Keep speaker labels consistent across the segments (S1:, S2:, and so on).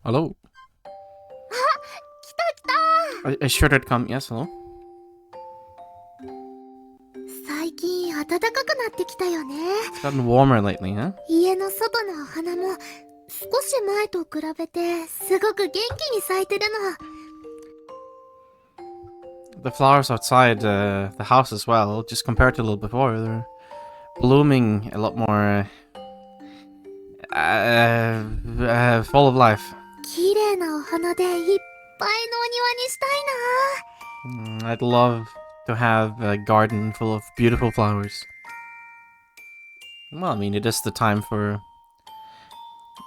S1: Hello.
S2: 来た来た。
S1: I sure did come. Yes, hello.
S2: 最近暖かくなってきたよね。
S1: It's gotten warmer lately, huh?
S2: 家の外のお花も少し前と比べてすごく元気に咲いてるの。
S1: The flowers outside the house as well, just compared to a little before, they're blooming a lot more full of life.
S2: 綺麗なお花でいっぱいのお庭にしたいな。
S1: I'd love to have a garden full of beautiful flowers. Well, I mean, it is the time for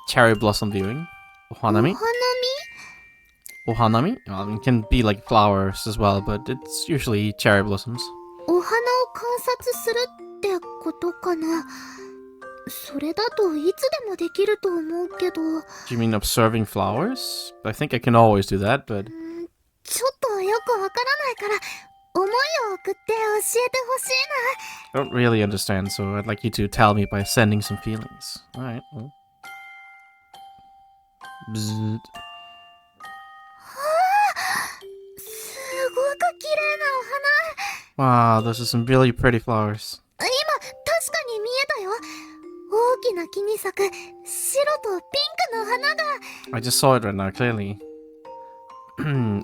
S1: cherry blossom viewing.
S2: お花
S1: Ohanami?
S2: 見？
S1: Ohanami? Well, I mean, it can be like flowers as well, but it's usually cherry blossoms.
S2: お花を観察するってことかな。それだといつでもできると思うけど。
S1: Do you mean observing flowers? I think I can always do that, but...
S2: ちょっとよくわからないから思いを送って教えてほしいな。
S1: I don't really understand, so I'd like you to tell me by sending some feelings. Alright, well. Bzzzt.
S2: すごく綺麗なお花。
S1: Wow, those are some really pretty flowers.
S2: 今確かに見えたよ。大きな木に咲く白とピンクの花が。
S1: I just saw it right now, clearly.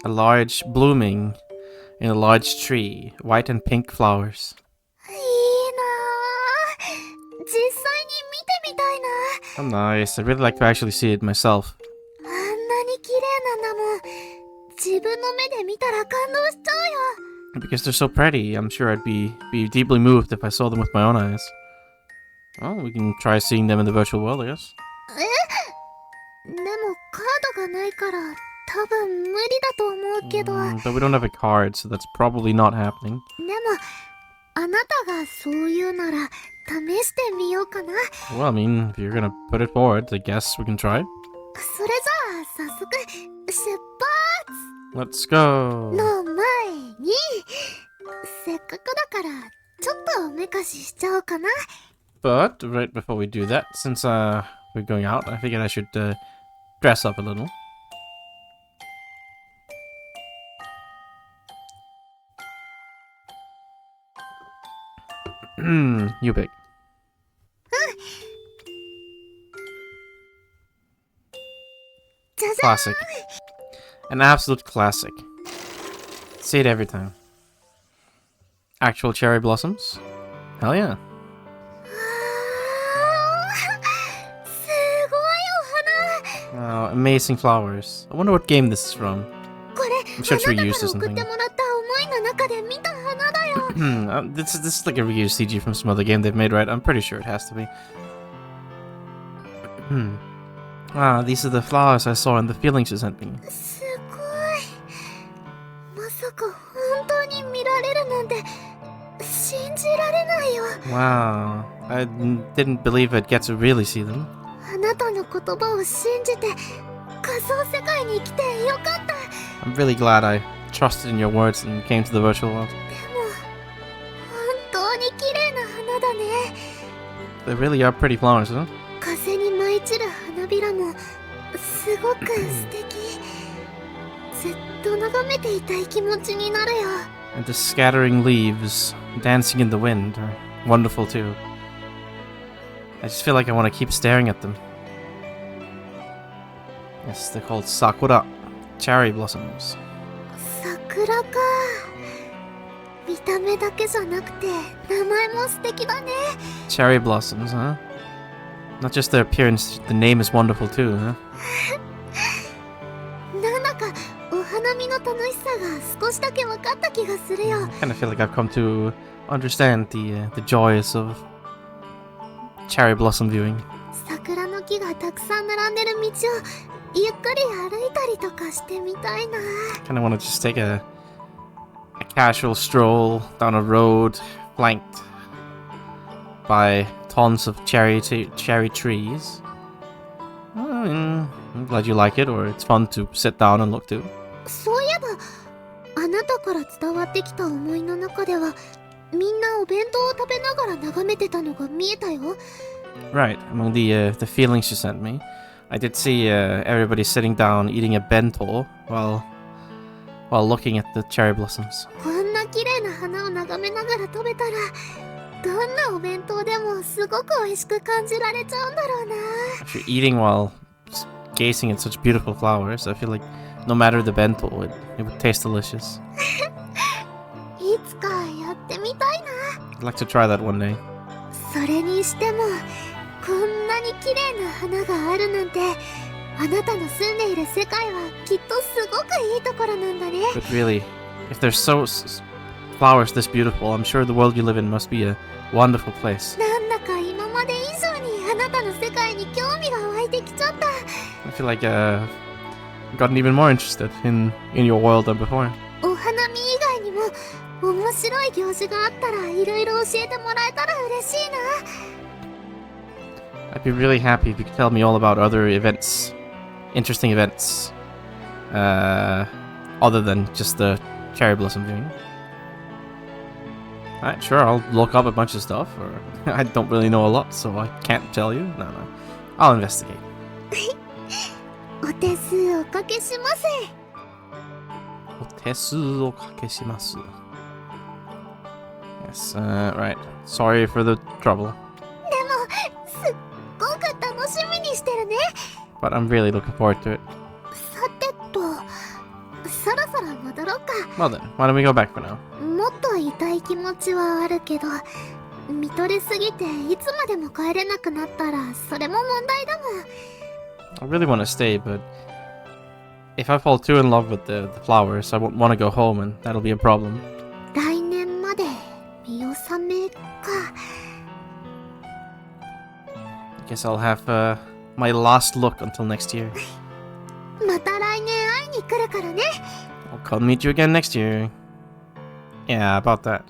S1: A large blooming in a large tree, white and pink flowers.
S2: いいなぁ。実際に見てみたいな。
S1: Oh, nice. I'd really like to actually see it myself.
S2: あんなに綺麗なんだもん。自分の目で見たら感動しちゃうよ。
S1: Because they're so pretty, I'm sure I'd be deeply moved if I saw them with my own eyes. Well, we can try seeing them in the virtual world, I guess.
S2: でもカードがないから多分無理だと思うけど。
S1: But we don't have a card, so that's probably not happening.
S2: でもあなたがそう言うなら試してみようかな。
S1: Well, I mean, if you're gonna put it forward, I guess we can try.
S2: それじゃあ早速出
S1: Let's go!
S2: 発の前にせっかくだからちょっとおめかししちゃおうかな。
S1: But right before we do that, since we're going out, I figured I should dress up a little. You pick.
S2: じゃじゃ
S1: Classic. An absolute classic. See it every time. Actual cherry blossoms? Hell yeah.
S2: すごいお花。
S1: Oh, amazing flowers. I wonder what game this is from.
S2: これ
S1: I'm sure it's
S2: あなた
S1: reused
S2: か
S1: or
S2: ら送って
S1: something.
S2: もらった思いの中で見た花だよ。
S1: This is like a reused CG from some other game they've made, right? I'm pretty sure it has to be. These are the flowers I saw in the feelings you sent me.
S2: すごい。まさか本当に見られるなんて信じられないよ。
S1: Wow. I didn't believe I'd get to really see them.
S2: あなたの言葉を信じて仮想世界に来てよかった。
S1: I'm really glad I trusted in your words and came to the virtual world.
S2: でも本当に綺麗な花だね。
S1: They really are pretty flowers, huh?
S2: 風に舞い散る花びらもすごく素敵。ずっと眺めていたい気持ちになるよ。
S1: And the scattering leaves dancing in the wind are wonderful too. I just feel like I want to keep staring at them. Yes, they're called sakura, cherry blossoms.
S2: 桜か。見た目だけじゃなくて名前も素敵だね。
S1: Cherry blossoms, huh? Not just their appearance, the name is wonderful too, huh?
S2: なんだかお花見の楽しさが少しだけ分かった気がするよ。
S1: I kind of feel like I've come to understand the joys of cherry blossom viewing.
S2: 桜の木がたくさん並んでる道をゆっくり歩いたりとかしてみたいな。
S1: Kind of want to just take a casual stroll down a road flanked by tons of cherry trees. I'm glad you like it, or it's fun to sit down and look to.
S2: そういえばあなたから伝わってきた思いの中ではみんなお弁当を食べながら眺めてたのが見えたよ。
S1: Right, among the feelings you sent me, I did see everybody sitting down eating a bento while looking at the cherry blossoms.
S2: こんな綺麗な花を眺めながら食べたら、どんなお弁当でもすごく美味しく感じられちゃうんだろうな。
S1: If you're eating while gazing at such beautiful flowers, I feel like no matter the bento, it would taste delicious.
S2: いつかやってみたいな。
S1: I'd like to try that one day.
S2: それにしても、こんなに綺麗な花があるなんて、あなたの住んでいる世界はきっとすごくいいところなんだね。
S1: But really, if there's flowers this beautiful, I'm sure the world you live in must be a wonderful place.
S2: なんだか今まで以上にあなたの世界に興味が湧いてきちゃった。
S1: I feel like I've gotten even more interested in your world than before.
S2: お花見以外にも面白い行事があったらいろいろ教えてもらえたら嬉しいな。
S1: I'd be really happy if you could tell me all about other events, interesting events, other than just the cherry blossom viewing. Alright, sure, I'll look up a bunch of stuff, or I don't really know a lot, so I can't tell you. No. I'll investigate.
S2: お手数おかけします。
S1: お手数おかけします。Yes, right. Sorry for the trouble.
S2: すっごく楽しみにしてるね。
S1: But I'm really looking forward to it.
S2: さてと、そろそろ戻ろうか。
S1: Well then, why don't we go back for now?
S2: もっといたい気持ちはあるけど、見とれすぎていつまでも帰れなくなったらそれも問題だもん。
S1: I really want to stay, but if I fall too in love with the flowers, I won't want to go home, and that'll be a problem.
S2: 来年まで見納めか。
S1: I guess I'll have my last look until next year.
S2: また来年会いに来るからね。
S1: I'll come meet you again next year. Yeah, about that.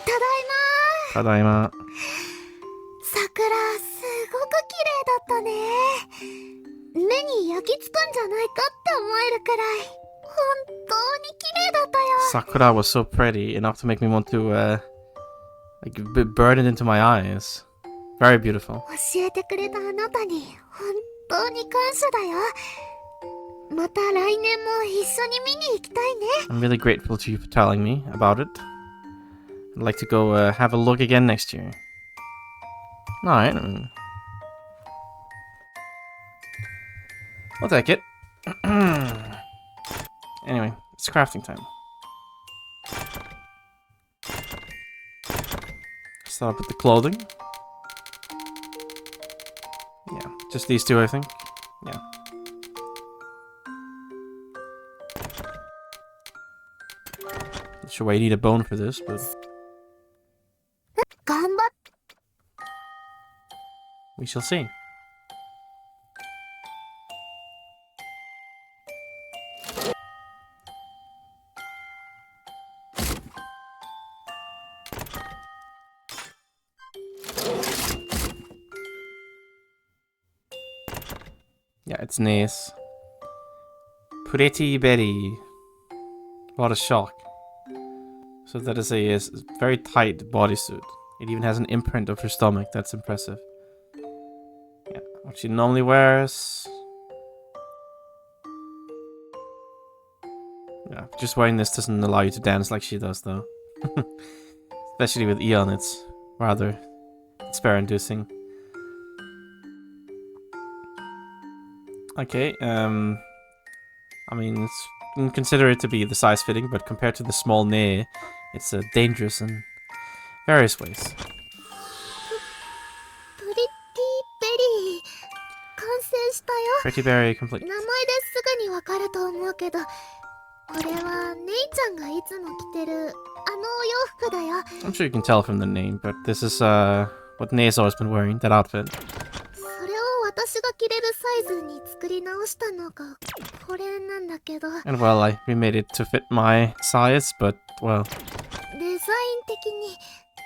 S2: ただいま。
S1: ただいま。
S2: 桜すごく綺麗だったね。目に焼き付くんじゃないかって思えるくらい本当に綺麗だったよ。
S1: Sakura was so pretty, enough to make me want to burn it into my eyes. Very beautiful.
S2: 教えてくれたあなたに本当に感謝だよ。また来年も一緒に見に行きたいね。
S1: I'm really grateful to you for telling me about it. I'd like to go have a look again next year. Alright. I'll take it. Anyway, it's crafting time. Start up with the clothing. Yeah, just these two, I think. Yeah. Not sure why you need a bone for this, but
S2: 頑張っ
S1: we shall see. Yeah, it's nice. Pretty Betty. What a shock. So that is a very tight bodysuit. It even has an imprint of her stomach. That's impressive. Yeah, what she normally wears. Yeah, just wearing this doesn't allow you to dance like she does, though. Especially with Eon, it's rather despair-inducing. Okay, I mean, you can consider it to be the size fitting, but compared to the small Ne, it's dangerous in various ways.
S2: プリティベリー完成したよ。
S1: Pretty Berry complete.
S2: 名前ですぐにわかると思うけど、これはネイちゃんがいつも着てるあのお洋服だよ。
S1: I'm sure you can tell from the name, but this is what Ne's always been wearing, that outfit.
S2: それを私が着れるサイズに作り直したのがこれなんだけど、
S1: And well, I remade it to fit my size, but well,
S2: デザイン的に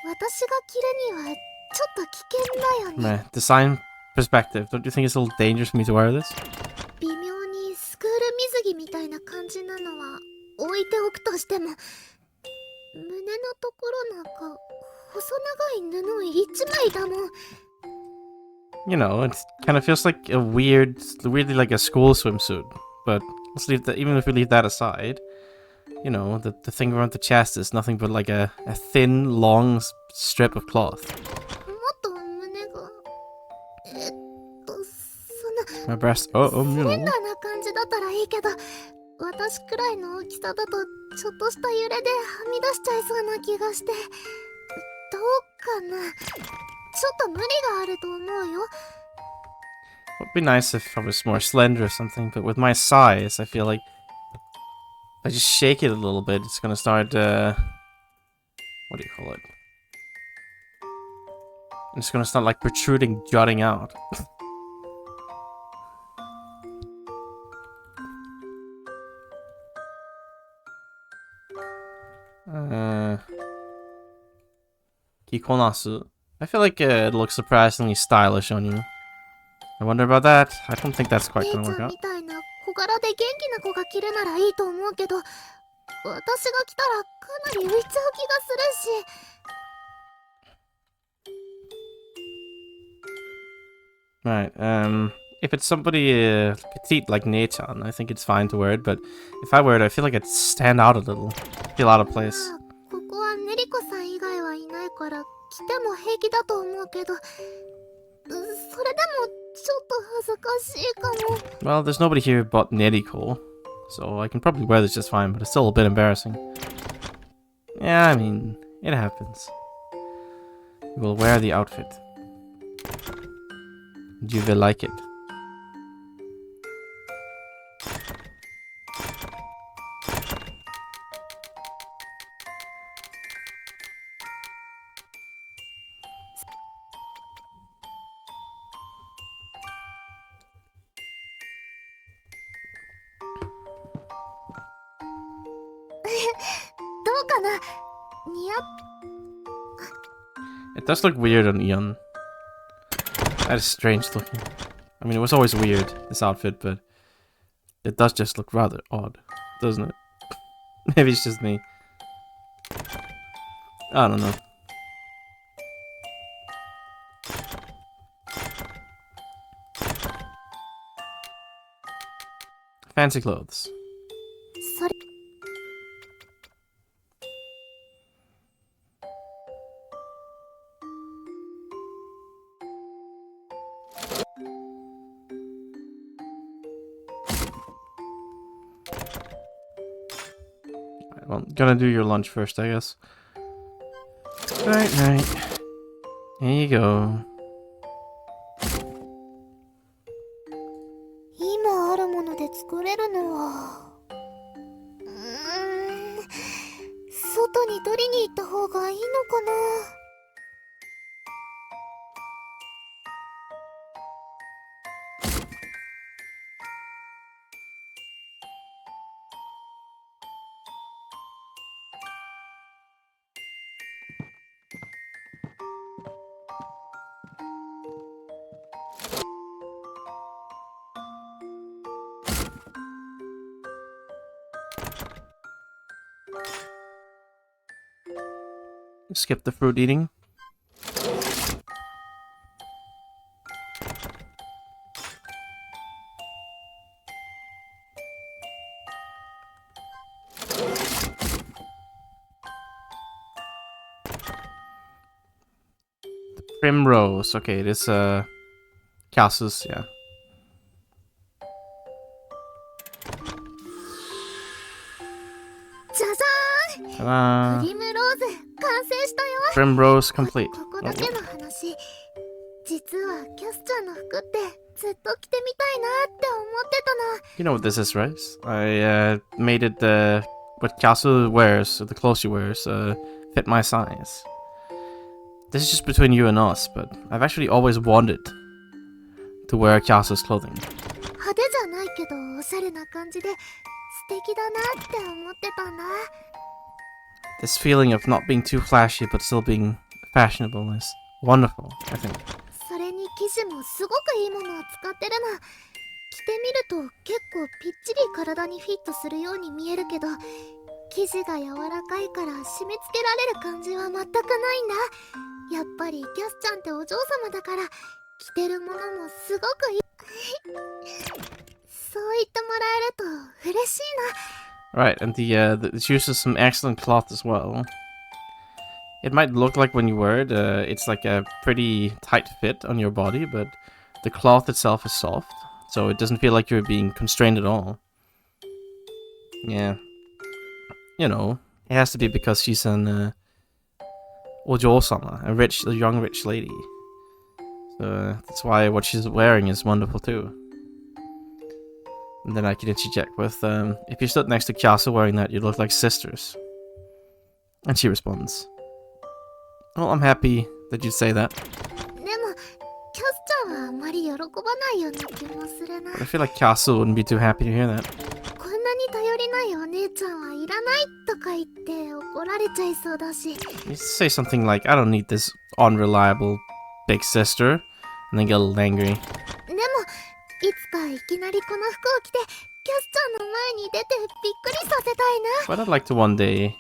S2: 私が着るにはちょっと危険だよね。
S1: meh, design perspective, don't you think it's a little dangerous for me to wear this?
S2: 微妙にスクール水着みたいな感じなのは置いておくとしても、胸のところなんか細長い布一枚だもん。
S1: You know, it kind of feels like a weirdly like a school swimsuit. But let's leave that. Even if we leave that aside, you know, the thing around the chest is nothing but like a thin, long strip of cloth.
S2: もっと胸が
S1: My breast. You
S2: スレン
S1: know.
S2: ダーな感じだったらいいけど、私くらいの大きさだとちょっとした揺れではみ出しちゃいそうな気がして、どうかな。ちょっと無理があると思うよ。
S1: It would be nice if I was more slender or something, but with my size, I feel like if I just shake it a little bit, it's gonna start, what do you call it? It's gonna start like protruding, jutting out. Kikonasu. I feel like it looks surprisingly stylish on you. I wonder about that. I don't think that's quite
S2: 姉
S1: gonna
S2: ちゃ
S1: work
S2: ん
S1: out.
S2: みたいな小柄で元気な子が着るならいいと思うけど、私が着たらかなり浮いちゃう気がするし。
S1: Right, if it's somebody petite like Nei-chan, I think it's fine to wear it, but if I wear it, I feel like I'd stand out a little. Feel out of place.
S2: ここはネリコさん以外はいないから着ても平気だと思うけど、それでもちょっと恥ずかしいかも。
S1: Well, there's nobody here but Neriko, so I can probably wear this just fine, but it's still a bit embarrassing. Yeah, I mean, it happens. We'll wear the outfit. Do you like it? It does look weird on Ian. That is strange looking. I mean, it was always weird, this outfit, but it does just look rather odd, doesn't it? Maybe it's just me. I don't know. Fancy clothes.
S2: それ
S1: Well, gonna do your lunch first, I guess. Right. Here you go.
S2: 今あるもので作れるのは外に取りに行った方がいいのかな。
S1: Skip the fruit eating. The primrose. Okay, it is Casus, yeah.
S2: じゃじゃーん。
S1: Ta-da!
S2: クリムローズ完成したよ。
S1: Primrose complete.
S2: ここだけの話、実はキャスちゃんの服ってずっと着てみたいなって思ってたの。
S1: You know what this is, right? I made it what Casu wears, the clothes she wears, fit my size. This is just between you and us, but I've actually always wanted to wear Casu's clothing.
S2: 派手じゃないけどおしゃれな感じで素敵だなって思ってたんだ。
S1: This feeling of not being too flashy but still being fashionable is wonderful, I think.
S2: それに生地もすごくいいものを使ってるの。着てみると結構ぴっちり体にフィットするように見えるけど、生地が柔らかいから締め付けられる感じは全くないんだ。やっぱりキャスちゃんってお嬢様だから着てるものもすごくいい。そう言ってもらえると嬉しいな。
S1: Right, and the shoes is some excellent cloth as well. It might look like when you wear it, it's like a pretty tight fit on your body, but the cloth itself is soft, so it doesn't feel like you're being constrained at all. Yeah. You know, it has to be because she's an ojo-sama, a young rich lady. So that's why what she's wearing is wonderful too. And then I can interject with, if you stood next to Kyasu wearing that, you'd look like sisters. And she responds, well, I'm happy that you say that.
S2: でもキャスちゃんはあんまり喜ばないような気もするな。
S1: But I feel like Kyasu wouldn't be too happy to hear that.
S2: こんなに頼りないお姉ちゃんはいらないとか言って怒られちゃいそうだし。
S1: You say something like, I don't need this unreliable big sister, and then get a little angry.
S2: でもいつかいきなりこの服を着てキャスちゃんの前に出てびっくりさせたいな。
S1: But I'd like to one day,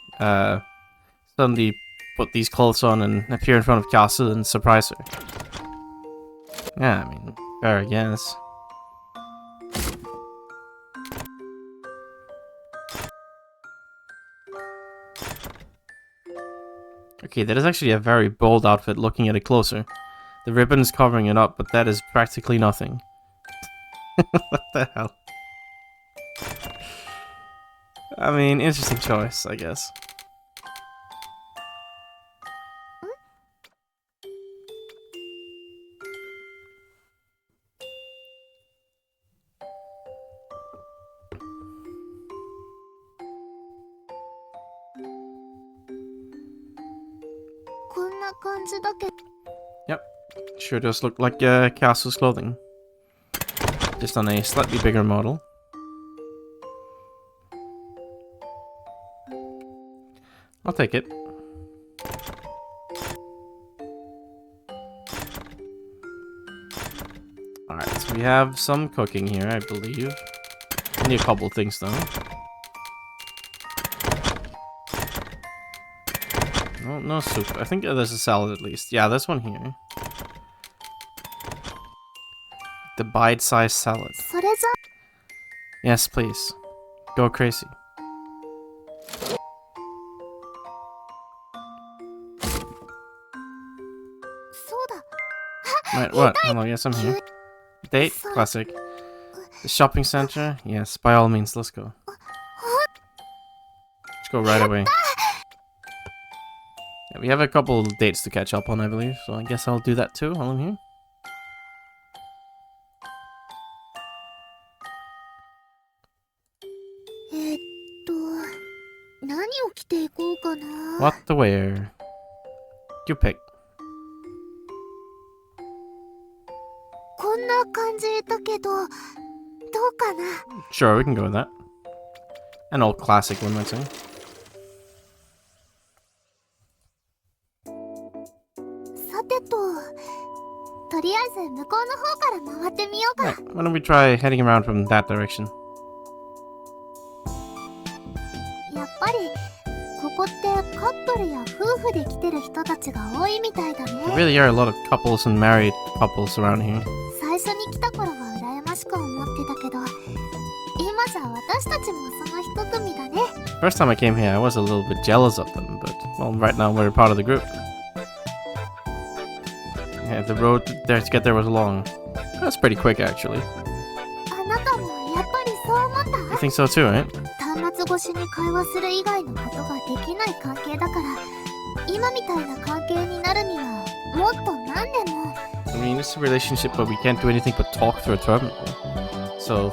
S1: suddenly put these clothes on and appear in front of Kyasu and surprise her. Yeah, I mean, fair, I guess. Okay, that is actually a very bold outfit looking at it closer. The ribbon is covering it up, but that is practically nothing. What the hell? I mean, interesting choice, I guess. Yep, sure does look like Castle's clothing. Just on a slightly bigger model. I'll take it. Alright, so we have some cooking here, I believe. I need a couple of things though. Oh, no soup. I think there's a salad at least. Yeah, there's one here. The bite-sized salad. Yes, please. Go crazy. Right, what? Hello, yes, I'm here. Date? Classic. The shopping center? Yes, by all means, let's go. Let's go right away. Yeah, we have a couple of dates to catch up on, I believe, so I guess I'll do that too while I'm here. What to wear? You pick. Sure, we can go with that. An old classic one, I'd say. Right, why don't we try heading around from that direction? There really are a lot of couples and married couples around here. First time I came here, I was a little bit jealous of them, but, well, right now we're part of the group. Yeah, the road there to get there was long. That's pretty quick, actually. You think so too, right? I mean, it's a relationship, but we can't do anything but talk through a terminal. So,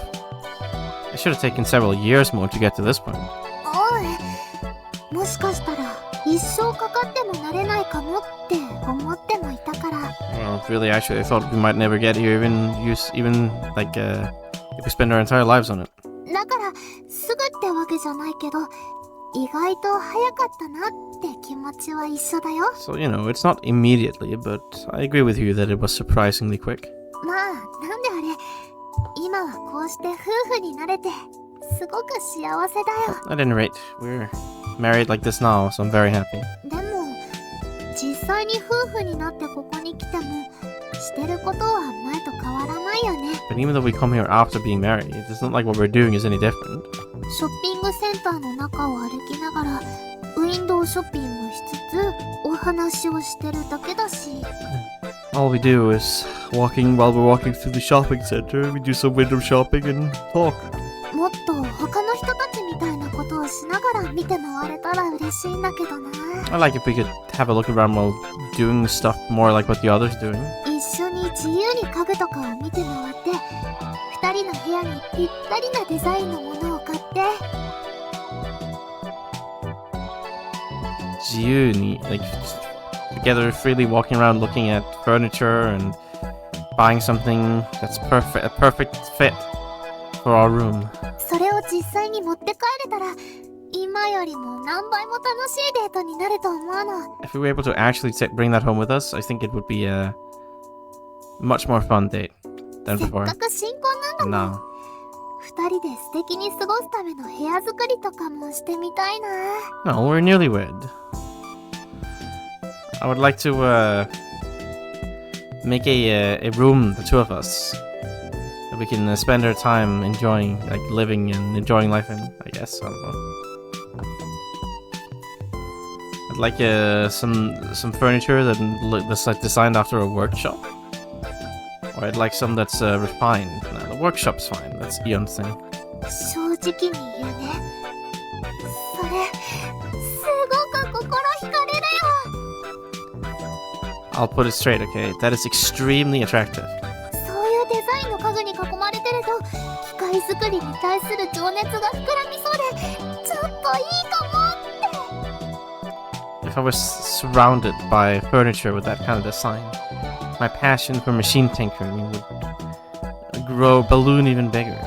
S1: it should have taken several years more to get to this point. Well, really, actually, I thought we might never get here, even like, if we spend our entire lives on it. So, you know, it's not immediately, but I agree with you that it was surprisingly quick.
S2: すごく幸せだよ。
S1: At any rate, we're married like this now, so I'm very happy.
S2: でも実際に夫婦になってここに来てもしてることは前と変わらないよね。
S1: But even though we come here after being married, it's not like what we're doing is any different.
S2: ショッピングセンターの中を歩きながらウィンドウショッピングしつつお話をしてるだけだし。
S1: All we do is while we're walking through the shopping center, we do some window shopping and talk.
S2: もっと他の人たちみたいなことをしながら見て回れたら嬉しいんだけどな。
S1: I like if we could have a look around while doing stuff more like what the others doing.
S2: 一緒に自由に家具とかを見て回って二人の部屋にぴったりなデザインのものを買って。
S1: Juni, like together freely walking around looking at furniture and buying something that's a perfect fit for our room.
S2: それを実際に持って帰れたら今よりも何倍も楽しいデートになると思うの。
S1: If we were able to actually bring that home with us, I think it would be a much more fun date than
S2: せっ
S1: before.
S2: かく新婚なんだもん。
S1: No.
S2: 二人で素敵に過ごすための部屋作りとかもしてみたいな。
S1: No, we're newlywed. I would like to make a room, the two of us, that we can spend our time enjoying, like living and enjoying life in, I guess. I don't know. I'd like some furniture that's like designed after a workshop. Or I'd like some that's refined. No, the workshop's fine. That's Eon's thing.
S2: 正直に言うね。それすごく心惹かれるよ。
S1: I'll put it straight, okay? That is extremely attractive.
S2: そういうデザインの家具に囲まれてると機械作りに対する情熱が膨らみそうでちょっといいかもって。
S1: If I was surrounded by furniture with that kind of design, my passion for machine tinkering would balloon even bigger. I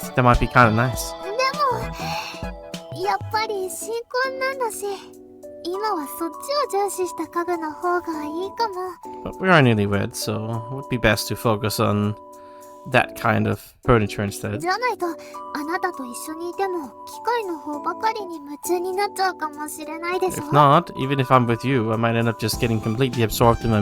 S1: think that might be kind of nice.
S2: でもやっぱり新婚なんだし今はそっちを重視した家具の方がいいかも。
S1: But we are newlywed, so it would be best to focus on that kind of furniture instead.
S2: じゃないとあなたと一緒にいても機械の方ばかりに夢中になっちゃうかもしれないでしょ。
S1: If not, even if I'm with you, I might end up just getting completely absorbed in the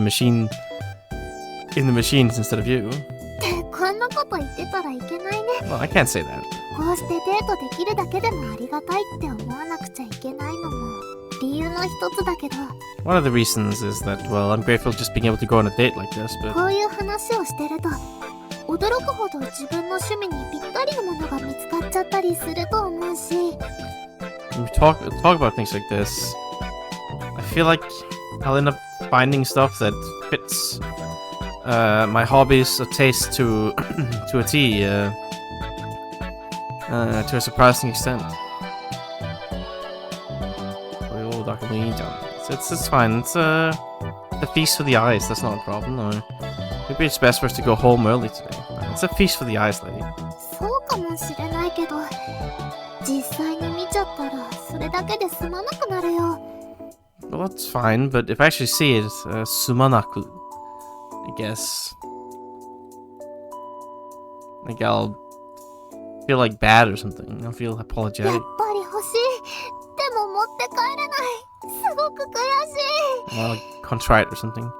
S1: machines instead of you.
S2: ってこんなこと言ってたらいけないね。
S1: Well, I can't say that.
S2: こうしてデートできるだけでもありがたいって思わなくちゃいけないのも理由の一つだけど、
S1: One of the reasons is that, well, I'm grateful just being able to go on a date like this, but
S2: こういう話をしてると驚くほど自分の趣味にぴったりのものが見つかっちゃったりすると思うし。
S1: when we talk about things like this, I feel like I'll end up finding stuff that fits my hobbies or taste to to a T, to a surprising extent. It's fine. It's a feast for the eyes. That's not a problem. Or maybe it's best for us to go home early today. It's a feast for the eyes, lady.
S2: そうかもしれないけど実際に見ちゃったらそれだけで済まなくなるよ。
S1: Well, that's fine, but if I actually see it, sumanaku, I guess. Like I'll feel like bad or something. I'll feel
S2: や
S1: apologetic.
S2: っぱり欲しい。でも持って帰れない。すごく悔しい。
S1: Well, contrite or something.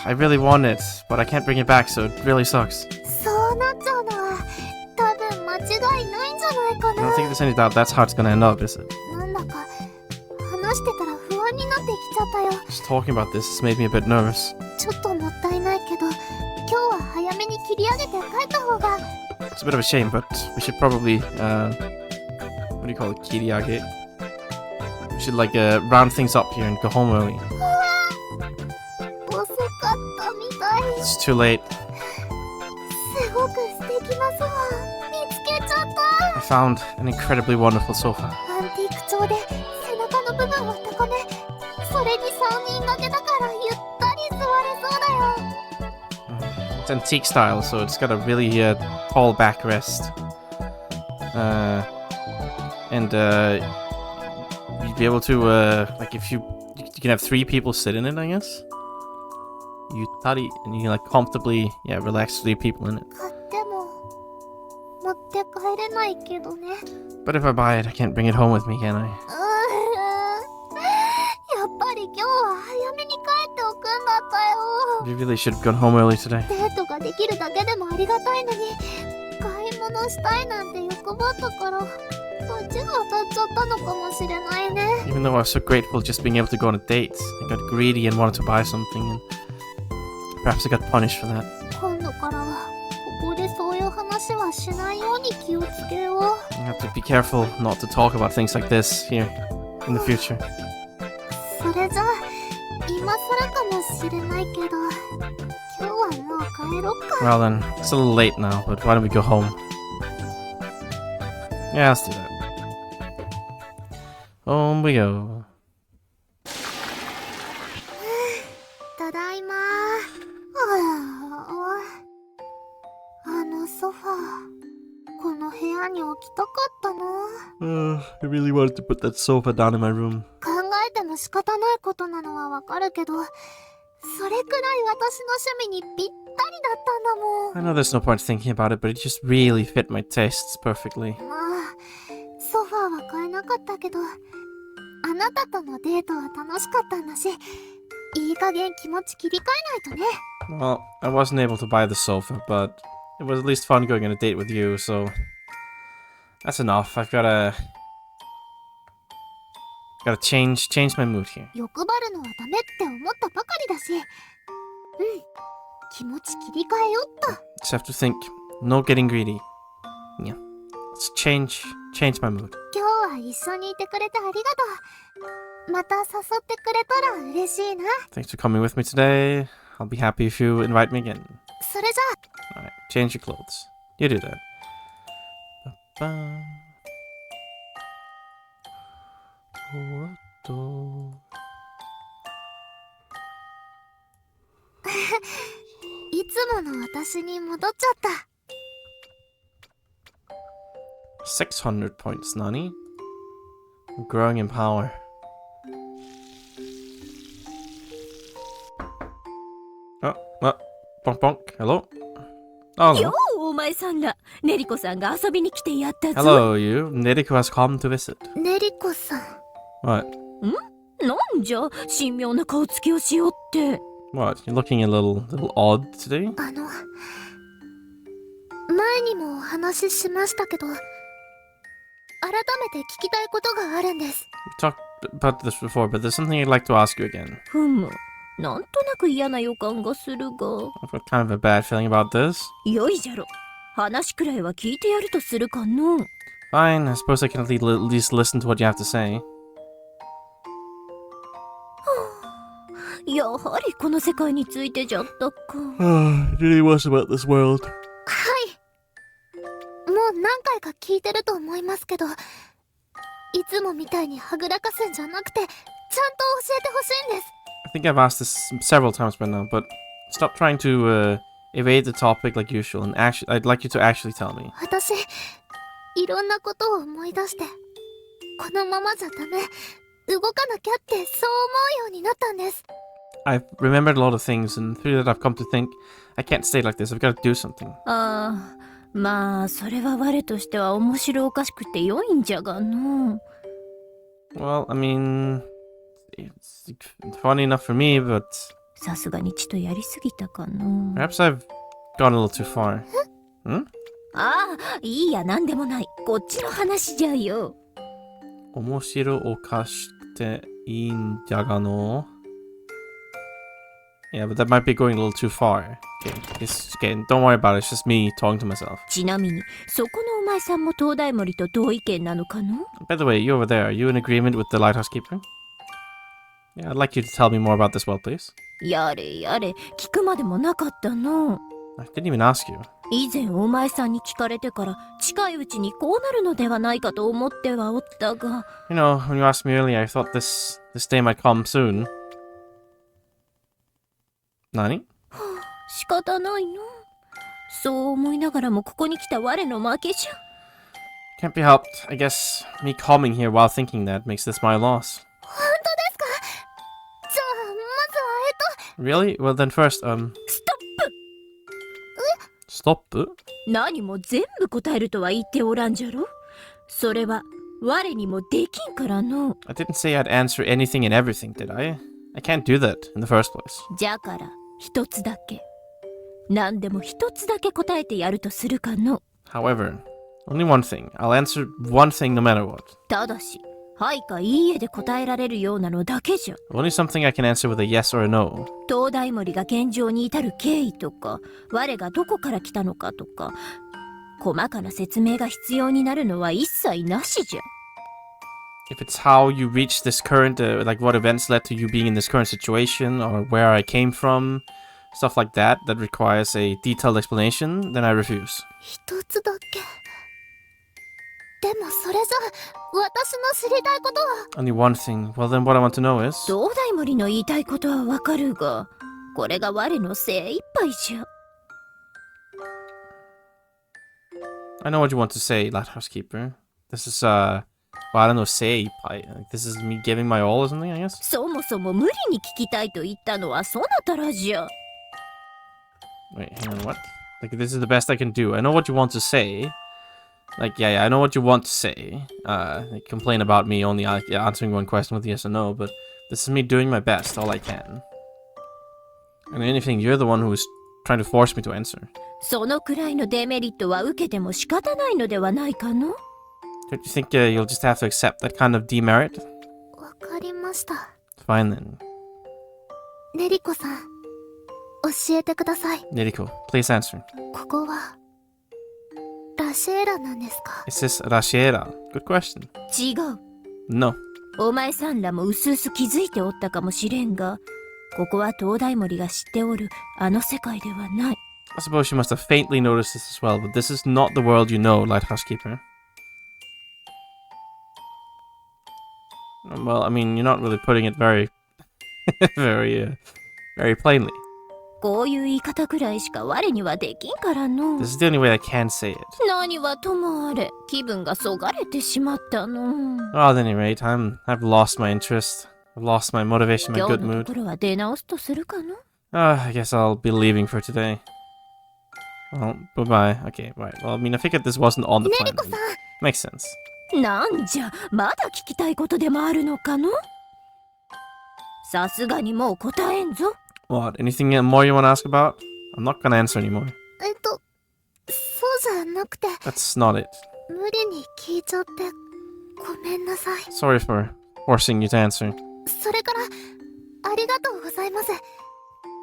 S1: I really want it, but I can't bring it back, so it really sucks.
S2: そうなっちゃうのは多分間違いないんじゃないか
S1: I
S2: な。
S1: don't think there's any doubt that's how it's gonna end up, is it?
S2: なんだか話してたら不安になってきちゃったよ。
S1: Just talking about this has made me a bit nervous.
S2: ちょっともったいないけど今日は早めに切り上げて帰った方が。
S1: It's a bit of a shame, but we should probably, what do you call it, kiriage? We should, like, round things up here and go home early.
S2: 遅かったみたい。
S1: It's too late.
S2: すごく素敵なソファー見つけちゃった。
S1: I found an incredibly wonderful sofa.
S2: アンティーク調で背中の部分は高め、それに3人掛けだからゆったり座れそうだよ。
S1: It's antique style, so it's got a really tall backrest. And you'd be able to, like, if you can have 3 people sit in it, I guess. And you can, like, comfortably, relax 3 people in it.
S2: 買っても持って帰ないけどね。
S1: But if I buy it, I can't bring it home with me, can I?
S2: やっぱり今日は早めに帰っておくんだったよ。
S1: You really should have gone home early today.
S2: デートができるだけでもありがたいのに、買い物したいなんて欲張ったから罰が当たっちゃったのかもしれないね。
S1: Even though I was so grateful just being able to go on a date, I got greedy and wanted to buy something, and perhaps I got punished for that.
S2: 今度からはここでそういう話はしないように気をつけよう。
S1: I have to be careful not to talk about things like this here in the future.
S2: それじゃあ今更かもしれないけど、今日はもう帰ろっか。
S1: Well then, it's a little late now, but why don't we go home? Yeah, let's do that. Home we go.
S2: ただいま。あのソファー、この部屋に置きたかったな。
S1: I really wanted to put that sofa down in my room.
S2: 考えても仕方ないことなのはわかるけど、それくらい私の趣味にぴったりだったんだもん。
S1: I know there's no point thinking about it, but it just really fit my tastes perfectly.
S2: ソファーは買えなかったけど、あなたとのデートは楽しかったんだし、いい加減気持ち切り替えないとね。
S1: Well, I wasn't able to buy the sofa, but it was at least fun going on a date with you, so that's enough. I've gotta change my mood here.
S2: 欲張るのはダメって思ったばかりだし、気持ち切り替えよっと。
S1: Just have to think. No getting greedy. Yeah. Let's change my mood.
S2: 今日は一緒にいてくれてありがとう。また誘ってくれたら嬉しいな。
S1: Thanks for coming with me today. I'll be happy if you invite me again.
S2: それじゃあ
S1: Alright, change your clothes. You do that. Ba-ba. What?
S2: いつもの私に戻っちゃった。
S1: 600 points, Nani. I'm growing in power. Bonk bonk. Hello? Oh,
S3: よ
S1: hello.
S3: うお前さんら、ねりこさんが遊びに来てやったぞ。
S1: Hello, you. Neriku has come to visit.
S2: ねりこさん。
S1: What?
S3: なんじゃ神妙な顔つきをしようって。
S1: What? You're looking a little odd today?
S2: 前にもお話ししましたけど、改めて聞きたいことがあるんです。
S1: We talked about this before, but there's something I'd like to ask you again.
S3: ふむ、なんとなく嫌な予感がするが。
S1: I've got kind of a bad feeling about this.
S3: よいじゃろ。話くらいは聞いてやるとするかの。
S1: Fine, I suppose I can at least listen to what you have to say.
S3: やはりこの世界についてじゃったか。
S1: It really was about this world.
S2: はい。もう何回か聞いてると思いますけど、いつもみたいにはぐらかすんじゃなくて、ちゃんと教えてほしいんです。
S1: I think I've asked this several times by now, but stop trying to evade the topic like usual, and I'd like you to actually tell me.
S2: 私、いろんなことを思い出して、このままじゃダメ、動かなきゃってそう思うようになったんです。
S1: I've remembered a lot of things, and through that I've come to think, I can't stay like this, I've got to do something.
S3: ああ、まあそれは我としては面白おかしくて良いんじゃがの。
S1: Well, I mean, it's funny enough for me, but
S3: さすがにちとやりすぎたかの。
S1: perhaps I've gone a little too far. Hmm?
S3: ああ、いいやなんでもない。こっちの話じゃよ。
S1: Omoshiro okashite iiんじゃがの? Yeah, but that might be going a little too far. Okay, don't worry about it. It's just me talking to myself.
S3: ちなみに、そこのお前さんも東大森と同意見なのかの？
S1: By the way, you over there, are you in agreement with the lighthouse keeper? Yeah, I'd like you to tell me more about this well, please.
S3: やれやれ、聞くまでもなかったの。
S1: I didn't even ask you.
S3: 以前お前さんに聞かれてから近いうちにこうなるのではないかと思ってはおったが。
S1: You know, when you asked me earlier, I thought this day might come soon. Nani?
S3: 仕方ないの。そう思いながらもここに来た我の負けじゃ。
S1: Can't be helped. I guess me calming here while thinking that makes this my loss.
S2: 本当ですか？じゃあ、まずは
S1: Really? Well then first,
S3: ストップ。
S1: stop?
S3: 何も全部答えるとは言っておらんじゃろ。それは我にもできんからの。
S1: I didn't say I'd answer anything and everything, did I? I can't do that in the first place.
S3: じゃから一つだけ、何でも一つだけ答えてやるとするかの。
S1: However, only one thing. I'll answer one thing no matter what.
S3: ただしはいかいいえで答えられるようなのだけじゃ。
S1: Only something I can answer with a yes or a no.
S3: 東大森が現状に至る経緯とか、我がどこから来たのかとか、細かな説明が必要になるのは一切なしじゃ。
S1: If it's how you reached this current, like what events led to you being in this current situation, or where I came from, stuff like that, that requires a detailed explanation, then I refuse.
S2: 一つだけ。でもそれじゃ私の知りたいことは。
S1: Only one thing. Well, then what I want to know is...
S3: 東大森の言いたいことはわかるが、これが我の精一杯じゃ。
S1: I know what you want to say, Lighthouse Keeper. This is, well, I don't know, say, this is me giving my all or something, I guess?
S3: そもそも無理に聞きたいと言ったのはそなたらじゃ。
S1: Wait, hang on, what? Like, this is the best I can do. I know what you want to say. Like, yeah, I know what you want to say. Like, complain about me only answering one question with yes or no, but this is me doing my best, all I can. And anything, you're the one who is trying to force me to answer.
S3: そのくらいのデメリットは受けても仕方ないのではないかの。
S1: Don't you think you'll just have to accept that kind of demerit?
S2: わかりました。
S1: Fine then.
S2: ネリコさん、教えてください。
S1: Neriko, please answer.
S2: ここはラシェーラなんですか？
S1: Is this Rashiera? Good question.
S3: 違う。
S1: No.
S3: お前さんらもうすうす気づいておったかもしれんが、ここは東大森が知っておるあの世界ではない。
S1: I suppose you must have faintly noticed this as well, but this is not the world you know, Lighthouse Keeper. Well, I mean, you're not really putting it very, very plainly.
S3: こういう言い方くらいしか我にはできんからの。
S1: This is the only way I can say it.
S3: 何はともあれ、気分がそがれてしまったの。
S1: Well, at any rate, I've lost my interest. I've lost my motivation, my
S3: 今
S1: good
S3: 日の
S1: mood.
S3: ところは出直すとするかの。
S1: I guess I'll be leaving for today. Well, bye-bye. Okay, right. Well, I mean, I figured this wasn't on the
S2: ネ
S1: plan.
S2: リコさん、
S1: Makes sense.
S3: なんじゃ、まだ聞きたいことでもあるのかの。さすがにもう答えんぞ。
S1: What? Anything more you want to ask about? I'm not gonna answer anymore.
S2: そうじゃなくて、
S1: That's not it.
S2: 無理に聞いちゃってごめんなさい。
S1: Sorry for forcing you to answer.
S2: それからありがとうございます。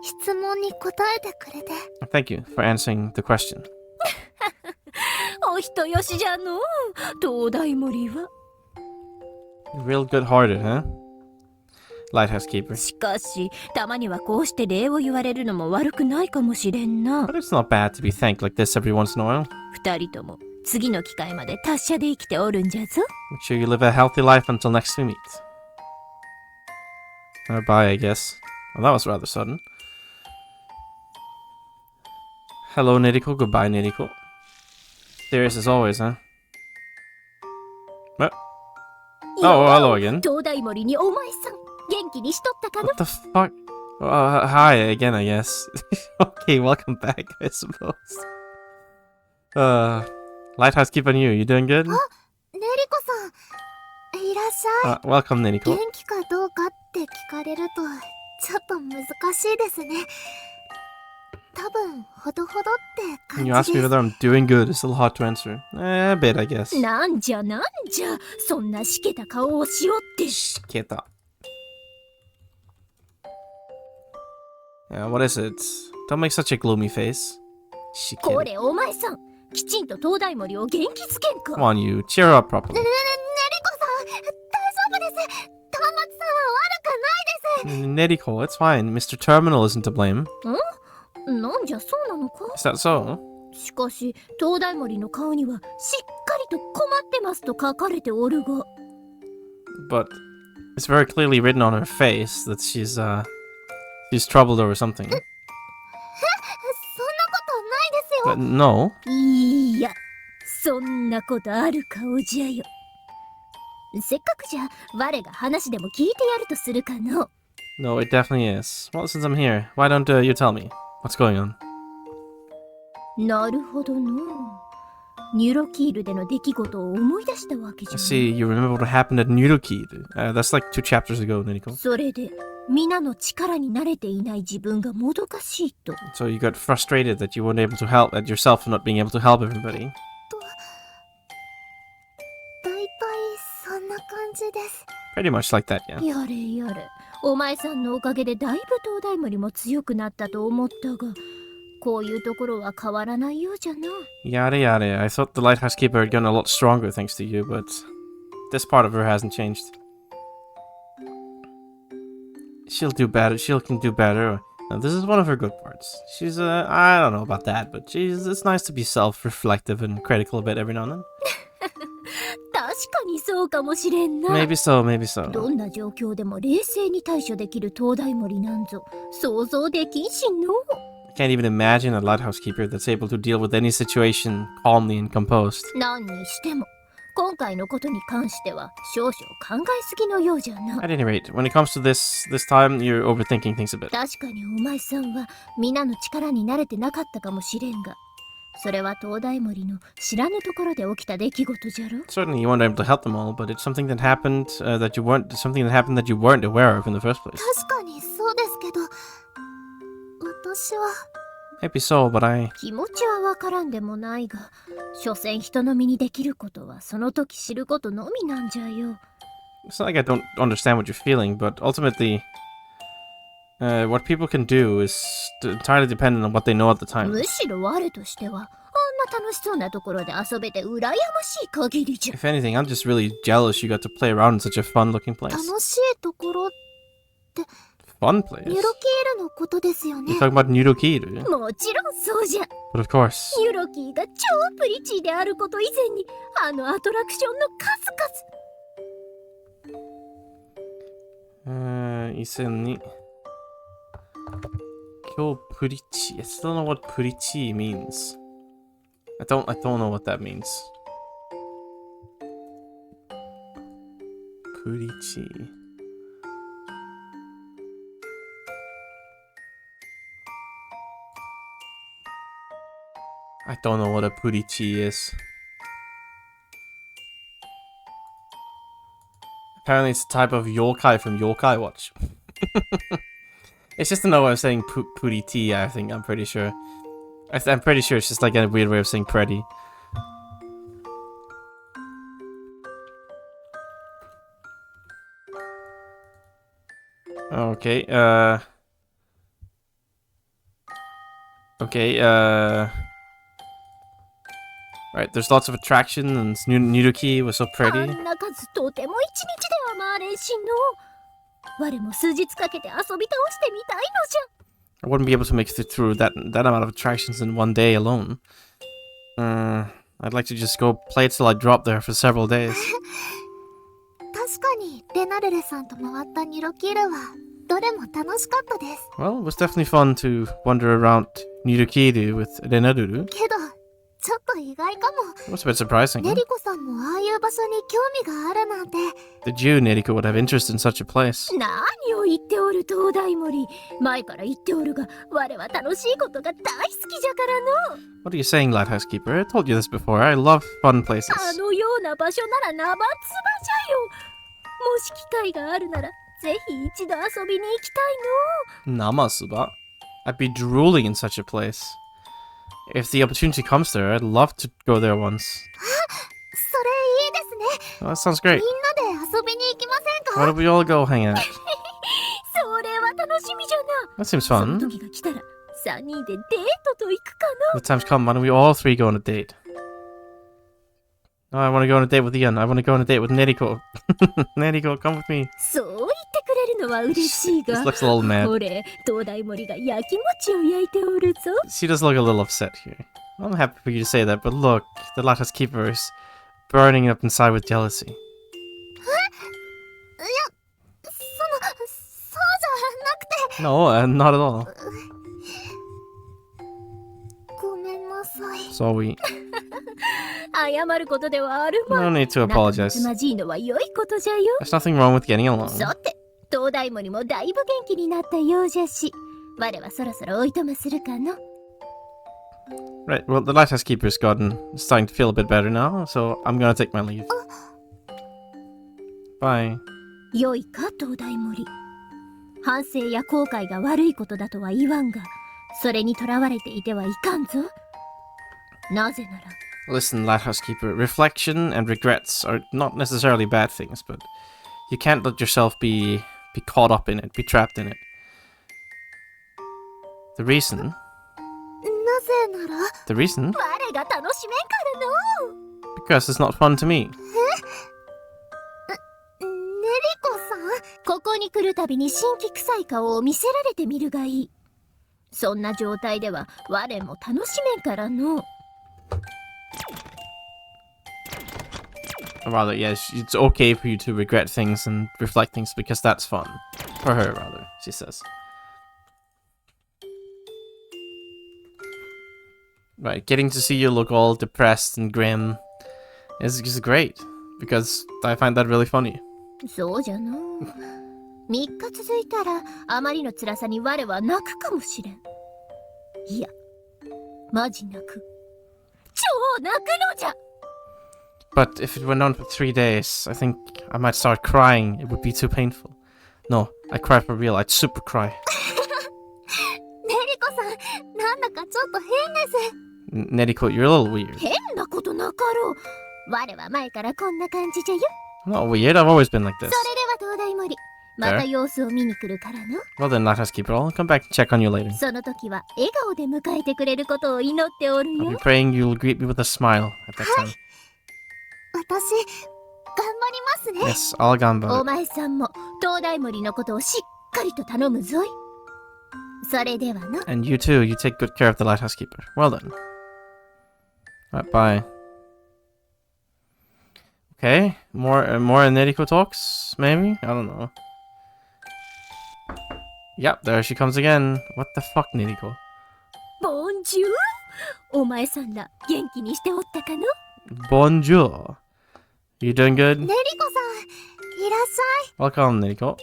S2: 質問に答えてくれて。
S1: Thank you for answering the question.
S3: お人よしじゃのう、東大森は。
S1: You're real good-hearted, huh? Lighthouse Keeper.
S3: しかし、たまにはこうして礼を言われるのも悪くないかもしれんな。
S1: But it's not bad to be thanked like this every once in a while.
S3: 二人とも次の機会まで達者で生きておるんじゃぞ。
S1: Make sure you live a healthy life until next we meet. Bye, I guess. Well, that was rather sudden. Hello, Neriko. Goodbye, Neriko. Serious as always, huh? What? Oh, hello again.
S3: 東大森にお前さん、元気にしとったかの？
S1: What the fuck? Hi again, I guess. Okay, welcome back, I suppose. Lighthouse keep on you. You doing good?
S2: ネリコさん、いらっしゃい。
S1: Welcome, Neriko.
S2: 元気かどうかって聞かれるとちょっと難しいですね。多分ほどほどって
S1: When
S2: 感
S1: you
S2: じ
S1: ask
S2: で
S1: me
S2: す。
S1: whether I'm doing good, it's a little hard to answer. A bit, I guess.
S3: なんじゃ、そんなしけた顔をしおって。
S1: Keta. Yeah, what is it? Don't make such a gloomy face.
S3: こ
S1: Shiketa.
S3: れお前さん、きちんと東大森を元気づけんか。
S1: Come on, you. Cheer up properly.
S2: ネリコさん、大丈夫です。端末さんは悪くないです。
S1: Neriko, it's fine. Mr. Terminal isn't to blame.
S3: なんじゃそうなのか。
S1: Is that so?
S3: しかし東大森の顔にはしっかりと困ってますと書かれておるが。
S1: But it's very clearly written on her face that she's troubled over something.
S2: そんなことないですよ。
S1: But no.
S3: いや、そんなことある顔じゃよ。せっかくじゃ我が話でも聞いてやるとするかの。
S1: No, it definitely is. Well, since I'm here, why don't you tell me? What's going on?
S3: なるほどの。ニュロキールでの出来事を思い出したわけじゃ
S1: I
S3: ん。
S1: see, you remember what happened at Nurukid. That's like 2 chapters ago, Neriko.
S3: それで皆の力に慣れていない自分がもどかしいと。
S1: So you got frustrated that you weren't able to help, at yourself not being able to help everybody.
S2: だいたいそんな感じです。
S1: Pretty much like that, yeah.
S3: やれやれ、お前さんのおかげでだいぶ東大森も強くなったと思ったが、こういうところは変わらないようじゃな。
S1: Yada yada. I thought the lighthouse keeper had gotten a lot stronger thanks to you, but this part of her hasn't changed. She'll do better. She can do better. Now, this is one of her good parts. She's, I don't know about that, but it's nice to be self-reflective and critical a bit every now and then.
S3: 確かにそうかもしれんな。
S1: Maybe so, maybe so.
S3: どんな状況でも冷静に対処できる東大森なんぞ想像できんしんの。
S1: I can't even imagine a lighthouse keeper that's able to deal with any situation calmly and composed.
S3: 何にしても今回のことに関しては少々考えすぎのようじゃな。
S1: At any rate, when it comes to this time, you're overthinking things a bit.
S3: 確かにお前さんは皆の力に慣れてなかったかもしれんが、それは東大森の知らぬところで起きた出来事じゃろ。
S1: Certainly, you weren't able to help them all, but it's something that happened that you weren't aware of in the first place.
S2: 確かにそうですけど、私は
S1: Maybe so, but I
S3: 気持ちはわからんでもないが、所詮人の身にできることはその時知ることのみなんじゃよ。
S1: it's not like I don't understand what you're feeling, but ultimately, what people can do is entirely dependent on what they know at the time.
S3: むしろ我としてはあんな楽しそうなところで遊べて羨ましい限りじゃ。
S1: If anything, I'm just really jealous you got to play around in such a fun-looking place.
S2: 楽しいところ
S1: Fun
S2: ニ
S1: place?
S2: ュロキールのことですよね。
S1: You're talking about Nidokiru?
S3: もちろんそうじゃ。
S1: But of course.
S3: ユロキーが超プリチーであること以前にあのアトラクションの数々。
S1: 以前に今日プリチ I still don't know what プリチ means. I don't know what that means. プリチ I don't know what a プリチ is. Apparently it's a type of yokai from Yokai Watch. It's just another way of saying puriti, I think, I'm pretty sure. I'm pretty sure it's just like a weird way of saying pretty. Okay, Right, there's lots of attraction and Nidoki was so
S3: あ
S1: pretty.
S3: んな数とても一日では回れんしの。我も数日かけて遊び倒してみたいのじゃ。
S1: I wouldn't be able to make it through that amount of attractions in one day alone. I'd like to just go play till I drop there for several days.
S2: 確かにレナルレさんと回ったニュロキールはどれも楽しかったです。
S1: Well, it was definitely fun to wander around Nidokiru with Renaruru.
S2: けどちょっと意外かも。
S1: It was a bit surprising.
S2: ネリコさんもああいう場所に興味があるなんて。
S1: Did you, Neriko, would have interest in such a place?
S3: 何を言っておる東大森。前から言っておるが、我は楽しいことが大好きじゃからの。
S1: What are you saying, Lighthouse Keeper? I told you this before. I love fun places.
S3: あのような場所なら生つばじゃよ。もし機会があるなら、ぜひ一度遊びに行きたいの。
S1: Namasuba? I'd be drooling in such a place. If the opportunity comes there, I'd love to go there once.
S2: それいいですね。
S1: Oh, that sounds great.
S2: みんなで遊びに行きません
S1: Why
S2: か？
S1: don't we all go hang out?
S3: それは楽しみじゃな。
S1: That seems
S3: その
S1: fun.
S3: 時が来たら、3人でデートと行くかの。
S1: The time's come. Why don't we all three go on a date? No, I want to go on a date with Ian. I want to go on a date with Neriko. Neriko, come with me.
S3: そう言ってくれるのは嬉しい
S1: This
S3: が。
S1: looks a little mad.
S3: これ、東大森が焼き餅を焼いておるぞ。
S1: She does look a little upset here. I'm happy for you to say that, but look, the Lighthouse Keeper is burning up inside with jealousy.
S2: いや、そうじゃなくて。
S1: No, not at all.
S2: ごめんなさい。
S1: Sorry.
S3: 謝ることではあるま
S1: No
S3: い。
S1: need to
S3: 仲
S1: apologize.
S3: 睦まじいのは良いことじゃよ。
S1: There's nothing wrong with getting along.
S3: さて、東大森もだいぶ元気になったようじゃし、我はそろそろおいとまするかの。
S1: Right, well, the lighthouse keeper's starting to feel a bit better now, so I'm gonna take my leave. Bye.
S3: 良いか東大森。反省や後悔が悪いことだとは言わんが、それにとらわれていてはいかんぞ。なぜなら。
S1: Listen, lighthouse keeper, reflection and regrets are not necessarily bad things, but you can't let yourself be caught up in it, be trapped in it. The reason?
S2: なぜなら
S1: The reason?
S3: 我が楽しめんからの。
S1: Because it's not fun to me.
S2: ねりこさん
S3: ここに来るたびに新規臭い顔を見せられてみるがいい。そんな状態では我も楽しめんからの。
S1: Or rather, yes, it's okay for you to regret things and reflect things because that's fun. For her, rather, she says. Right, getting to see you look all depressed and grim is great, because I find that really funny.
S3: そうじゃの。3日続いたらあまりの辛さに我は泣くかもしれん。いや、マジ泣く。超泣くのじゃ。
S1: But if it went on for 3 days, I think I might start crying. It would be too painful. No, I'd cry for real. I'd super cry.
S2: ねりこさんなんだかちょっと変です。
S1: Neriko, you're a little weird.
S3: 変なことなかろう。我は前からこんな感じじゃよ。
S1: I'm not weird. I've always been like
S3: そ
S1: this.
S3: れでは東大森。また様子を見に来るからの。
S1: Well then, lighthouse keeper, I'll come back and check on you later.
S3: その時は笑顔で迎えてくれることを祈っておる
S1: I'll
S3: よ
S1: be。praying you'll greet me with a smile at that time.
S2: 私頑張りますね。
S1: Yes, I'll gamble.
S3: お前さんも東大森のことをしっかりと頼むぞい。それではな。
S1: And you too, you take good care of the lighthouse keeper. Well then. Right, bye. Okay, more Neriko talks, maybe? I don't know. Yep, there she comes again. What the fuck, Neriko?
S3: ボンジュール。お前さんら元気にしておったかの？
S1: Bonjour. You doing good?
S2: ねりこさんいらっしゃい。
S1: Welcome, Neriko.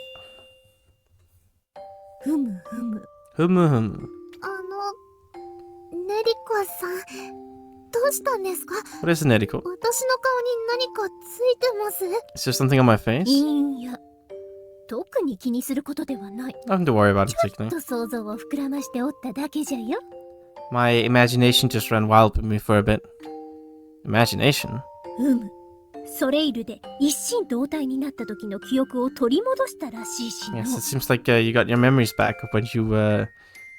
S3: ふむふむ。
S1: Humu.
S2: ねりこさんどうしたんですか？
S1: What is it, Neriko?
S2: 私の顔に何かついてます？
S1: Is there something on my face?
S3: いいんや。特に気にすることではない。
S1: Nothing to worry about
S3: ちょっ
S1: particularly.
S3: と想像を膨らましておっただけじゃよ。
S1: My imagination just ran wild with me for a bit. Imagination?
S3: ソレイルで一心同体になった時の記憶を取り戻したらしいしの。
S1: Yes, it seems like you got your memories back of when you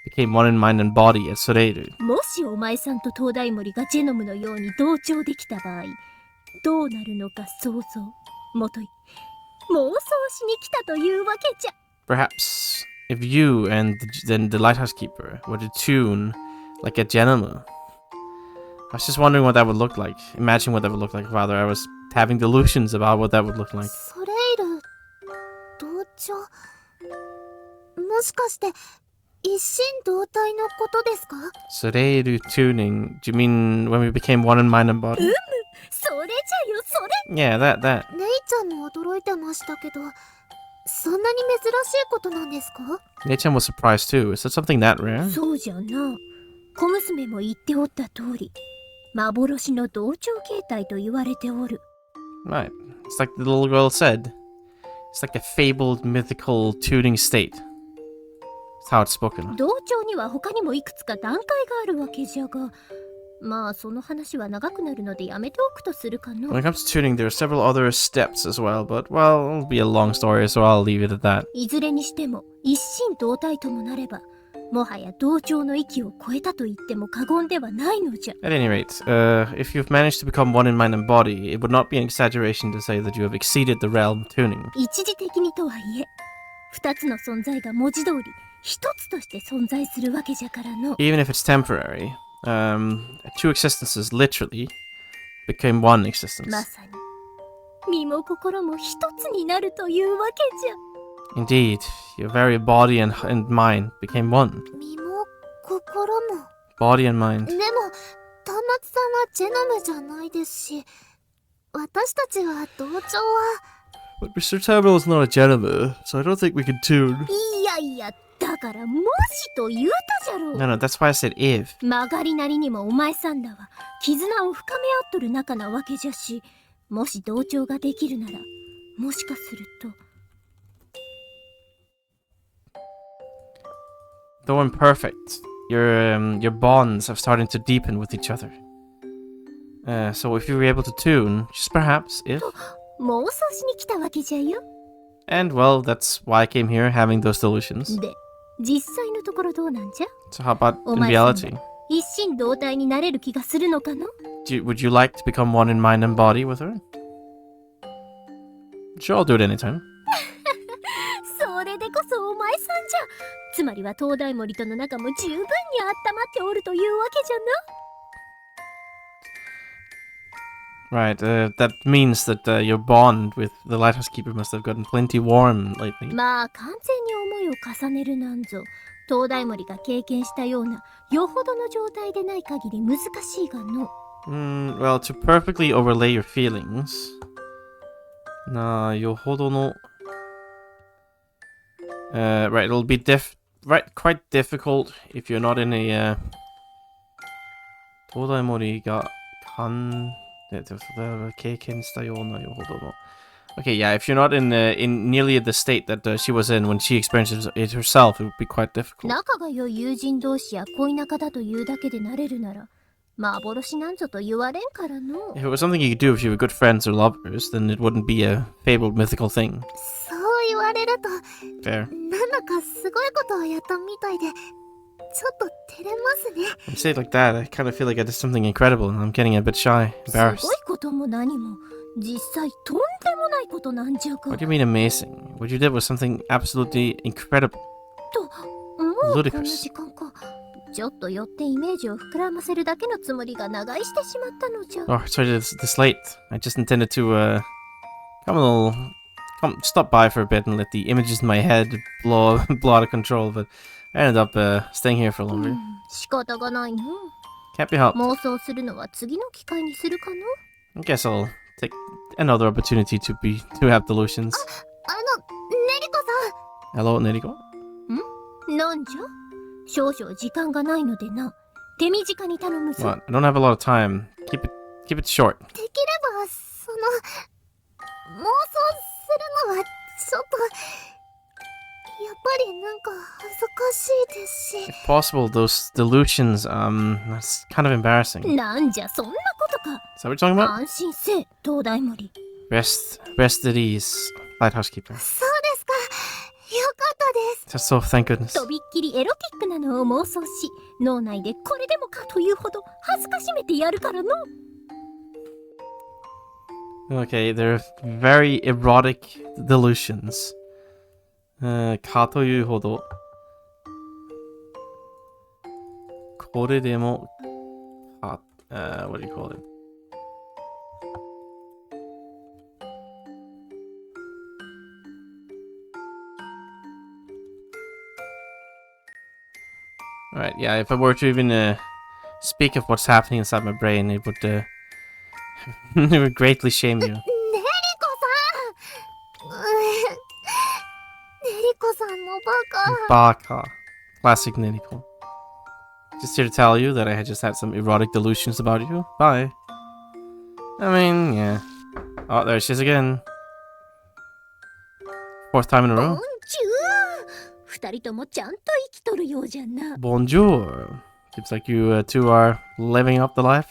S1: became one in mind and body at Soreiru.
S3: もしお前さんと東大森がジェノムのように同調できた場合、どうなるのか想像。もとい、妄想しに来たというわけじゃ。
S1: Perhaps if you and the lighthouse keeper were to tune like a gentleman. I was just wondering what that would look like. Imagine what that would look like. Rather, I was having delusions about what that would look like.
S2: ソレイル同調もしかして一心同体のことですか？
S1: Soreiru tuning. Do you mean when we became one in mind and body?
S3: それじゃよ、それ。
S1: Yeah, that.
S2: ネイちゃんも驚いてましたけどそんなに珍しいことなんですか？
S1: Nei-chan was surprised too. Is that something that rare?
S3: そうじゃな。小娘も言っておった通り、幻の同調形態と言われておる。
S1: Right. It's like the little girl said. It's like a fabled mythical tuning state. That's how it's spoken.
S3: 同調には他にもいくつか段階があるわけじゃが、まあその話は長くなるのでやめておくとするか
S1: When
S3: の。
S1: it comes to tuning, there are several other steps as well, but, well, it'll be a long story, so I'll leave it at that.
S3: いずれにしても一心同体ともなれば、もはや同調の域を超えたと言っても過言ではないのじゃ。
S1: At any rate, if you've managed to become one in mind and body, it would not be an exaggeration to say that you have exceeded the realm of tuning.
S3: 一時的にとはいえ、二つの存在が文字通り一つとして存在するわけじゃからの。
S1: Even if it's temporary, two existences literally became one existence.
S3: まさに身も心も一つになるというわけじゃ。
S1: Indeed, your very body and mind became one.
S2: 身も心も
S1: Body and mind.
S2: でも端末さんはジェノムじゃないですし私たちは同調は
S1: But Mr. Terminal is not a gentleman, so I don't think we can tune.
S3: いやいや、だからもしと言うたじゃろう。
S1: No, that's why I said if.
S3: 曲がりなりにもお前さんらは絆を深め合っとる仲なわけじゃし、もし同調ができるなら、もしかすると。
S1: Though imperfect, your bonds have started to deepen with each other. So if you were able to tune, just perhaps, if...
S3: 妄想しに来たわけじゃよ。
S1: And, well, that's why I came here, having those delusions.
S3: で、実際のところどうなんじゃ？
S1: So how about
S3: お
S1: in
S3: 前さん
S1: reality?
S3: ら一心同体になれる気がするのかの？
S1: Would you like to become one in mind and body with her? Sure, I'll do it anytime.
S3: それでこそお前さんじゃ。つまりは東大森との仲も十分に温まっておるというわけじゃな。
S1: Right, that means that your bond with the lighthouse keeper must have gotten plenty warm lately.
S3: まあ完全に思いを重ねるなんぞ、東大森が経験したようなよほどの状態でない限り難しいがの。
S1: Well, to perfectly overlay your feelings... Nah, yohodo no... right, it'll be quite difficult if you're not in a... Todai Mori ga kan... Okay, yeah, if you're not in nearly the state that she was in when she experienced it herself, it would be quite difficult.
S3: 仲が良い友人同士や恋仲だというだけでなれるなら、幻なんぞと言われんからの。
S1: If it was something you could do if you were good friends or lovers, then it wouldn't be a fabled mythical thing.
S2: そう言われると
S1: Fair.
S2: なんだかすごいことをやったみたいでちょっと照れますね。
S1: When you say it like that, I kind of feel like I did something incredible and I'm getting a bit shy,
S3: す
S1: embarrassed.
S3: ごいことも何も実際とんでもないことなんじゃが。
S1: What do you mean amazing? What you did was something absolutely incredible.
S3: ともうこの
S1: Ludicrous.
S3: 時間か。ちょっと寄ってイメージを膨らませるだけのつもりが長居してしまったのじゃ。
S1: Oh, sorry, this late. I just intended to stop by for a bit and let the images in my head blow out of control, but I ended up staying here for
S3: う
S1: longer.
S3: ん、仕方がないの。
S1: Can't be helped.
S3: 妄想するのは次の機会にするかの。
S1: I guess I'll take another opportunity to have delusions.
S2: ねりこさん
S1: Hello, Neriko?
S3: なんじゃ？少々時間がないのでな。手短に頼むぞ。
S1: What? I don't have a lot of time. Keep it short.
S2: できれば妄想するのはちょっとやっぱりなんか恥ずかしいですし。
S1: If possible, those delusions, that's kind of embarrassing.
S3: なんじゃそんなことか。
S1: Is that what you're talking about?
S3: 安心せえ、東大森。
S1: Rest at ease, lighthouse keeper.
S2: そうですか。よかったです。
S1: Just so, thank goodness.
S3: とびっきりエロティックなのを妄想し、脳内でこれでもかというほど恥ずかしめてやるからの。
S1: Okay, they're very erotic delusions. かというほど。これでも、what do you call it? Alright, yeah, if I were to even speak of what's happening inside my brain, it would it would greatly shame you.
S2: ねりこさんねりこさんのバカ。
S1: Baka. Classic Niniko. Just here to tell you that I had just had some erotic delusions about you. Bye. I mean, yeah. Oh, there she is again. Fourth time in a
S3: ボン
S1: row.
S3: ジュー。二人ともちゃんと生きとるようじゃな。
S1: Bonjour. Seems like you two are living up the life.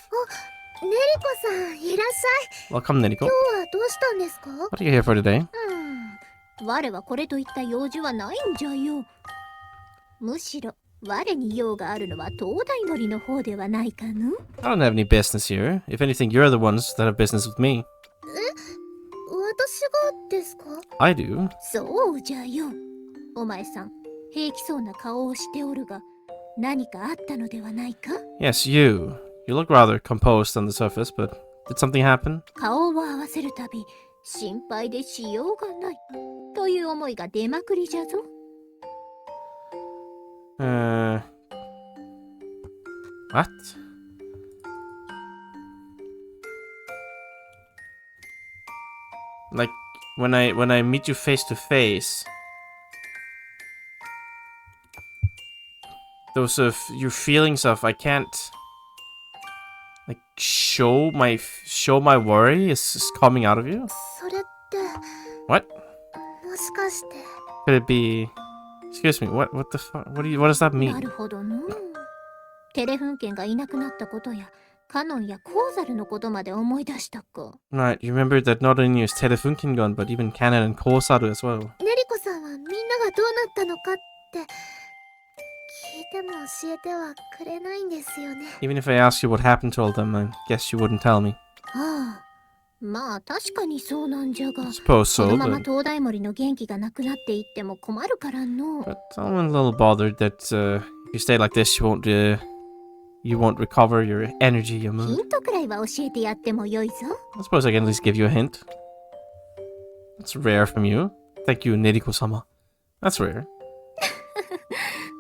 S2: ねりこさんいらっしゃい。
S1: Welcome, Niniko.
S2: 今日はどうしたんですか？
S1: What are you here for today?
S3: 我はこれといった用事はないんじゃよ。むしろ我に用があるのは東大森の方ではないかの。
S1: I don't have any business here. If anything, you're the ones that have business with me.
S2: 私がですか？
S1: I do.
S3: そうじゃよ。お前さん、平気そうな顔をしておるが、何かあったのではないか？
S1: Yes, you. You look rather composed on the surface, but did something happen?
S3: 顔を合わせるたび、心配でしようがない。という思いが出まくりじゃぞ。
S1: What? Like, when I meet you face to face, those of your feelings of I can't like show my worry is coming out of you.
S2: それって
S1: What?
S2: もしかして
S1: Could it be? Excuse me. What the fuck? What does that
S3: な
S1: mean?
S3: るほどの。テレフン家がいなくなったことや、カノンやコウザルのことまで思い出したか。
S1: Right. You remember that not only is Telefunken gone, but even Kanan and Kosaru as well.
S2: ネリコさんはみんながどうなったのかって聞いても教えてはくれないんですよね。
S1: Even if I asked you what happened to all of them, I guess you wouldn't tell me.
S3: ああ、まあ確かにそうなんじゃが、
S1: I suppose
S3: こ
S1: so,
S3: のまま
S1: but
S3: 東大森の元気がなくなっていっても困るからの。
S1: I'm a little bothered that if you stay like this, you won't recover your energy, your
S3: ヒ
S1: mood.
S3: ントくらいは教えてやってもよいぞ。
S1: I suppose I can at least give you a hint. That's rare from you. Thank you, Neriko-sama. That's rare.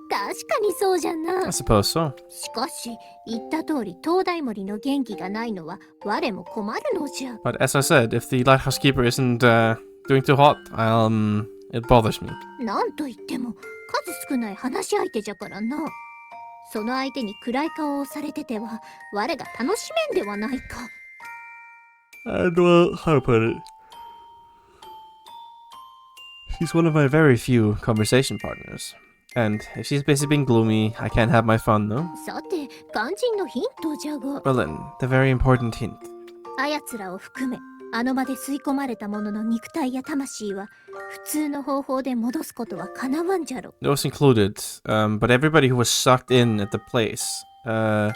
S3: 確かにそうじゃ
S1: I
S3: な。
S1: suppose so.
S3: しかし、言った通り東大森の元気がないのは我も困るのじゃ。
S1: But as I said, if the lighthouse keeper isn't doing too hot, it bothers me.
S3: なんと言っても数少ない話し相手じゃからな。その相手に暗い顔をされてては我が楽しめんではないか。
S1: And well, how to put it? She's one of my very few conversation partners. And if she's busy being gloomy, I can't have my fun, no?
S3: さて、肝心のヒントじゃが、
S1: Well then, the very important hint.
S3: あやつらを含めあの場で吸い込まれた者の肉体や魂は普通の方法で戻すことはかなわんじゃろ。
S1: Those included, but everybody who was sucked in at the place, all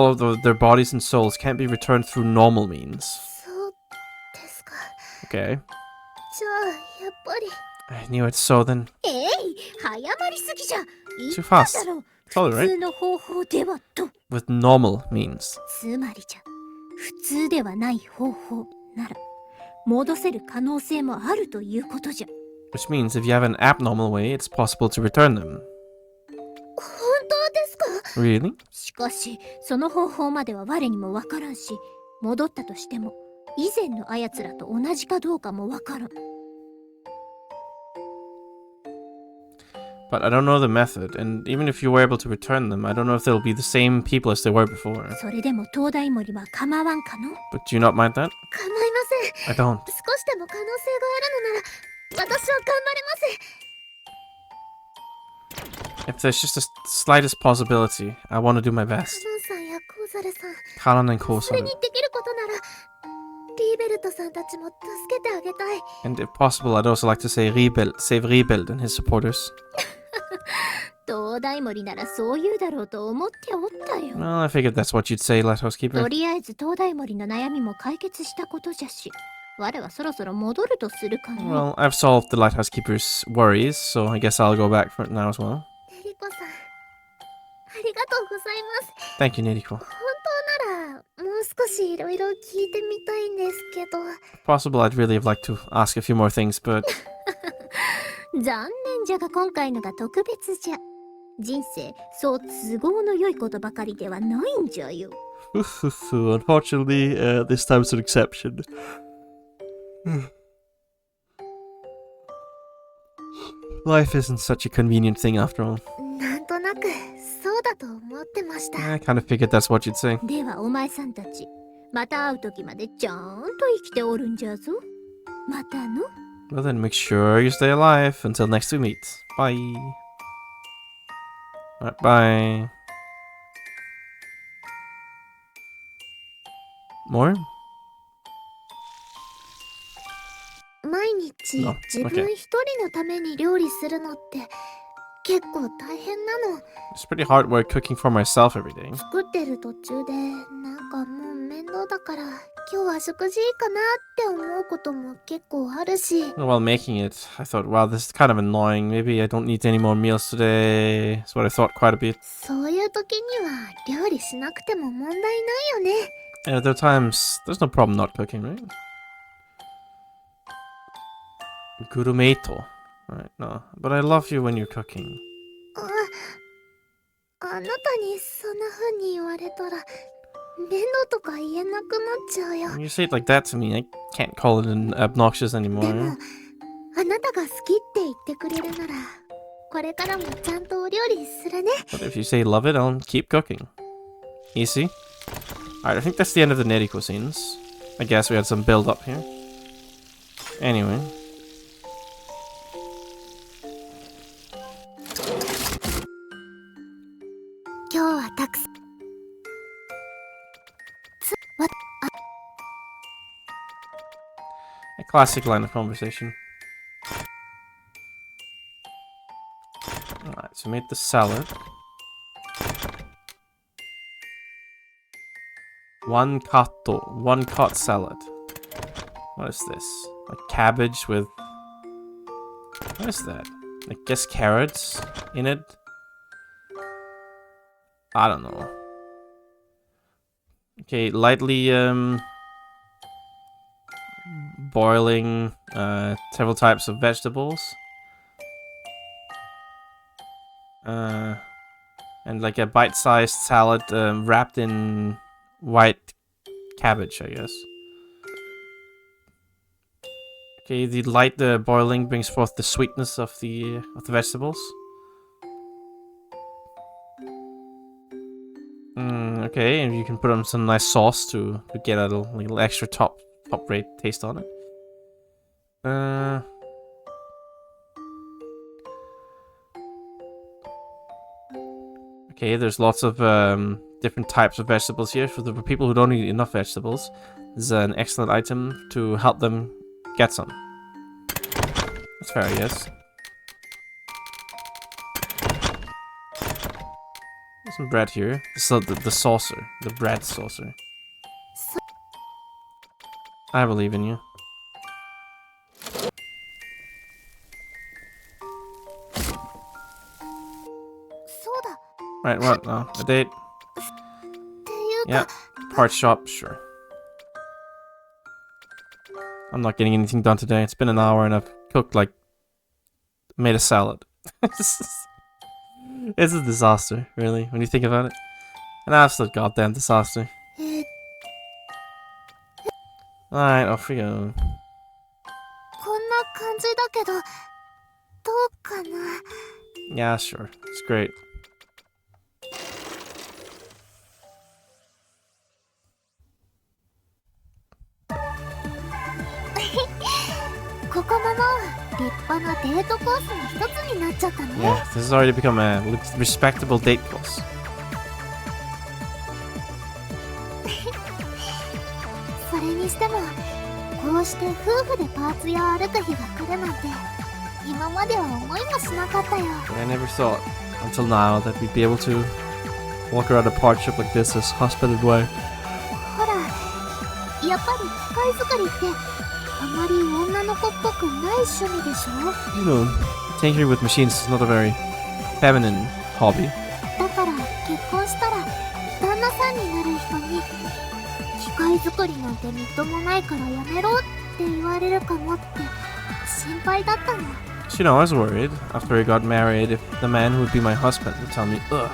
S1: of their bodies and souls can't be returned through normal means.
S2: そうですか。
S1: Okay.
S2: じゃあやっぱり
S1: I knew it, so then.
S3: えい、早まりすぎじゃ。言っ
S1: Too
S3: た
S1: fast.
S3: だろう。
S1: It's all
S3: 普
S1: right.
S3: 通の方法ではと。
S1: With normal means.
S3: つまりじゃ、普通ではない方法なら戻せる可能性もあるということじゃ。
S1: Which means if you have an abnormal way, it's possible to return them.
S2: 本当ですか？
S1: Really?
S3: しかし、その方法までは我にもわからんし、戻ったとしても以前のあやつらと同じかどうかもわからん。
S1: But I don't know the method, and even if you were able to return them, I don't know if they'll be the same people as they were before.
S3: それでも東大森は構わんかの？
S1: But do you not mind that?
S2: 構いません。
S1: I don't.
S2: 少しでも可能性があるのなら私は頑張れます。
S1: If there's just the slightest possibility, I want to do my
S2: カノ
S1: best.
S2: ンさんやコウザルさん、
S1: Kanan and
S2: それ
S1: Kosaru.
S2: にできることならリーベルトさんたちも助けてあげたい。
S1: And if possible, I'd also like to save Rebuild and his supporters.
S3: 東大森ならそう言うだろうと思っておったよ。
S1: Well, I figured that's what you'd say, Lighthouse
S3: と
S1: Keeper.
S3: りあえず東大森の悩みも解決したことじゃし、我はそろそろ戻るとするかの。
S1: Well, I've solved the Lighthouse Keeper's worries, so I guess I'll go back for it now as well.
S2: ネリコさん、ありがとうございます。
S1: Thank you, Neriko.
S2: 本当ならもう少しいろいろ聞いてみたいんですけど。
S1: If possible, I'd really have liked to ask a few more things, but
S3: 残念じゃが今回のが特別じゃ。人生、そう都合の良いことばかりではないんじゃよ。
S1: unfortunately, this time's an exception. Life isn't such a convenient thing after all.
S2: なんとなくそうだと思ってました。
S1: I kind of figured that's what you'd say.
S3: ではお前さんたち、また会う時までちゃんと生きておるんじゃぞ。またの。
S1: Well then, make sure you stay alive until next we meet. Bye. Alright, bye. More?
S2: 毎日
S1: あ
S2: 自分一人のために料理するのって結構大変なの。
S1: It's pretty hard work cooking for myself every day.
S2: 作ってる途中でなんかもう面倒だから今日は食事いいかなって思うことも結構あるし。
S1: While making it, I thought, wow, this is kind of annoying. Maybe I don't need any more meals today. That's what I thought quite a bit.
S2: そういう時には料理しなくても問題ないよね。
S1: And there are times, there's no problem not cooking, right? Gurumeito. Alright, no. But I love you when you're cooking.
S2: あなたにそんな風に言われたら面倒とか言えなくなっちゃうよ。
S1: When you say it like that to me, I can't call it obnoxious
S2: でも
S1: anymore.
S2: あなたが好きって言ってくれるならこれからもちゃんとお料理するね。
S1: But if you say love it, I'll keep cooking. Easy. Alright, I think that's the end of the nitty cuisines. I guess we had some build up here. Anyway. A classic line of conversation. Alright, so we made the salad. One cut salad. What is this? A cabbage with... What is that? I guess carrots in it? I don't know. Okay, lightly boiling several types of vegetables. And like a bite-sized salad wrapped in white cabbage, I guess. Okay, the light boiling brings forth the sweetness of the vegetables. Okay, and you can put on some nice sauce to get a little extra top rate taste on it. Okay, there's lots of different types of vegetables here. For the people who don't eat enough vegetables, this is an excellent item to help them get some. That's fair, I guess. There's some bread here. So the saucer, the bread saucer. I believe in you. Right, what? No, a date. Yeah, part shop, sure. I'm not getting anything done today. It's been an hour and I've cooked made a salad. It's a disaster, really, when you think about it. An absolute goddamn disaster. Alright, off we go. Yeah, sure. It's great. Yeah, this has already become a respectable date course. But I never thought until now that we'd be able to walk around a part shop like this as husband and wife. You know, tinkering with machines is not a very feminine hobby. So, you know, I was worried after I got married if the man who would be my husband would tell me, ugh,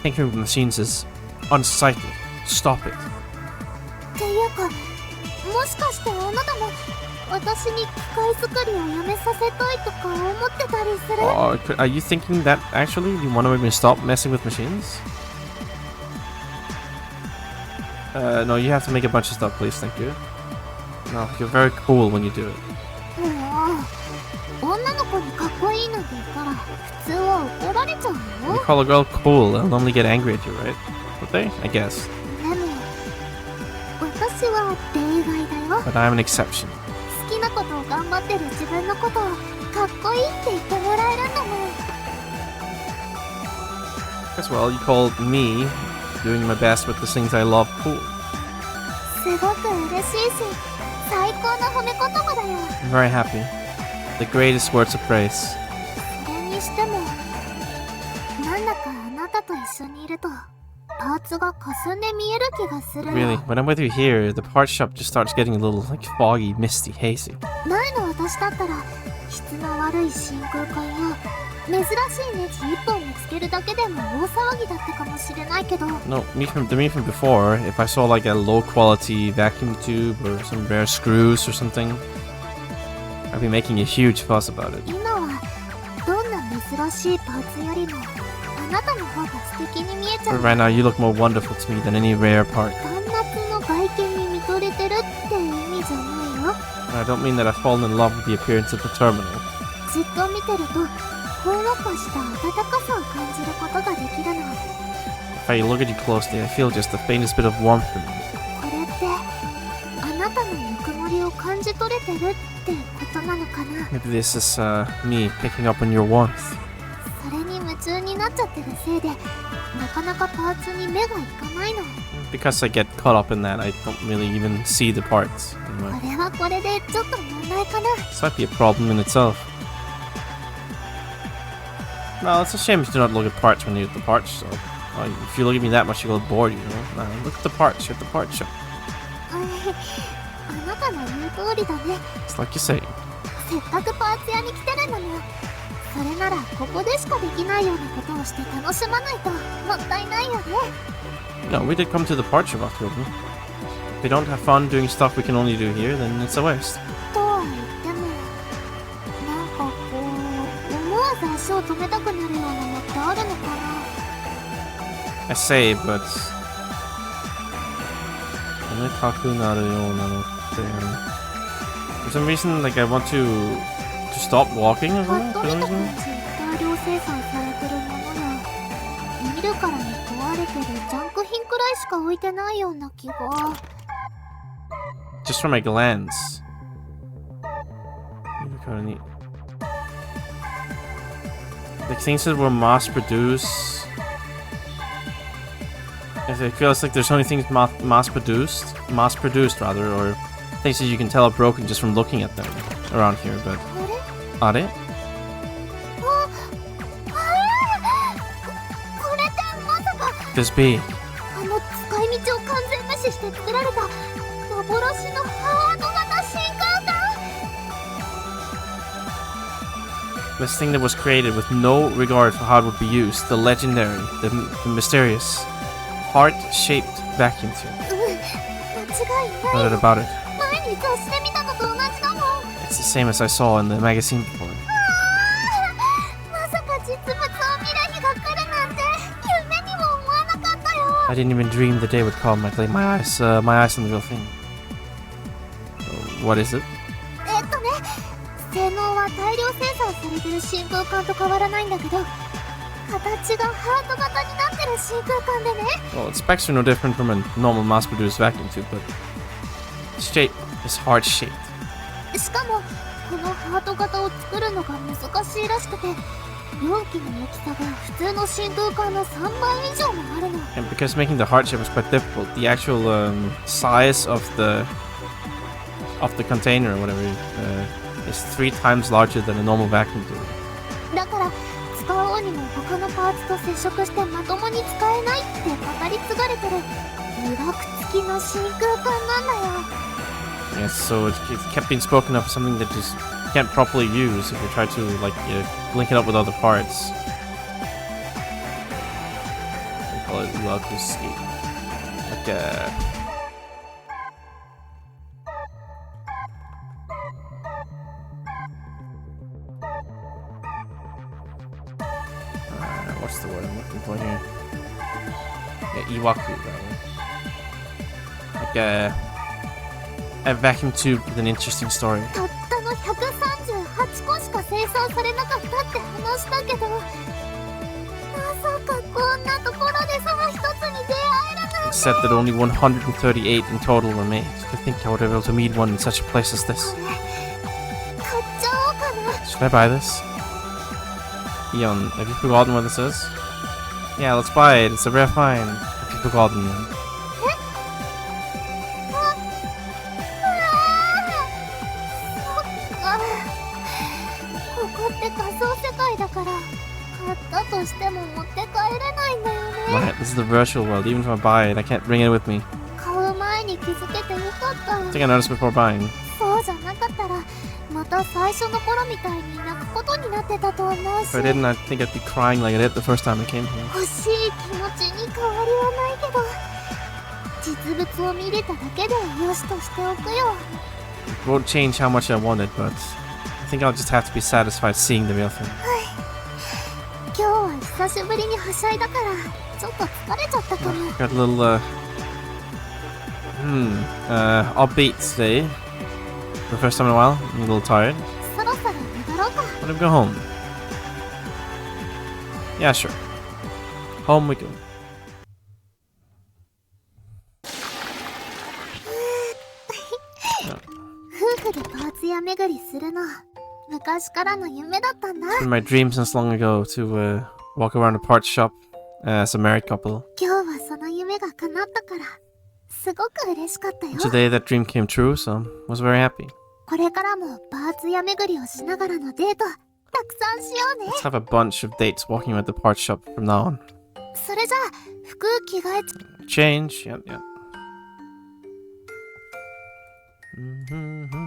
S1: tinkering with machines is unsightly. Stop it. Oh, are you thinking that actually? You want to make me stop messing with machines? No, you have to make a bunch of stuff, please, thank you. No, you're very cool when you do it. When you call a girl cool, they'll normally get angry at you, right? Would they? I guess. But I'm an exception. As well, you called me doing my best with the things I love cool. I'm very happy. The greatest words of praise. Really, when I'm with you here, the part shop just starts getting a little foggy, misty, hazy. No, me from before, if I saw a low quality vacuum tube or some rare screws or something, I'd be making a huge fuss about it.
S2: 珍しいパーツよりもあなたの方が素敵に見えちゃ
S1: But
S2: う。
S1: right now, you look more wonderful to me than any rare part.
S2: 端末の外見に見とれてるって意味じゃないよ。
S1: I don't mean that I've fallen in love with the appearance of the terminal.
S2: じっと見てるとほんわかした温かさを感じることができるの。
S1: If I look at you closely, I feel just the faintest bit of warmth in me.
S2: これってあなたのぬくもりを感じ取れてるってことなのかな。
S1: Maybe this is me picking up on your warmth.
S2: それに夢中になっちゃってるせいでなかなかパーツに目がいかないの。
S1: Because I get caught up in that, I don't really even see the parts.
S2: これはこれでちょっと問題かな。
S1: This might be a problem in itself. No, it's a shame if you do not look at parts when you look at the parts, so... if you look at me that much, you go bored, you know? No, look at the parts, you're at the part shop.
S2: あなたの言う通りだね。
S1: It's like you say.
S2: せっかくパーツ屋に来てるのにそれならここでしかできないようなことをして楽しまないともったいないよね。
S1: No, we did come to the part shop after all. If we don't have fun doing stuff we can only do here, then it's a waste.
S2: とは言ってもなんかこう思わず足を止めたくなるようなのってあるのかな。
S1: I say, but... 止めたくなるようなのって... For some reason, like, I want to stop walking or
S2: パッ
S1: something?
S2: と
S1: For
S2: 見
S1: some
S2: た感
S1: reason?
S2: じ大量生産されてるものや見るからに壊れてるジャンク品くらいしか置いてないような気が。
S1: Just from my glance. Like things that were mass-produced. It feels like there's so many things mass-produced rather, or things that you can tell are broken just from looking at them around here. But
S2: あれ
S1: are they?
S2: これってまさか
S1: This big.
S2: あの使い道を完全無視して作られた幻のハート型真空管。
S1: This thing that was created with no regard for how it would be used. The legendary, the mysterious, heart-shaped vacuum tube.
S2: 間違い
S1: No
S2: ない。
S1: doubt about it.
S2: 前に雑誌で見たのと同じだもん。
S1: It's the same as I saw in the magazine before.
S2: まさか実物を見る日が来るなんて夢にも思わなかったよ。
S1: I didn't even dream the day would come. I'd lay my eyes on the real thing. What is it?
S2: 性能は大量生産されてる真空管と変わらないんだけど形がハート型になってる真空管でね。
S1: Well, its specs are no different from a normal mass-produced vacuum tube, but its shape is heart-shaped.
S2: しかもこのハート型を作るのが難しいらしくて容器の大きさが普通の真空管の3倍以上もあるの。
S1: And because making the heart shape is quite difficult, the actual size of the container or whatever is 3 times larger than a normal vacuum tube.
S2: だから使おうにも他のパーツと接触してまともに使えないって語り継がれてるいわくつきの真空管なんだよ。
S1: Yes, so it kept being spoken of as something that just can't properly use if you try to like link it up with other parts. We call it reupload. Like what's the word I'm looking for here? Yeah, iwaku, rather. Like a vacuum tube with an interesting story.
S2: たったの138個しか生産されなかったって話だけどまさかこんなところでその一つに出会えるなんて。
S1: It said that only 138 in total were made. To think I would be able to meet one in such a place as this.
S2: これ買っちゃおうかな。
S1: Should I buy this? Eon, have you forgotten what this is? Yeah, let's buy it. It's a rare find. Have you forgotten, Eon?
S2: ここって仮想世界だから買ったとしても持って帰れないんだよね。
S1: Right, this is the virtual world. Even if I buy it, I can't bring it with me.
S2: 買う前に気づけてよかった。
S1: I think I noticed before buying.
S2: そうじゃなかったらまた最初の頃みたいに泣くことになってたと思うし。
S1: If I didn't, I think I'd be crying like I did the first time I came here.
S2: 欲しい気持ちに変わりはないけど実物を見れただけでよしとしておくよ。
S1: It won't change how much I want it, but I think I'll just have to be satisfied seeing the real thing.
S2: 今日は久しぶりにはしゃいだからちょっと疲れちゃったかも。
S1: Got a little upbeat today. For the first time in a while. I'm a little tired.
S2: そろそろ戻ろうか。
S1: Let him go home. Yeah, sure. Home we go.
S2: 夫婦でパーツ屋巡りするの昔からの夢だったんだ。
S1: It's been my dream since long ago to walk around a parts shop as a married couple.
S2: 今日はその夢が叶ったからすごく嬉しかったよ。
S1: Today that dream came true, so I was very happy.
S2: これからもパーツ屋巡りをしながらのデートたくさんしようね。
S1: Let's have a bunch of dates walking around the parts shop from now on.
S2: それじゃあ服着替え
S1: Change, yep, yep. Mm-hmm.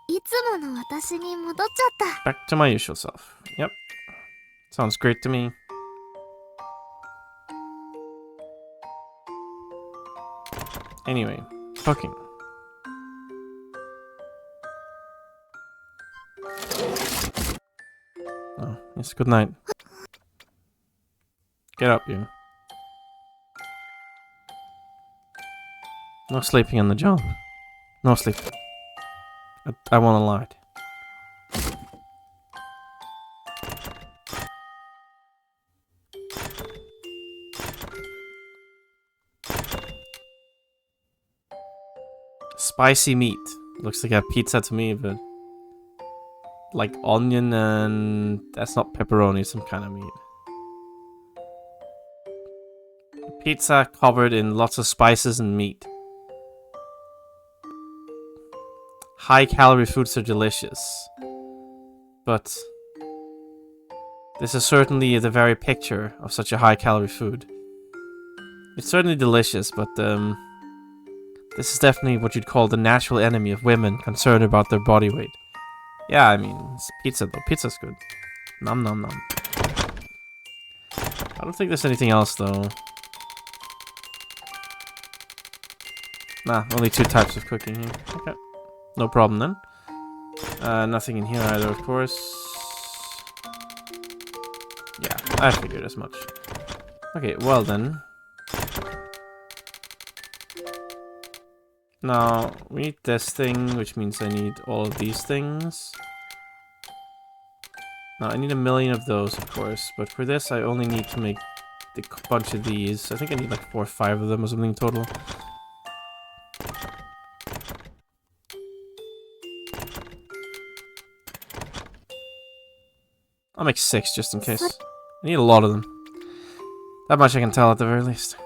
S2: いつもの私に戻っちゃった。
S1: Back to my usual self. Yep. Sounds great to me. Anyway, cooking. Oh, yes, good night. Get up, you. No sleeping on the job. No sleeping. I won't allow it. Spicy meat. Looks like a pizza to me, but like onion and that's not pepperoni, some kind of meat. Pizza covered in lots of spices and meat. High calorie foods are delicious, but this is certainly the very picture of such a high calorie food. It's certainly delicious, but this is definitely what you'd call the natural enemy of women concerned about their body weight. Yeah, I mean, it's pizza though. Pizza's good. Nom nom nom. I don't think there's anything else though. Nah, only 2 types of cooking here. Okay. No problem then. Nothing in here either, of course. Yeah, I figured as much. Okay, well then. Now, we need this thing, which means I need all of these things. Now, I need 1 million of those, of course, but for this I only need to make a bunch of these. I think I need like 4 or 5 of them or something total. I'll make 6 just in case. I need a lot of them. That much I can tell at the very least.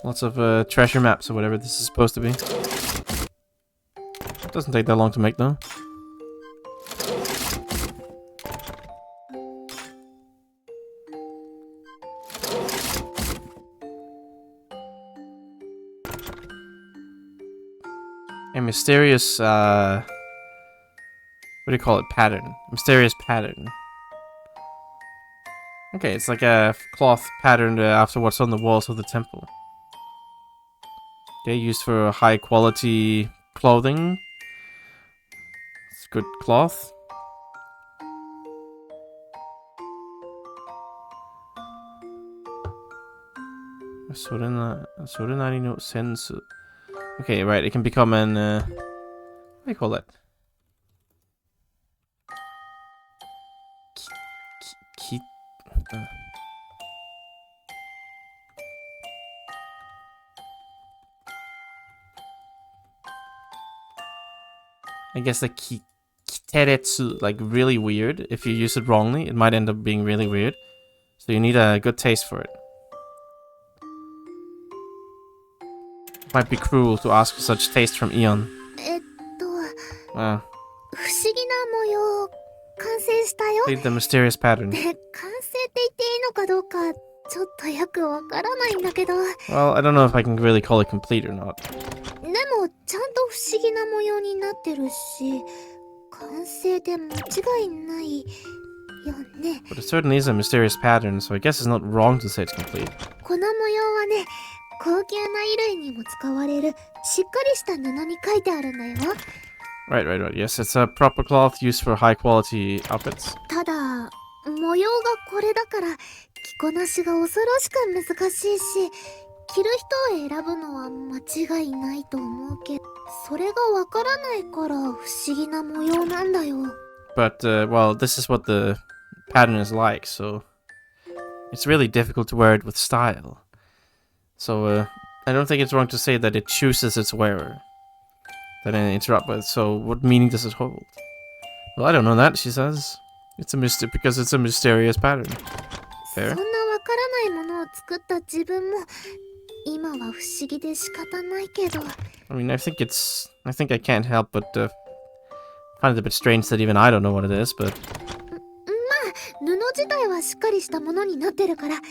S1: Lots of treasure maps or whatever this is supposed to be. Doesn't take that long to make though. A mysterious, what do you call it? Pattern. Mysterious pattern. Okay, it's like a cloth patterned after what's on the walls of the temple. Okay, used for high quality clothing. It's good cloth. Sorenari no sensu. Okay, right, it can become an, what do you call that? I guess the kiteretsu, like really weird. If you use it wrongly, it might end up being really weird. So you need a good taste for it. It might be cruel to ask for such taste from Eon.
S2: 不思議な模様完成したよ。
S1: Read the mysterious pattern.
S2: で、完成って言っていいのかどうかちょっとよくわからないんだけど。
S1: Well, I don't know if I can really call it complete or not.
S2: でもちゃんと不思議な模様になってるし、完成で間違いない。よね。
S1: But it certainly is a mysterious pattern, so I guess it's not wrong to say it's complete.
S2: この模様はね、高級な衣類にも使われるしっかりした布に書いてあるんだよ。
S1: Right. Yes, it's a proper cloth used for high quality outfits.
S2: ただ模様がこれだから着こなしが恐ろしく難しいし、着る人を選ぶのは間違いないと思うけど、それがわからないから不思議な模様なんだよ。
S1: But, well, this is what the pattern is like, so it's really difficult to wear it with style. So, I don't think it's wrong to say that it chooses its wearer. Then I interrupt with, so what meaning does it hold? Well, I don't know that, she says. It's a because it's a mysterious pattern.
S2: そん
S1: Fair.
S2: なわからないものを作った自分も今は不思議で仕方ないけど。
S1: I mean, I think I can't help but find it a bit strange that even I don't know what it is, but
S2: 布自体はしっかりしたものになってるから、きっと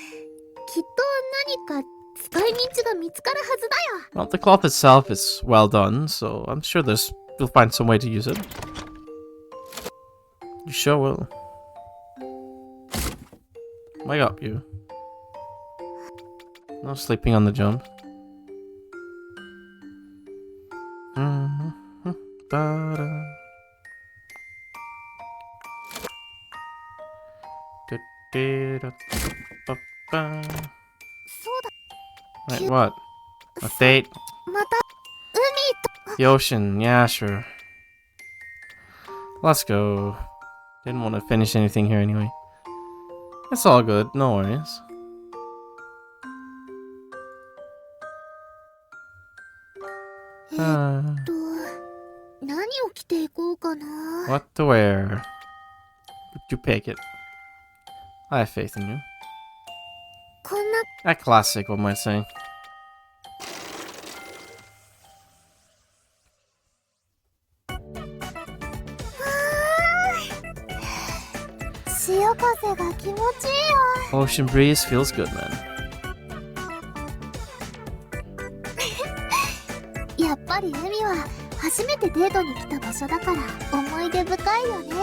S2: 何か使い道が見つかるはずだよ。
S1: well, the cloth itself is well done, so I'm sure we'll find some way to use it. You sure will. Wake up, you. No sleeping on the jump. Da-da. Da-da-da-ba-ba.
S2: そうだ、
S1: Wait, what? A date?
S2: また海と。
S1: The ocean, yeah, sure. Let's go. Didn't want to finish anything here anyway. It's all good, no worries.
S2: 何を着ていこうかな。
S1: What to wear? Would you pick it? I have faith in you.
S2: こんな
S1: A classic, one might say.
S2: 潮風が気持ちいいよ。
S1: Ocean breeze feels good, man.
S2: やっぱり海は初めてデートに来た場所だから思い出深いよね。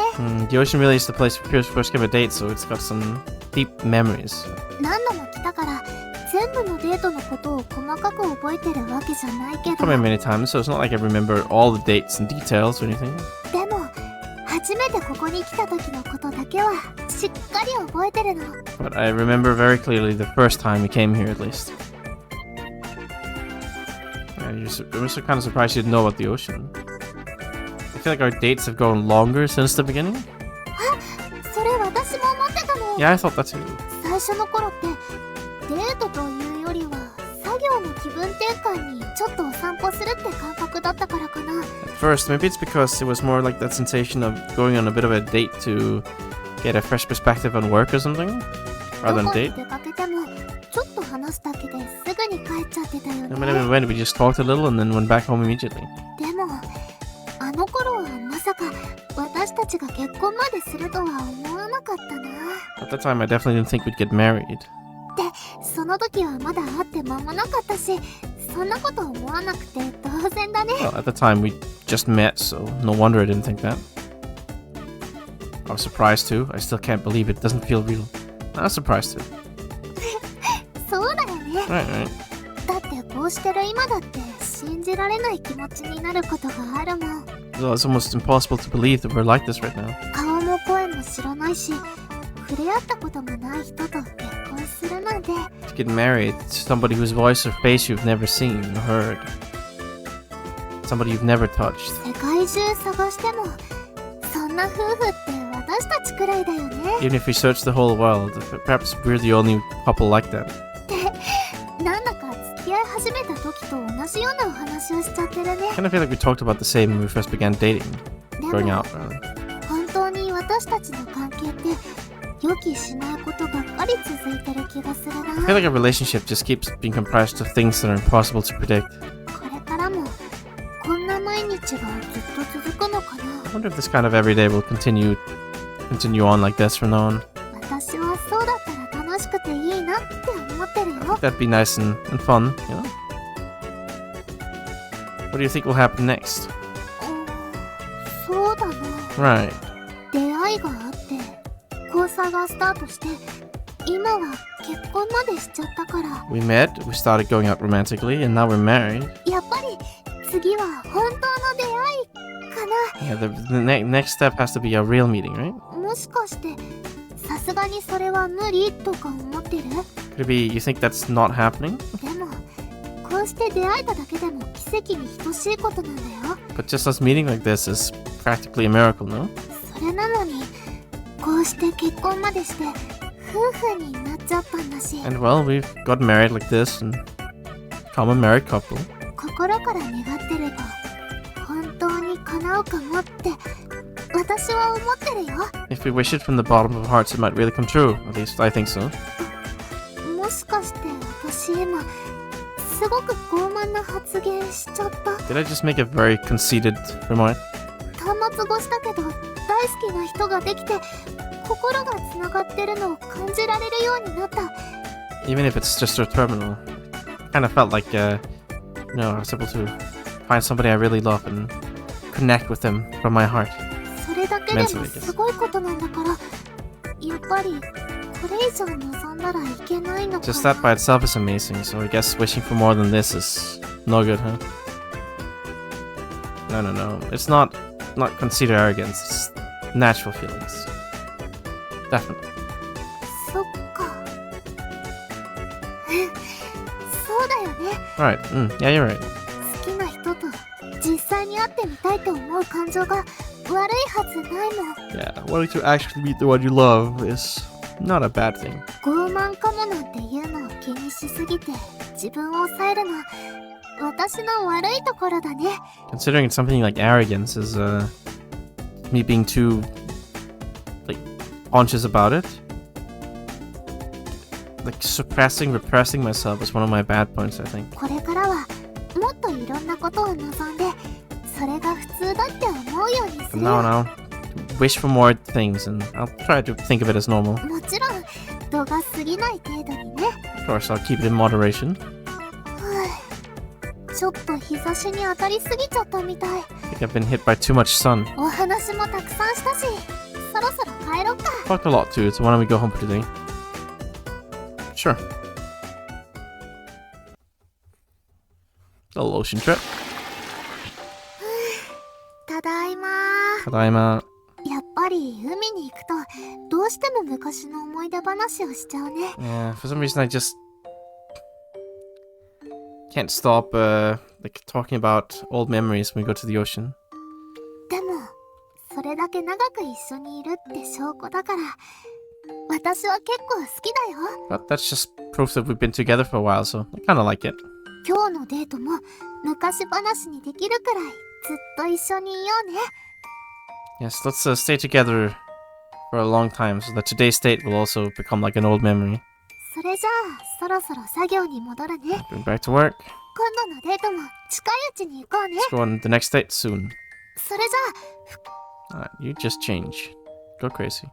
S1: The ocean really is the place we first give a date, so it's got some deep memories.
S2: 何度も来たから全部のデートのことを細かく覚えてるわけじゃないけど、
S1: Come in many times, so it's not like I remember all the dates and details or anything.
S2: でも初めてここに来た時のことだけはしっかり覚えてるの。
S1: But I remember very clearly the first time we came here, at least. Yeah, I was kind of surprised you didn't know about the ocean. I feel like our dates have grown longer since the beginning.
S2: それ私も思ってたの。
S1: Yeah, I thought that too.
S2: 最初の頃ってデートというよりは作業の気分転換にちょっとお散歩するって感覚だったからかな。
S1: At first, maybe it's because it was more like that sensation of going on a bit of a date to get a fresh perspective on work or something,
S2: ど
S1: rather
S2: こ
S1: than
S2: に
S1: date.
S2: 出かけてもちょっと話すだけですぐに帰っちゃってたよ
S1: And whenever we
S2: ね。
S1: went, we just talked a little and then went back home immediately.
S2: でもあの頃はまさか私たちが結婚までするとは思わなかったな。
S1: At that time, I definitely didn't think we'd get married.
S2: その時はまだ会って間もなかったし、そんなこと思わなくて当然だね。
S1: Well, at the time, we just met, so no wonder I didn't think that. I was surprised too. I still can't believe it doesn't feel real. I was surprised too.
S2: そうだよね。
S1: Right.
S2: だってこうしてる今だって信じられない気持ちになることがあるもん。
S1: Well, it's almost impossible to believe that we're like this right now.
S2: 顔も声も知らないし、触れ合ったこともない人と結婚するなんて。
S1: To get married to somebody whose voice or face you've never seen or heard. Somebody you've never touched.
S2: 世界中探してもそんな夫婦って私たちくらいだよね。
S1: Even if we search the whole world, perhaps we're the only couple like that.
S2: なんだか付き合い始めた時と同じようなお話をしちゃってるね。
S1: I kind of feel like we talked about the same when we first began dating.
S2: で
S1: Going
S2: も
S1: out, rather.
S2: 本当に私たちの関係って予期しないことばっかり続いてる気がする
S1: I
S2: な。
S1: feel like our relationship just keeps being comprised of things that are impossible to predict.
S2: これからもこんな毎日がずっと続くのかな。
S1: I wonder if this kind of everyday will continue on like this from now on.
S2: 私はそうだったら楽しくていいなって思ってるよ。
S1: That'd be nice and fun, you know? What do you think will happen next?
S2: そうだな。
S1: Right.
S2: 出会いがあって交際がスタートして、今は結婚までしちゃったから。
S1: We met, we started going out romantically, and now we're married.
S2: やっぱり次は本当の出会いかな。
S1: Yeah, the next step has to be a real meeting, right?
S2: もしかしてさすがにそれは無理とか思ってる？
S1: Could it be you think that's not happening?
S2: でもこうして出会えただけでも奇跡に等しいことなんだよ。
S1: But just us meeting like this is practically a miracle, no?
S2: それなのにこうして結婚までして夫婦になっちゃったんだし。
S1: And well, we've got married like this and become a married couple.
S2: 心から願ってれば本当に叶うかもって私は思ってるよ。
S1: If we wish it from the bottom of our hearts, it might really come true. At least I think so.
S2: もしかして私今すごく傲慢な発言しちゃった？
S1: Did I just make a very conceited remark?
S2: 端末越しだけど大好きな人ができて心がつながってるのを感じられるようになった。
S1: Even if it's just a terminal, kind of felt like, I was able to find somebody I really love and connect with them from my heart.
S2: それだけでもすごいことなんだから、やっぱりこれ以上望んだらいけないのかな。
S1: Just that by itself is amazing, so I guess wishing for more than this is no good, huh? No. It's not considered arrogance, it's natural feelings. Definitely.
S2: そっか。そうだよね。
S1: Alright, yeah, you're right.
S2: 好きな人と実際に会ってみたいと思う感情が悪いはずないもん。
S1: Yeah, wanting to actually meet the one you love is not a bad thing.
S2: 傲慢かもなんていうのを気にしすぎて自分を抑えるの私の悪いところだね。
S1: Considering it's something like arrogance is, me being too, conscious about it. Like, repressing myself is one of my bad points, I think.
S2: これからはもっといろんなことを望んでそれが普通だって思うようにす
S1: But
S2: るよ。
S1: no. Wish for more things, and I'll try to think of it as normal.
S2: もちろん度が過ぎない程度にね。
S1: Of course, I'll keep it in moderation.
S2: ちょっと日差しに当たりすぎちゃったみたい。
S1: I think I've been hit by too much sun.
S2: お話もたくさんしたしそろそろ帰ろっか。
S1: Talked a lot too, so why don't we go home for today? Sure. A little ocean trip.
S2: ただいま。
S1: Tadaima.
S2: やっぱり海に行くとどうしても昔の思い出話をしちゃうね。
S1: Yeah, for some reason I just can't stop, talking about old memories when we go to the ocean.
S2: でもそれだけ長く一緒にいるって証拠だから私は結構好きだよ。
S1: But that's just proof that we've been together for a while, so I kinda like it.
S2: 今日のデートも昔話にできるくらいずっと一緒にいようね。
S1: Yes, let's stay together for a long time so that today's date will also become like an old memory.
S2: それじゃあそろそろ作業に戻るね。
S1: Going back to work.
S2: 今度のデートも近いうちに行こうね。
S1: Let's go on the next date soon.
S2: それじゃあ
S1: Alright, you just change. Go crazy.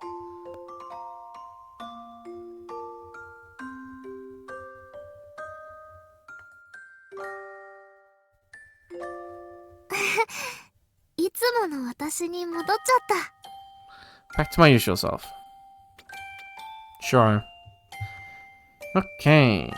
S2: いつもの私に戻っちゃった。
S1: Back to my usual self. Sure. Okay.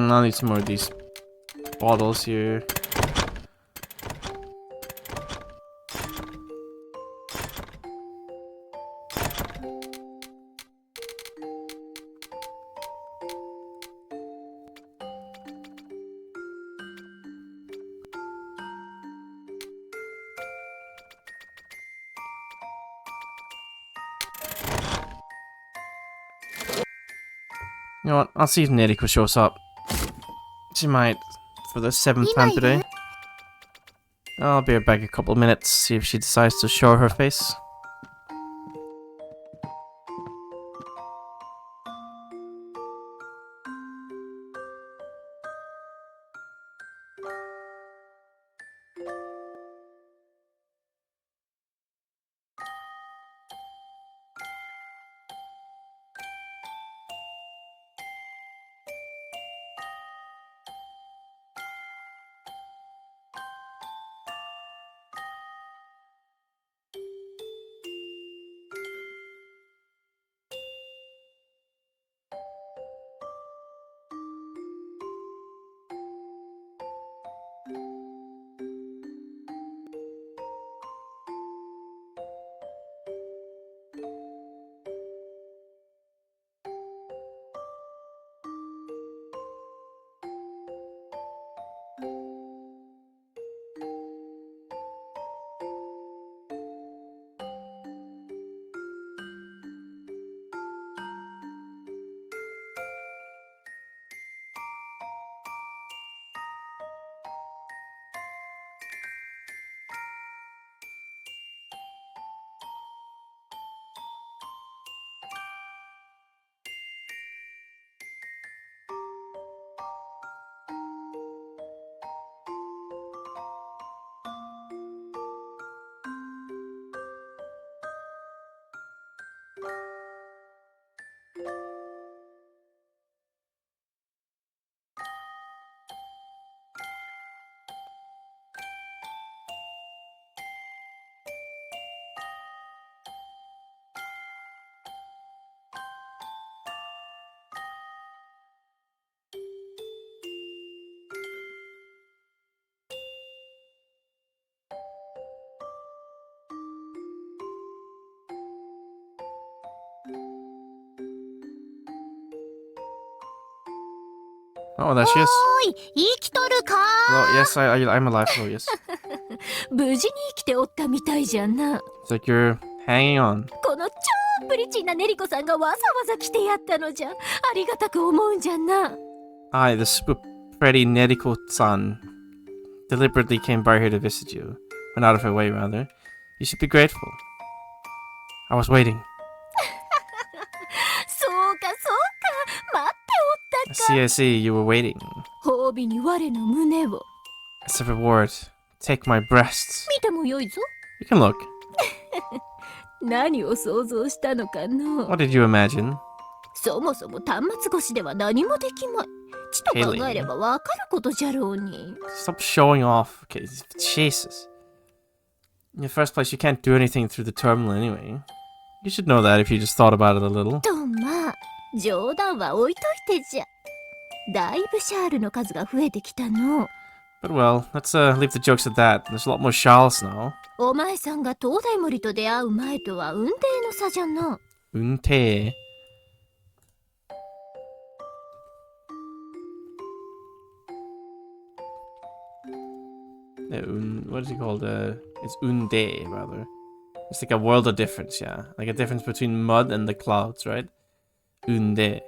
S1: I'll need some more of these bottles here. You know what? I'll see if Neriko shows up. She might, for the 7th time today. I'll be right back in a couple of minutes, see if she decides to show her face. Oh, there she is.
S3: おい、生きとるか
S1: Hello, yes, I'm alive. Hello, yes.
S3: 無事に生きておったみたいじゃな。
S1: It's like you're hanging on.
S3: この超プリチンなネリコさんがわざわざ来てやったのじゃ。ありがたく思うんじゃな。
S1: I, the super pretty Neriko-san, deliberately came by here to visit you. Went out of her way, rather. You should be grateful. I was waiting.
S3: そうかそうか、待っておったか。
S1: I see, you were waiting.
S3: 褒美に我の胸を
S1: As a reward, take my breasts.
S3: 見てもよいぞ。
S1: You can look.
S3: 何を想像したのかの。
S1: What did you imagine?
S3: そもそも端末越しでは何もできまい。ちと考えればわかることじゃろうに。
S1: Stop showing off. Okay, Jesus. In the first place, you can't do anything through the terminal anyway. You should know that if you just thought about it a little.
S3: とまあ、冗談は置いといてじゃ。だいぶシャールの数が増えてきたの。
S1: But well, let's leave the jokes at that. There's a lot more Charles now.
S3: お前さんが東大森と出会う前とは運転の差じゃな。
S1: Unte. What is it called? It's unde, rather. It's like a world of difference, yeah. Like a difference between mud and the clouds, right? Unde.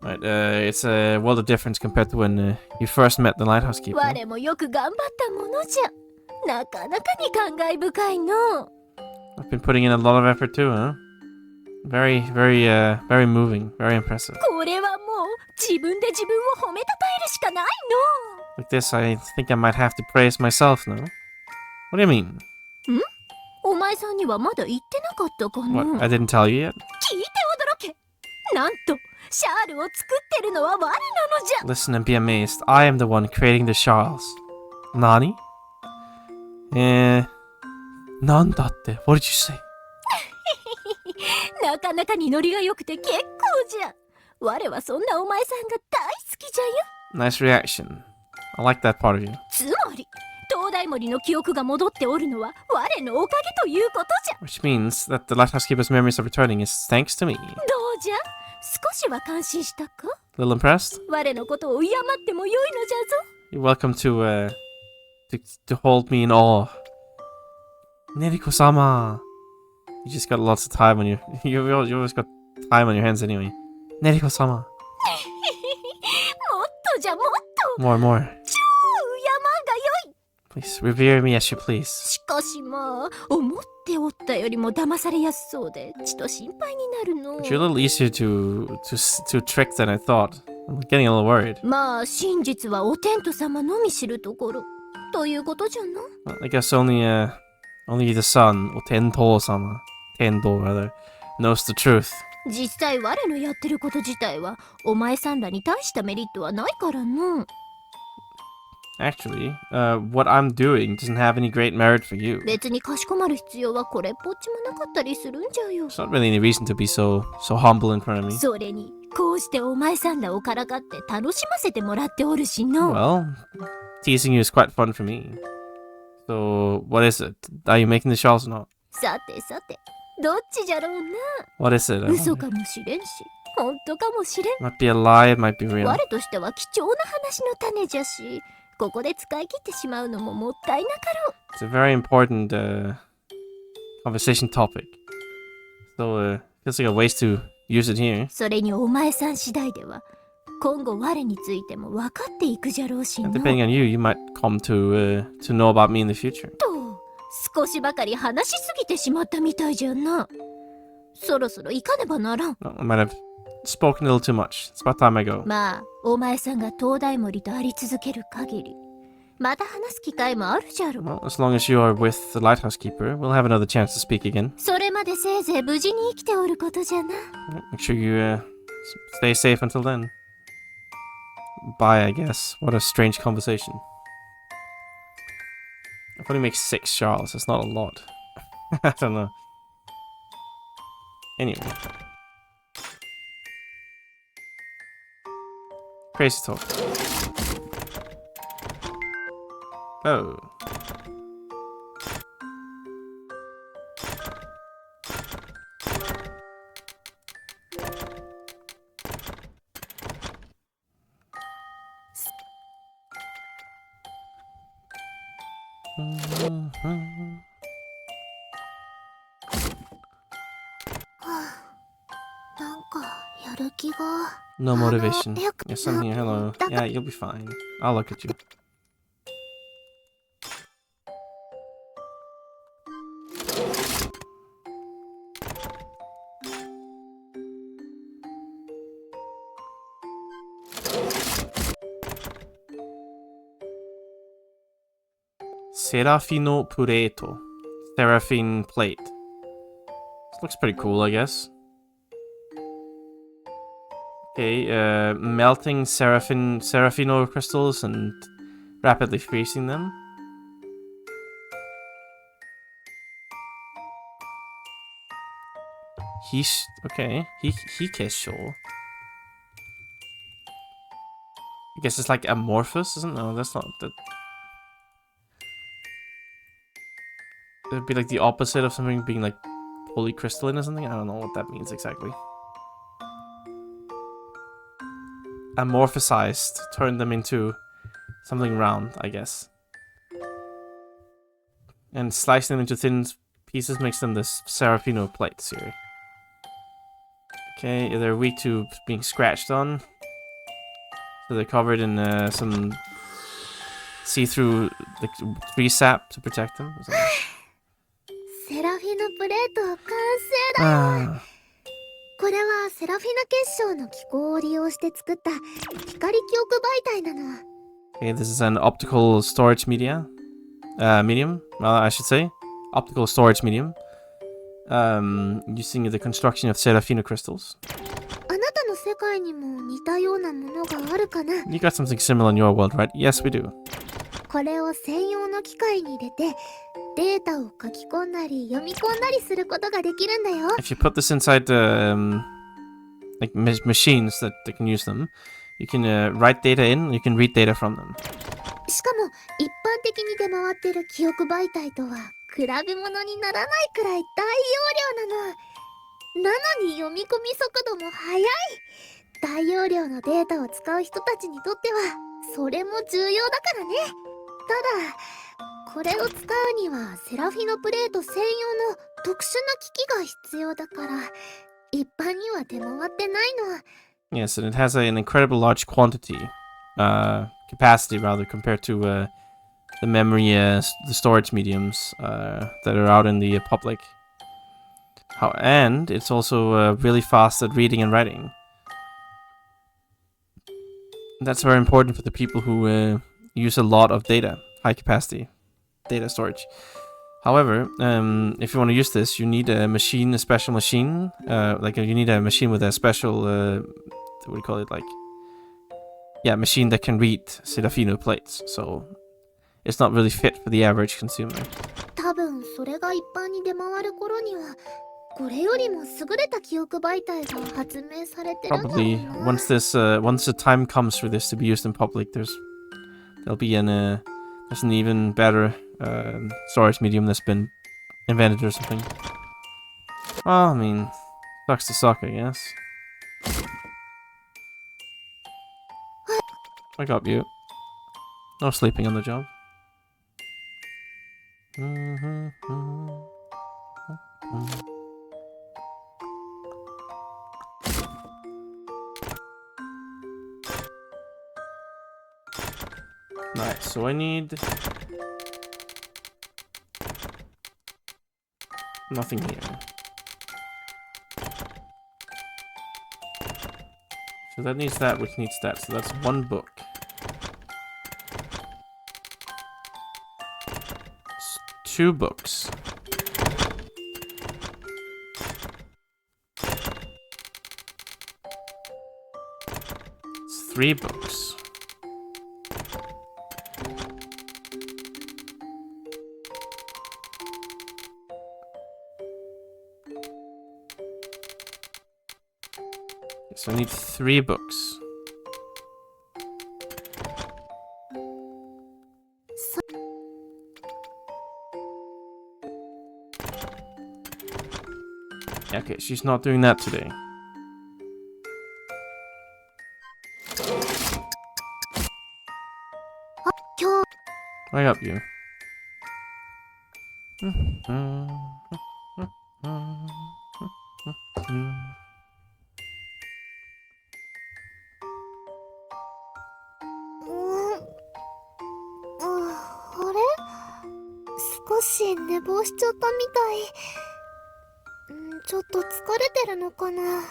S1: Right, it's a world of difference compared to when you first met the lighthouse keeper.
S3: 我もよく頑張ったものじゃ。なかなかに感慨深いの。
S1: I've been putting in a lot of effort too, huh? Very moving, very impressive.
S3: これはもう自分で自分を褒めたたえるしかない
S1: Like this, I think I might have to praise myself now. What do you mean?
S3: の。お前さんにはまだ言ってなかったかな。
S1: What? I didn't tell you yet?
S3: 聞いて驚け。なんとシャールを作ってるのは我なのじゃ。
S1: Listen and be amazed. I am the one creating the Charles. Nani? Nandaって? What did you say?
S3: なかなかにノリが良くて結構じゃ。我はそんなお前さんが大好きじゃよ。
S1: Nice reaction. I like that part of you.
S3: つまり東大森の記憶が戻っておるのは我のおかげということじゃ。
S1: Which means that the lighthouse keeper's memories are returning is thanks to me.
S3: どうじゃ、少しは感心したか。
S1: A little impressed?
S3: 我のことを敬ってもよいのじゃぞ。
S1: You're welcome to hold me in awe. Neriko-sama. You just got lots of time on you always got time on your hands anyway. Neriko-sama.
S3: もっとじゃもっと。
S1: More, more.
S3: 超敬がよい。
S1: Please revere me as you please.
S3: しかしまあ、思っておったよりも騙されやすそうで、ちと心配になるの。
S1: But you're a little easier to trick than I thought. I'm getting a little worried.
S3: まあ、真実はお天道様のみ知るところ。ということじゃな。
S1: Well, I guess only the son, or Tendo-sama, Tendo rather, knows the truth.
S3: 実際我のやってること自体は、お前さんらに大したメリットはないからな。
S1: Actually, what I'm doing doesn't have any great merit for you.
S3: 別にかしこまる必要はこれっぽっちもなかったりするんじゃよ。
S1: There's not really any reason to be so humble in front of me.
S3: それに、こうしてお前さんらをからかって楽しませてもらっておるしの。
S1: Well, teasing you is quite fun for me. So, what is it? Are you making the shawls or not?
S3: さてさて、どっちじゃろうな。
S1: What is it?
S3: 嘘かもしれんし、本当かもしれん。
S1: Might be a lie, it might be real.
S3: 我としては貴重な話の種じゃし、ここで使い切ってしまうのももったいなかろう。
S1: It's a very important conversation topic. So, feels like a waste to use it here.
S3: それにお前さん次第では、今後我についても分かっていくじゃろうし
S1: And
S3: の。
S1: depending on you, you might come to know about me in the future.
S3: と、少しばかり話しすぎてしまったみたいじゃな。そろそろ行かねばならん。
S1: Well, I might have spoken a little too much. It's about time I go.
S3: まあ、お前さんが東大森とあり続ける限り、また話す機会もあるじゃろう。
S1: Well, as long as you are with the lighthouse keeper, we'll have another chance to speak again.
S3: それまでせいぜい無事に生きておることじゃな。
S1: Make sure you stay safe until then. Bye, I guess. What a strange conversation. I've only make 6 Charles. That's not a lot. I don't know. Anyway. Crazy talk. Oh. No motivation. Yes, I'm here. Hello. Yeah, you'll be fine. I'll look at you. Serafino Pureto. Seraphine plate. This looks pretty cool, I guess. Okay, melting Serafino crystals and rapidly freezing them. Okay. Hikesho. I guess it's like amorphous, isn't it? No, that's not that. It'd be like the opposite of something being like polycrystalline or something. I don't know what that means exactly. Amorphosized, turn them into something round, I guess. And slicing them into thin pieces makes them this Serafino plates here. Okay, they're weak to being scratched on. So they're covered in some see-through like, tree sap to protect them. Ah.
S2: これはセラフィナ結晶の気候を利用して作った光記憶媒体なの。
S1: Okay, this is an optical storage medium. I should say. Optical storage medium. Using the construction of Serafino crystals.
S2: あなたの世界にも似たようなものがあるかな?
S1: You got something similar in your world, right? Yes, we do.
S2: これを専用の機械に入れてデータを書き込んだり読み込んだりすることができるんだよ。
S1: If you put this inside like machines that can use them, you can write data in, you can read data from them.
S2: しかも一般的に出回ってる記憶媒体とは比べ物にならないくらい大容量なの。なのに読み込み速度も速い。大容量のデータを使う人たちにとってはそれも重要だからね。ただこれを使うにはセラフィノプレート専用の特殊な機器が必要だから一般には出回ってないの。
S1: Yes, and it has an incredible large quantity, capacity rather, compared to the memory, the storage mediums that are out in the public. And it's also really fast at reading and writing. That's very important for the people who use a lot of data, high capacity data storage. However, if you want to use this, you need a machine, a special machine. You need a machine with a special, what do you call it? Machine that can read Serafino plates. So it's not really fit for the average consumer.
S2: 多分それが一般に出回る頃にはこれよりも優れた記憶媒体が発明されてるんだろうな。
S1: Probably once the time comes for this to be used in public, there'll be there's an even better storage medium that's been invented or something. Well, I mean, sucks to suck, I guess. I got you. No sleeping on the job. Right, so I need nothing here. So that needs that, which needs that. So that's one book. It's 2 books. It's 3 books. So I need 3 books. Okay, she's not doing that today. I got you.
S2: あれ、少し寝坊しちゃったみたい。ちょっと疲れてるのかな。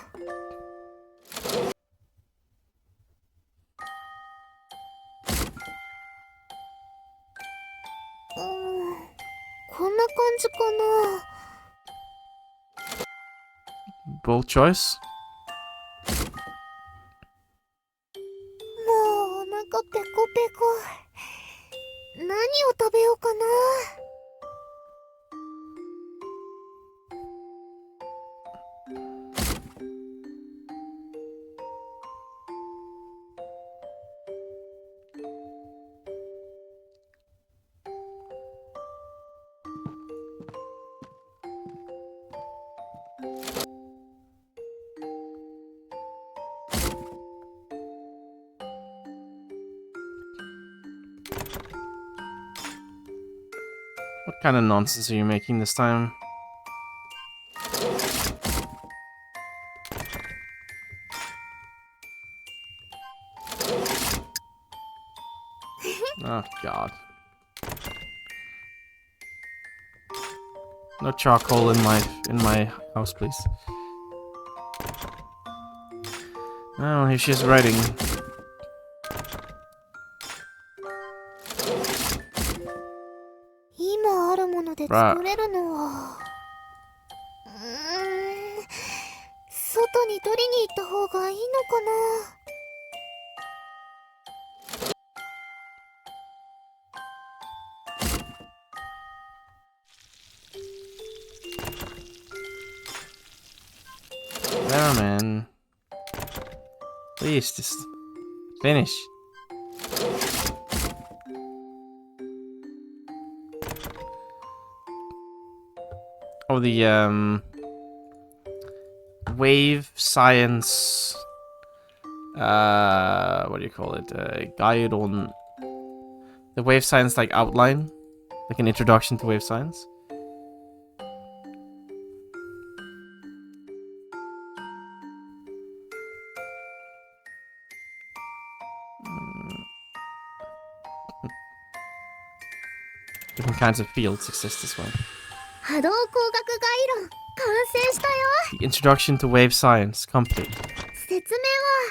S2: こんな感じかな。
S1: Bold choice.
S2: もうお腹ペコペコ。何を食べようかな。
S1: What kind of nonsense are you making this time? Oh god. No charcoal in my house, please. Oh, here she's writing.
S2: 今あるもので作れるのは、外に取りに行った方がいいのかな。
S1: There, man. Please, just finish. Oh, the wave science. What do you call it? Guide on the wave science, like outline, like an introduction to wave science. Different kinds of fields exist as well.
S2: 波動工学概論完成したよ。
S1: The introduction to wave science, complete.
S2: 説明は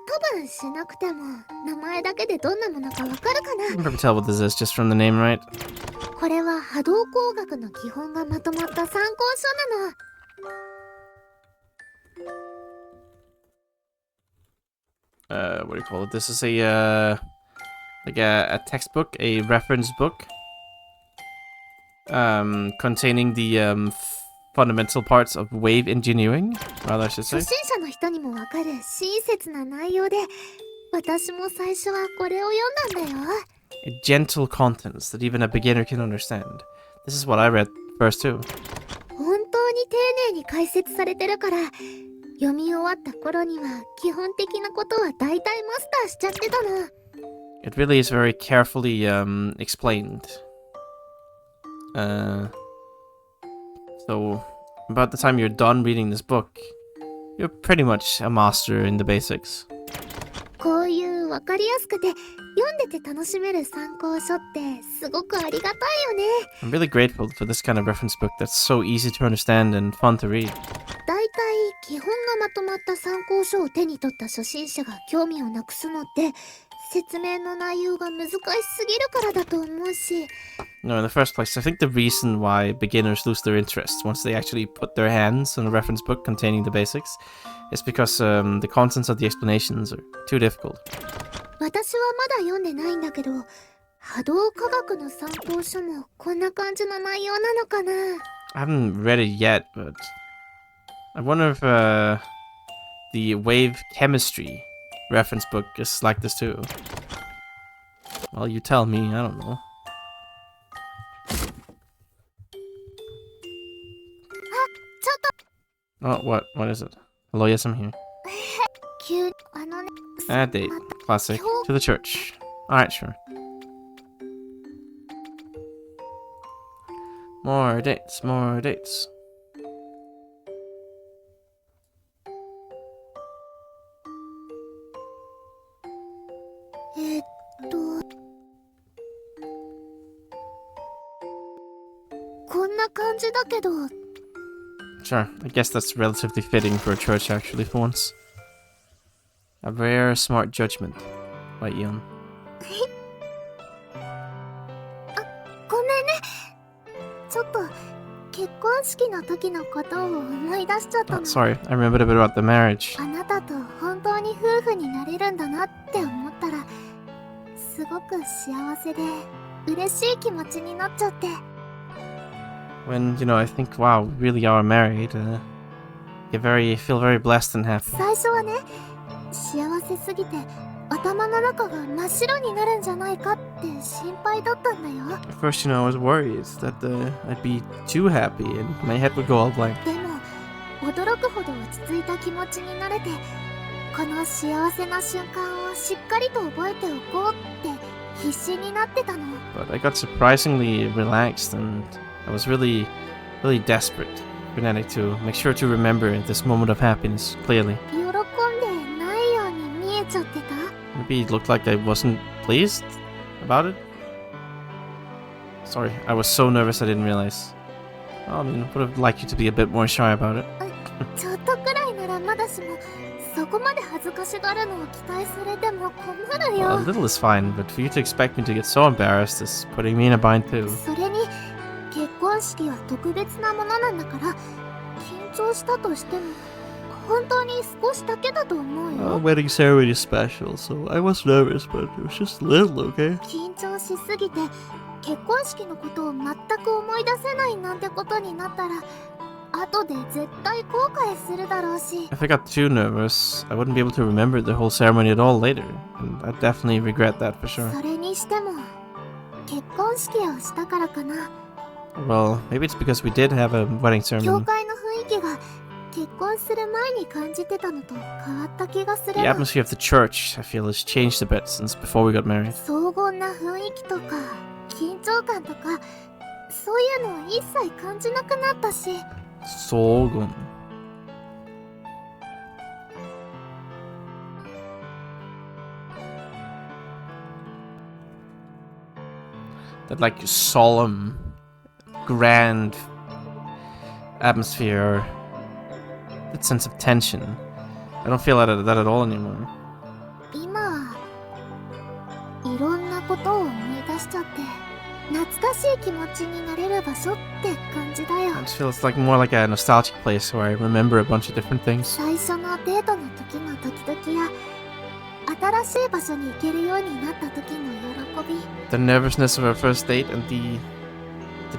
S2: 多分しなくても名前だけでどんなものかわかるか
S1: You
S2: な。
S1: can probably tell what this is just from the name, right?
S2: これは波動工学の基本がまとまった参考書なの。
S1: What do you call it? This is a like a textbook, a reference book, containing the fundamental parts of wave engineering, rather I should say.
S2: 初心者の人にもわかる親切な内容で、私も最初はこれを読んだんだよ。
S1: Gentle contents that even a beginner can understand. This is what I read first too.
S2: 本当に丁寧に解説されてるから、読み終わった頃には基本的なことは大体マスターしちゃってたの。
S1: It really is very carefully explained. So about the time you're done reading this book, you're pretty much a master in the basics.
S2: こういうわかりやすくて読んでて楽しめる参考書ってすごくありがたいよね。
S1: I'm really grateful for this kind of reference book that's so easy to understand and fun to read.
S2: だいたい基本がまとまった参考書を手に取った初心者が興味をなくすのって説明の内容が難しすぎるからだと思うし。
S1: No, in the first place, I think the reason why beginners lose their interest once they actually put their hands on a reference book containing the basics is because the contents of the explanations are too difficult.
S2: 私はまだ読んでないんだけど、波動科学の参考書もこんな感じの内容なのかな。
S1: I haven't read it yet, but I wonder if the wave chemistry reference book is like this too. Well, you tell me, I don't know.
S2: ちょっと
S1: Oh, what is it? Hello, yes, I'm here.
S2: 急にね。
S1: Date. Classic. To the church. Alright, sure. More dates, more dates. Sure, I guess that's relatively fitting for a church actually for once. A rare smart judgment by Eon.
S2: ごめんね。ちょっと結婚式の時のことを思い出しちゃった
S1: Oh,
S2: の。
S1: sorry, I remembered a bit about the marriage.
S2: あなたと本当に夫婦になれるんだなって思ったらすごく幸せで嬉しい気持ちになっちゃって。
S1: When, I think, wow, we really are married, feel very blessed and happy.
S2: 最初はね、幸せすぎて頭の中が真っ白になるんじゃないかって心配だったんだよ。
S1: At first, I was worried that I'd be too happy and my head would go all blank.
S2: でも驚くほど落ち着いた気持ちになれて、この幸せな瞬間をしっかりと覚えておこうって必死になってたの。
S1: But I got surprisingly relaxed and I was really, really desperate, frenetic to make sure to remember this moment of happiness clearly.
S2: 喜んでないように見えちゃってた。
S1: Maybe it looked like I wasn't pleased about it? Sorry, I was so nervous I didn't realize. I mean, would have liked you to be a bit more shy about it.
S2: ちょっとくらいならまだしも、そこまで恥ずかしがるのを期待されても困る
S1: Well, a
S2: よ。
S1: little is fine, but for you to expect me to get so embarrassed is putting me in a bind too.
S2: それに結婚式は特別なものなんだから緊張したとしても本当に少しだけだと思うよ。
S1: Wedding ceremony is special, so I was nervous, but it was just a little, okay?
S2: 緊張しすぎて結婚式のことを全く思い出せないなんてことになったら後で絶対後悔するだろうし。
S1: If I got too nervous, I wouldn't be able to remember the whole ceremony at all later, and I'd definitely regret that for sure.
S2: それにしても結婚式をしたからかな。
S1: Well, maybe it's because we did have a wedding
S2: 教
S1: ceremony.
S2: 会の雰囲気が結婚する前に感じてたのと変わった気がする
S1: The
S2: わ。
S1: atmosphere of the church, I feel, has changed a bit since before we got married.
S2: 荘厳な雰囲気とか緊張感とかそういうのを一切感じなくなったし。
S1: So good. That like solemn, grand atmosphere, that sense of tension. I don't feel that at all anymore.
S2: 今いろんなことを思い出しちゃって懐かしい気持ちになれる場所って感じだよ。
S1: I just feel it's like more like a nostalgic place where I remember a bunch of different things.
S2: 最初のデートの時のドキドキや新しい場所に行けるようになった時の喜び。
S1: The nervousness of our first date and the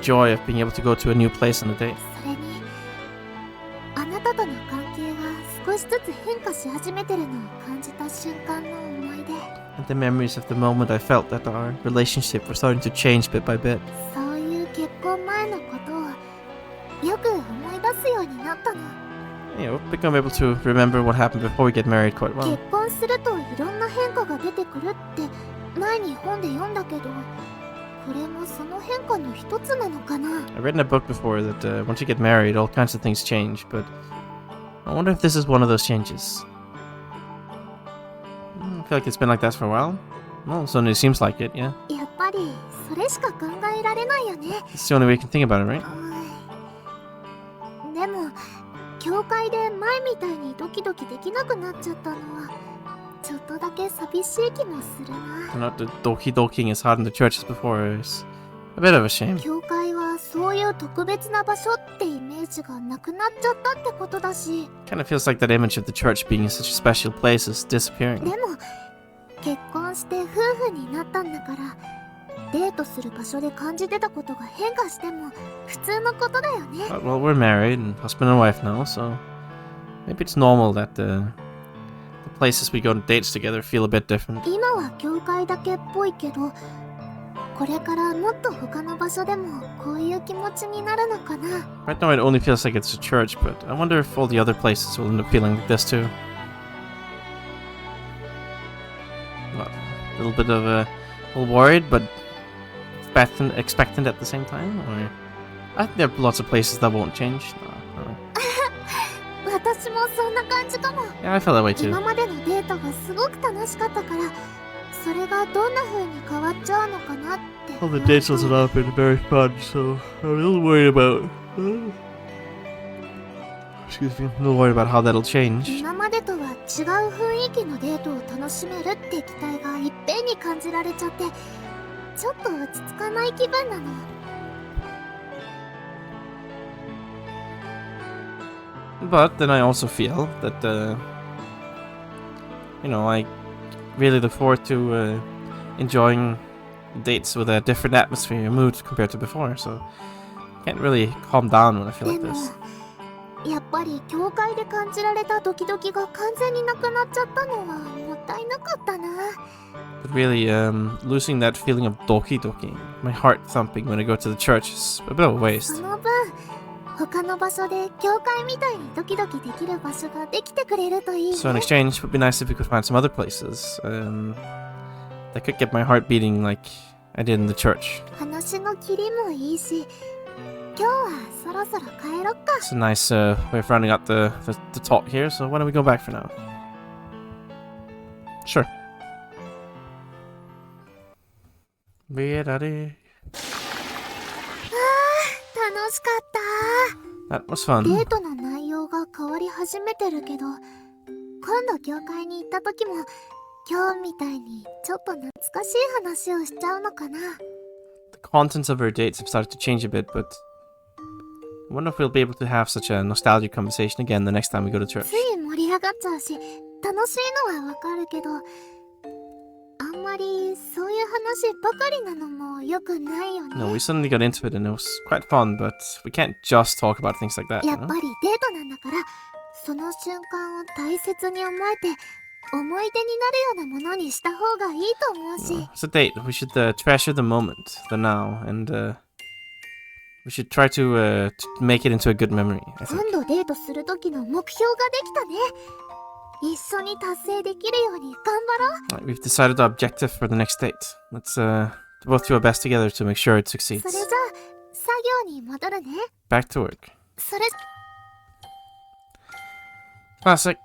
S1: joy of being able to go to a new place on a date.
S2: それにあなたとの関係が少しずつ変化し始めてるのを感じた瞬間の思い出。
S1: And the memories of the moment I felt that our relationship was starting to change bit by bit.
S2: そういう結婚前のことをよく思い出すようになったの。
S1: Yeah, we've become able to remember what happened before we get married quite well.
S2: 結婚するといろんな変化が出てくるって前に本で読んだけど、これもその変化の一つなのかな。
S1: I read in a book before that once you get married, all kinds of things change, but I wonder if this is one of those changes. I feel like it's been like that for a while. Well, it certainly seems like it, yeah.
S2: やっぱりそれしか考えられないよね。
S1: It's the only way you can think about it, right?
S2: でも教会で前みたいにドキドキできなくなっちゃったのはちょっとだけ寂しい気もするな。
S1: Not the doki-doking as hard in the churches before is a bit of a shame.
S2: 教会はそういう特別な場所ってイメージがなくなっちゃったってことだし。
S1: Kind of feels like that image of the church being such a special place is disappearing.
S2: でも結婚して夫婦になったんだからデートする場所で感じてたことが変化しても普通のことだよね。
S1: Well, we're married and husband and wife now, so maybe it's normal that the places we go on dates together feel a bit different.
S2: 今は教会だけっぽいけどこれからもっと他の場所でもこういう気持ちになるのかな。
S1: Right now it only feels like it's a church, but I wonder if all the other places will end up feeling like this too. Well, a little bit of a little worried, but expectant at the same time, or I think there are lots of places that won't change. No.
S2: 私もそんな感じかも。
S1: Yeah, I feel that way too.
S2: 今までのデートがすごく楽しかったから、それがどんな風に変わっちゃうのかなって。
S1: Well, the dates also have been very fun, so I'm a little worried about. Excuse me, I'm a little worried about how that'll change.
S2: 今までとは違う雰囲気のデートを楽しめるって期待がいっぺんに感じられちゃって、ちょっと落ち着かない気分なの。
S1: But then I also feel that, you know, I really look forward to enjoying dates with a different atmosphere and mood compared to before, so I can't really calm down when I feel like
S2: でも
S1: this.
S2: やっぱり教会で感じられたドキドキが完全になくなっちゃったのはもったいなかったな。
S1: But really, losing that feeling of doki doki, my heart thumping when I go to the church is a bit of a waste.
S2: その分他の場所で教会みたいにドキドキできる場所ができてくれるといいね。
S1: So in exchange, it would be nice if we could find some other places that could get my heart beating like I did in the church.
S2: 話の切りもいいし、今日はそろそろ帰ろっか。
S1: It's a nice way of rounding out the talk here, so why don't we go back for now? Sure.
S2: 楽しかった。
S1: That was fun.
S2: デートの内容が変わり始めてるけど、今度教会に行った時も今日みたいにちょっと懐かしい話をしちゃうのかな。
S1: The contents of our dates have started to change a bit, but I wonder if we'll be able to have such a nostalgic conversation again the next time we go to church.
S2: つい盛り上がっちゃうし、楽しいのはわかるけど、あんまりそういう話ばかりなのも良くないよね。
S1: No, we suddenly got into it and it was quite fun, but we can't just talk about things like that,
S2: や
S1: you
S2: っ
S1: know?
S2: ぱりデートなんだから、その瞬間を大切に思えて、思い出になるようなものにした方がいいと思うし。
S1: It's a date. We should treasure the moment, the now, and we should try to make it into a good memory, I think.
S2: 今度デートする時の目標ができたね。一緒に達成できるように頑張ろう。
S1: Right, we've decided the objective for the next date. Let's both do our best together to make sure it
S2: そ
S1: succeeds.
S2: れじゃあ作業に戻るね。
S1: Back to work.
S2: それ
S1: Classic.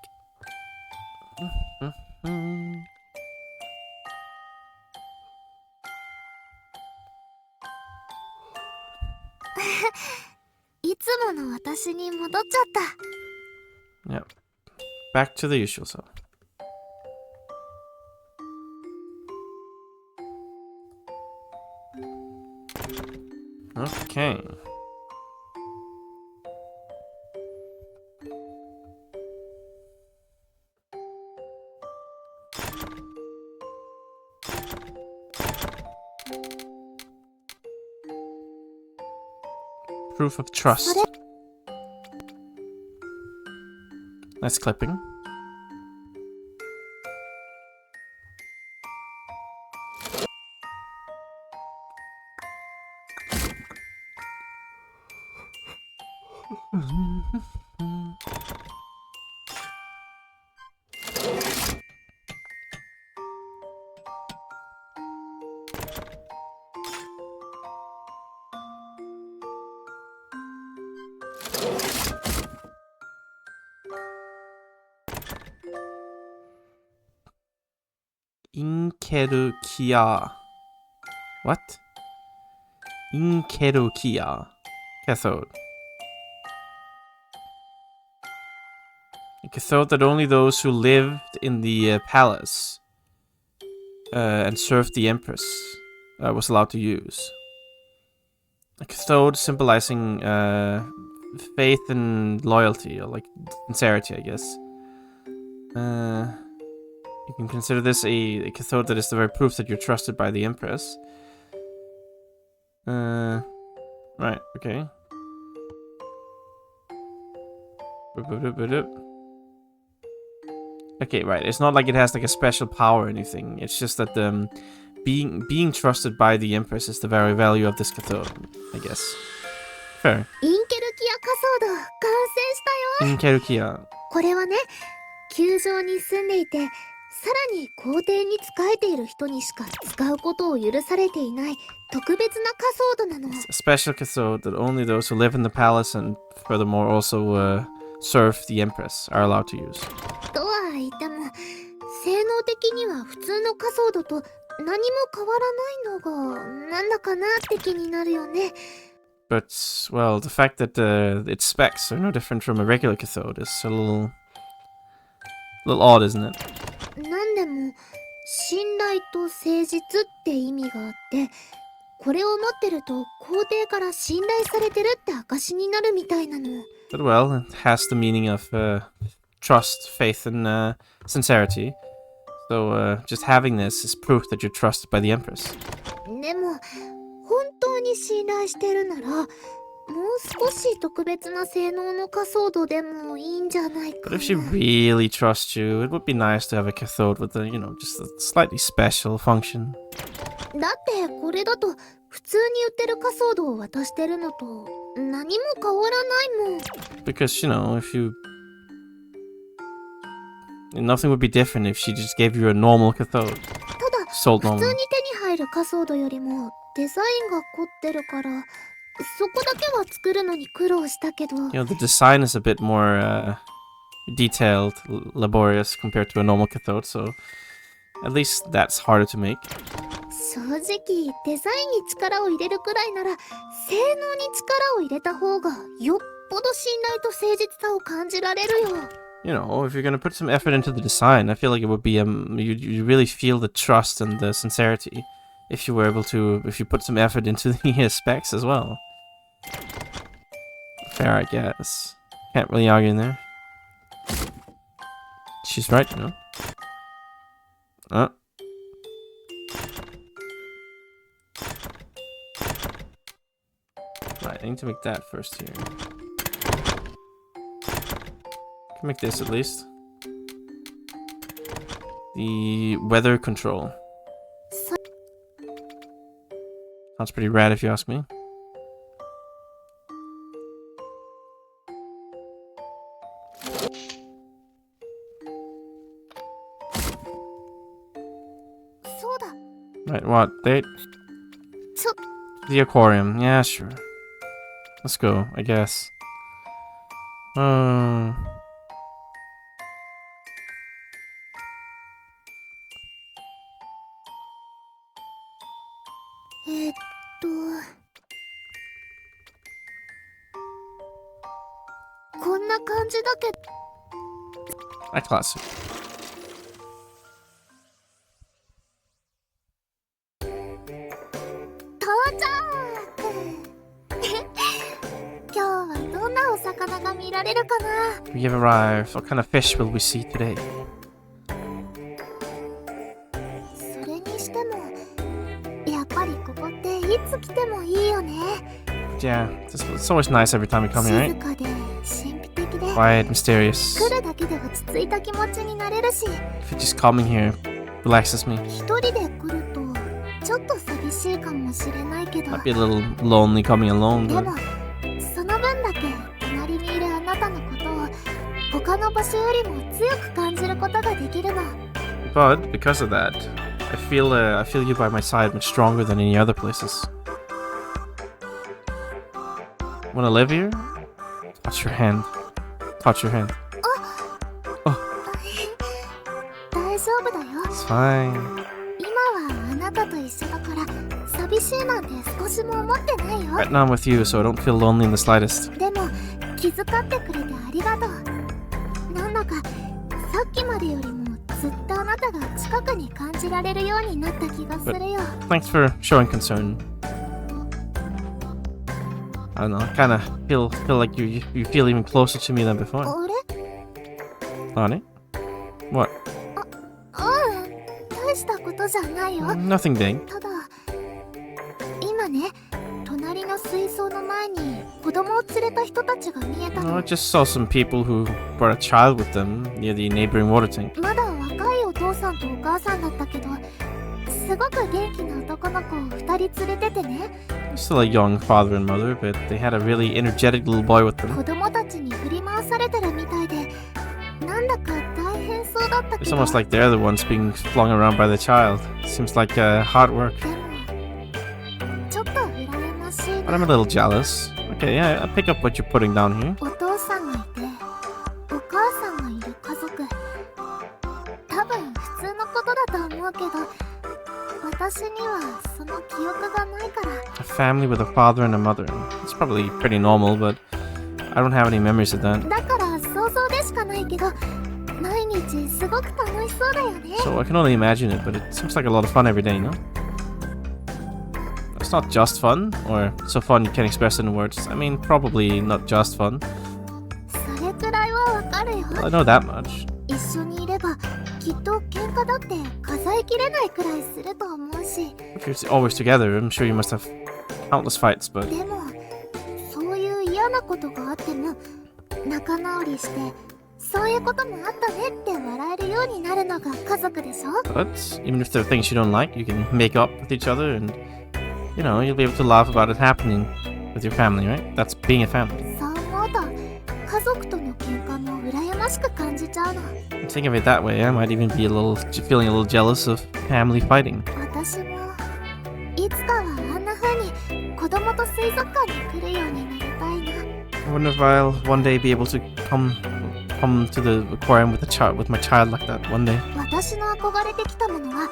S2: いつもの私に戻っちゃった。
S1: Yep. Back to the usual self. Okay. Proof of trust. Nice clipping. Inkerukia. What? Inkerukia. Cathode. A cathode that only those who lived in the palace and served the empress was allowed to use. A cathode symbolizing faith and loyalty, or like sincerity, I guess. You can consider this a cathode that is the very proof that you're trusted by the Empress. Right, okay. Okay, right. It's not like it has like a special power or anything. It's just that being trusted by the Empress is the very value of this cathode, I guess. Fair.
S2: インケルキアカソード完成したよ。
S1: Inkerukia.
S2: これはね、球場に住んでいて、さらに皇帝に仕えている人にしか使うことを許されていない特別な仮想度なの。
S1: A special cathode that only those who live in the palace and furthermore also serve the Empress are allowed to use.
S2: とは言っても性能的には普通の仮想度と何も変わらないのがなんだかなって気になるよね。
S1: But, well, the fact that its specs are no different from a regular cathode is a little odd, isn't it?
S2: なんでも信頼と誠実って意味があって、これを持ってると皇帝から信頼されてるって証になるみたいなの。
S1: But, well, it has the meaning of trust, faith, and sincerity. So, just having this is proof that you're trusted by the Empress.
S2: でも本当に信頼してるならもう少し特別な性能の仮想度でもいいんじゃないか
S1: But
S2: な。
S1: if she really trusts you, it would be nice to have a cathode with a, just a slightly special function.
S2: だってこれだと普通に売ってる仮想度を渡してるのと何も変わらないもん。
S1: Because, if you... Nothing would be different if she just gave you a normal cathode.
S2: ただ
S1: Sold
S2: 普通
S1: normal.
S2: に手に入る仮想度よりもデザインが凝ってるからそこだけは作るのに苦労したけど、
S1: The design is a bit more detailed, laborious compared to a normal cathode, so at least that's harder to make.
S2: 正直デザインに力を入れるくらいなら性能に力を入れた方がよっぽど信頼と誠実さを感じられるよ。
S1: If you're gonna put some effort into the design, I feel like it would be you really feel the trust and the sincerity if you put some effort into the specs as well. Fair, I guess. Can't really argue in there. She's right, Right, I need to make that first here. Can make this at least. The weather control. Sounds pretty rad if you ask me. Right, what? Date? The aquarium. Yeah, sure. Let's go, I guess. That classic.
S2: 今日はどんなお魚が見られるかな。
S1: We have arrived. What kind of fish will we see today?
S2: それにしてもやっぱりここっていつ来てもいいよね。
S1: Yeah, it's always nice every time we come here,
S2: 静
S1: right?
S2: かで神秘的で
S1: Quiet, mysterious.
S2: 来るだけで落ち着いた気持ちになれるし、
S1: If just coming here relaxes me.
S2: 一人で来るとちょっと寂しいかもしれないけど、
S1: Might be a little lonely coming alone,
S2: で
S1: but
S2: もその分だけ隣にいるあなたのことを他の場所よりも強く感じることができるの。
S1: because of that, I feel you by my side much stronger than any other places. Wanna live here? Touch your hand. Touch your hand.
S2: 大丈夫だよ。
S1: It's fine.
S2: 今はあなたと一緒だから寂しいなんて少しも思ってないよ。
S1: Right now I'm with you, so I don't feel lonely in the slightest.
S2: でも気遣ってくれてありがとう。なんだかさっきまでよりもずっとあなたが近くに感じられるようになった気がするよ。
S1: Thanks for showing concern. I don't know, I kinda feel like you feel even closer to me than before.
S2: あれ？
S1: Honey? What?
S2: 大したことじゃないよ。
S1: Nothing big.
S2: ただ今ね、隣の水槽の前に子供を連れた人たちが見えた
S1: No,
S2: の。
S1: I just saw some people who brought a child with them near the neighboring water tank.
S2: まだ若いお父さんとお母さんだったけど、すごく元気な男の子を2人連れててね。
S1: Still a young father and mother, but they had a really energetic little boy with them.
S2: 子供たちに振り回されてるみたいで、なんだか大変そうだったけ
S1: It's
S2: ど。
S1: almost like they're the ones being flung around by the child. Seems like hard work.
S2: でも
S1: But I'm a little jealous. Okay, yeah, I pick up what you're putting down here.
S2: お父さんがいてお母さんがいる家族、多分普通のことだと思うけど、私にはその記憶がないから。
S1: A family with a father and a mother. It's probably pretty normal, but I don't have any memories of that.
S2: だから想像でしかないけど、毎日すごく楽しそうだよね。
S1: So I can only imagine it, but it seems like a lot of fun every day, no? It's not just fun, or so fun you can't express it in words. I mean, probably not just fun.
S2: それくらいはわかるよ。
S1: Well, I know that much.
S2: 一緒にいればきっと喧嘩だって数えきれないくらいすると思うし。
S1: If you're always together, I'm sure you must have countless fights, but
S2: でもそういう嫌なことがあっても仲直りして、そういうこともあったねって笑えるようになるのが家族でしょ。
S1: but even if there are things you don't like, you can make up with each other and, you know, you'll be able to laugh about it happening with your family, right? That's being a family.
S2: そう思うと家族との喧嘩も羨ましく感じちゃうの。
S1: Think of it that way, I might even be feeling a little jealous of family fighting.
S2: 私もいつかはあんな風に子供と水族館に来るようになりたいな。
S1: I wonder if I'll one day be able to come to the aquarium with my child like that one day.
S2: 私の憧れてきたものは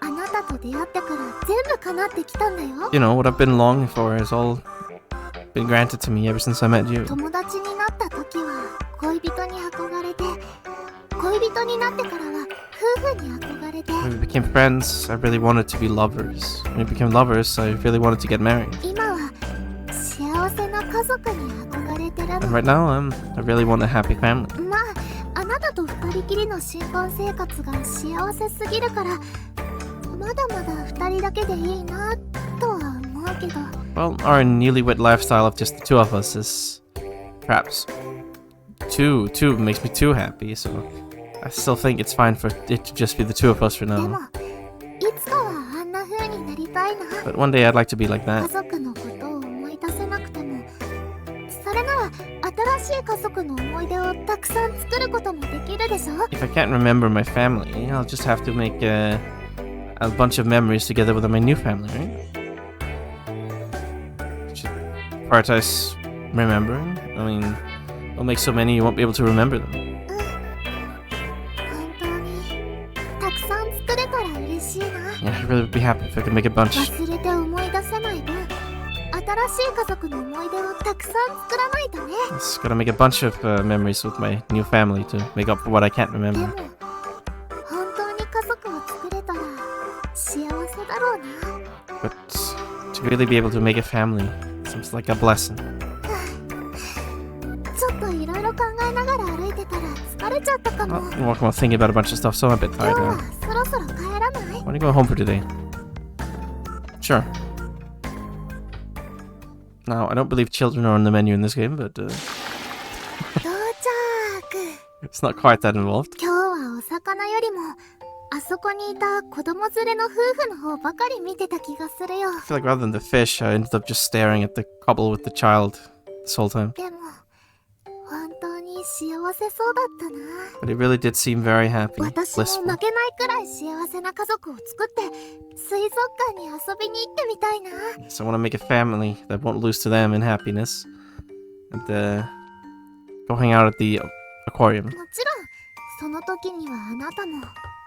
S2: あなたと出会ってから全部叶ってきたんだよ。
S1: You know, what I've been longing for has all been granted to me ever since I met you.
S2: 友達になった時は恋人に憧れて、恋人になってからは夫婦に憧れて、
S1: When we became friends, I really wanted to be lovers. When we became lovers, I really wanted to get married.
S2: 今は幸せな家族に憧れてる
S1: And
S2: の。
S1: right now, I really want a happy family.
S2: まああなたと二人きりの新婚生活が幸せすぎるから、まだまだ二人だけでいいなとは思うけど。
S1: Well, our newlywed lifestyle of just the two of us is perhaps two makes me too happy, so I still think it's fine for it to just be the two of us for
S2: でも
S1: now.
S2: いつかはあんな風になりたいな。
S1: But one day I'd like to be like
S2: 家
S1: that.
S2: 族のことを思い出せなくても、それなら新しい家族の思い出をたくさん作ることもできるでしょ。
S1: If I can't remember my family, I'll just have to make a bunch of memories together with my new family, right? Should prioritize remembering. I mean, we'll make so many you won't be able to remember them.
S2: 本当にたくさん作れたら嬉しいな。
S1: Yeah, I really would be happy if I could make a bunch.
S2: 忘れて思い出せない分、新しい家族の思い出をたくさん作らないとね。
S1: Just gotta make a bunch of memories with my new family to make up for what I can't
S2: で
S1: remember.
S2: も本当に家族を作れたら幸せだろうな。
S1: But to really be able to make a family seems like a blessing.
S2: ちょっといろいろ考えながら歩いてたら疲れちゃったかも。
S1: I'm walking while thinking about a bunch of stuff, so I'm a bit
S2: 今
S1: tired
S2: 日は
S1: now.
S2: そろそろ帰らない？
S1: When are you going home for today? Sure. Now, I don't believe children are on the menu in this game, but
S2: 到着。
S1: it's not quite that involved.
S2: 今日はお魚よりもあそこにいた子供連れの夫婦の方ばかり見てた気がするよ。
S1: I feel like rather than the fish, I ended up just staring at the couple with the child this whole time.
S2: でも本当に幸せそうだったな。
S1: But it really did seem very happy,
S2: 私も
S1: blissful.
S2: 負けないくらい幸せな家族を作って水族館に遊びに行ってみたいな。
S1: So I want to make a family that won't lose to them in happiness. And go hang out at the aquarium.
S2: もちろんその時にはあなたも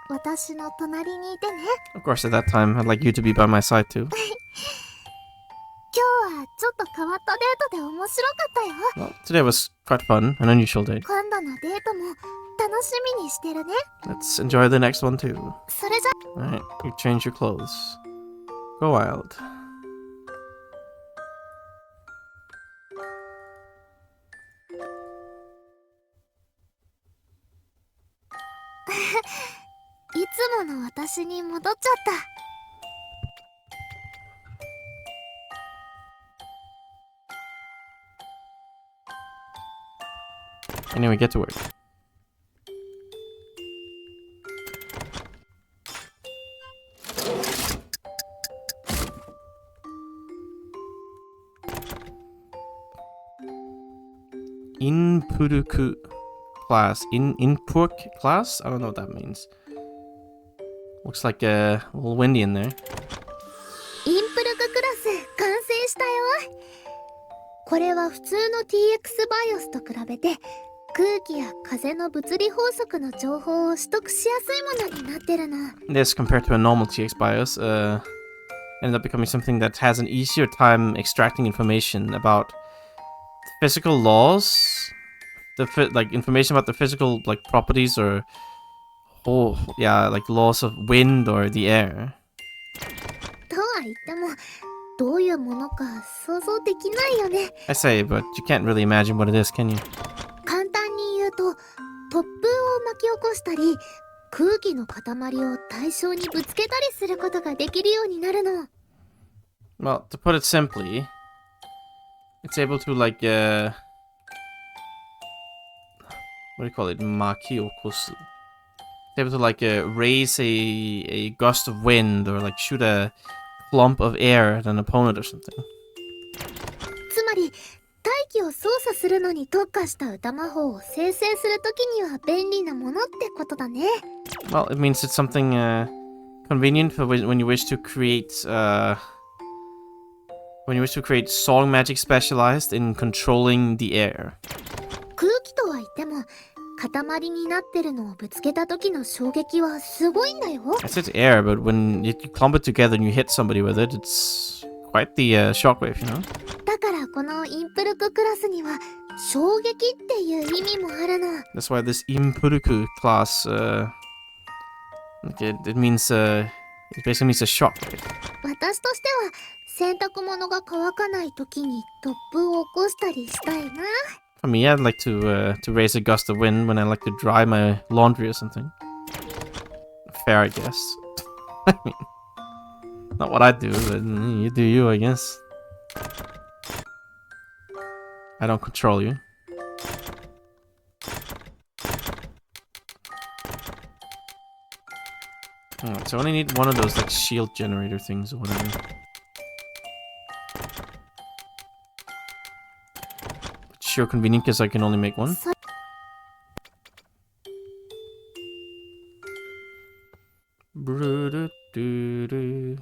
S2: 私の隣にいてね。
S1: Of course, at that time, I'd like you to be by my side too.
S2: 今日はちょっと変わったデートで面白かったよ。
S1: Well, today was quite fun, an unusual date.
S2: 今度のデートも楽しみにしてるね。
S1: Let's enjoy the next one too.
S2: それじゃ
S1: Alright, you change your clothes. Go wild.
S2: いつもの私に戻っちゃった。
S1: Anyway, get to work. Inpuruk class. Inpurk class? I don't know what that means. Looks like a little windy in there.
S2: インプルククラス完成したよ。これは普通の TX バイオスと比べて空気や風の物理法則の情報を取得しやすいものになってるの。
S1: This, compared to a normal TX BIOS, ended up becoming something that has an easier time extracting information about physical laws, like information about the physical like properties or like laws of wind or the air.
S2: とは言ってもどういうものか想像できないよね。
S1: I say, but you can't really imagine what it is, can you?
S2: 簡単に言うと突風を巻き起こしたり空気の塊を対象にぶつけたりすることができるようになるの。
S1: Well, to put it simply, it's able to like what do you call it? Makiokosu. It's able to like raise a gust of wind or like shoot a clump of air at an opponent or something.
S2: つまり大気を操作するのに特化した歌魔法を生成するときには便利なものってことだね。
S1: Well, it means it's something convenient for when you wish to create song magic specialized in controlling the air.
S2: 空気とは言っても塊になってるのをぶつけた時の衝撃はすごいんだよ。
S1: I said air, but when you clump it together and you hit somebody with it, it's quite the shockwave, you know?
S2: だからこのインプルククラスには衝撃っていう意味もあるの。
S1: That's why this Impuruku class, it means, it basically means a shockwave.
S2: 私としては洗濯物が乾かない時に突風を起こしたりしたいな。
S1: For me, I'd like to raise a gust of wind when I like to dry my laundry or something. Fair, I guess. I mean, not what I do, but you do you, I guess. I don't control you. Alright, so I only need one of those like shield generator things or whatever. Sure convenient because I can only make one. Broo-doo-doo-doo.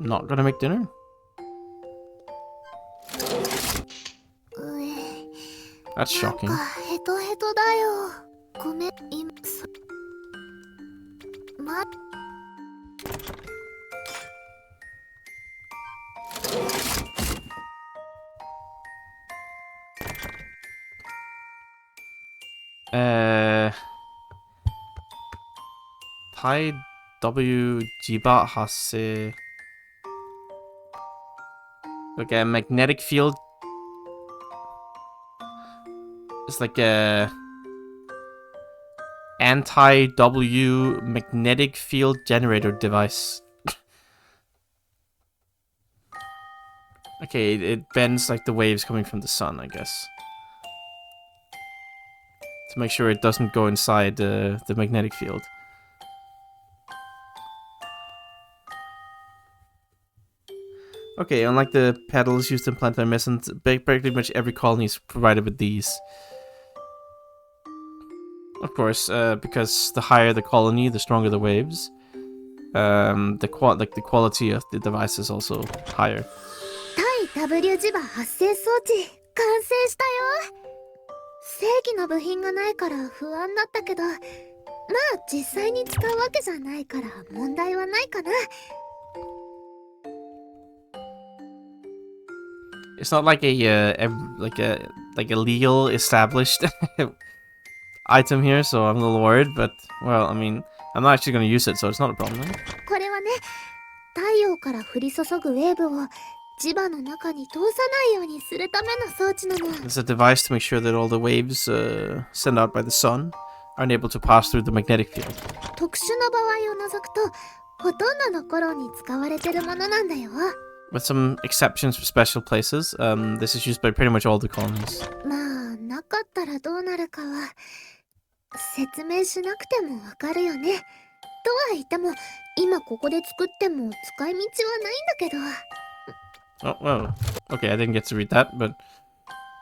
S1: Not gonna make dinner? That's shocking.
S2: なんかヘトヘトだよ。ごめん、
S1: Thai W Jiba Hase. Okay, magnetic field. It's like a anti-W magnetic field generator device. Okay, it bends like the waves coming from the sun, I guess. To make sure it doesn't go inside the magnetic field. Okay, unlike the petals used in planetary medicine, pretty much every colony is provided with these. Of course, because the higher the colony, the stronger the waves. The quality of the device is also higher.
S2: 対 W 磁場発生装置完成したよ。正規の部品がないから不安だったけど、まあ実際に使うわけじゃないから問題はないかな。
S1: It's not like a legal established item here, so I'm a little worried. But well, I mean, I'm not actually going to use it, so it's not a problem.
S2: これはね、太陽から降り注ぐウェーブを磁場の中に通さないようにするための装置なの。
S1: It's a device to make sure that all the waves sent out by the sun are unable to pass through the magnetic field.
S2: 特殊な場合を除くと、ほとんどの頃に使われてるものなんだよ。
S1: With some exceptions for special places, this is used by pretty much all the colonies.
S2: まあ、なかったらどうなるかは説明しなくてもわかるよね。とは言っても、今ここで作っても使い道はないんだけど。
S1: Oh, whoa. Okay, I didn't get to read that, but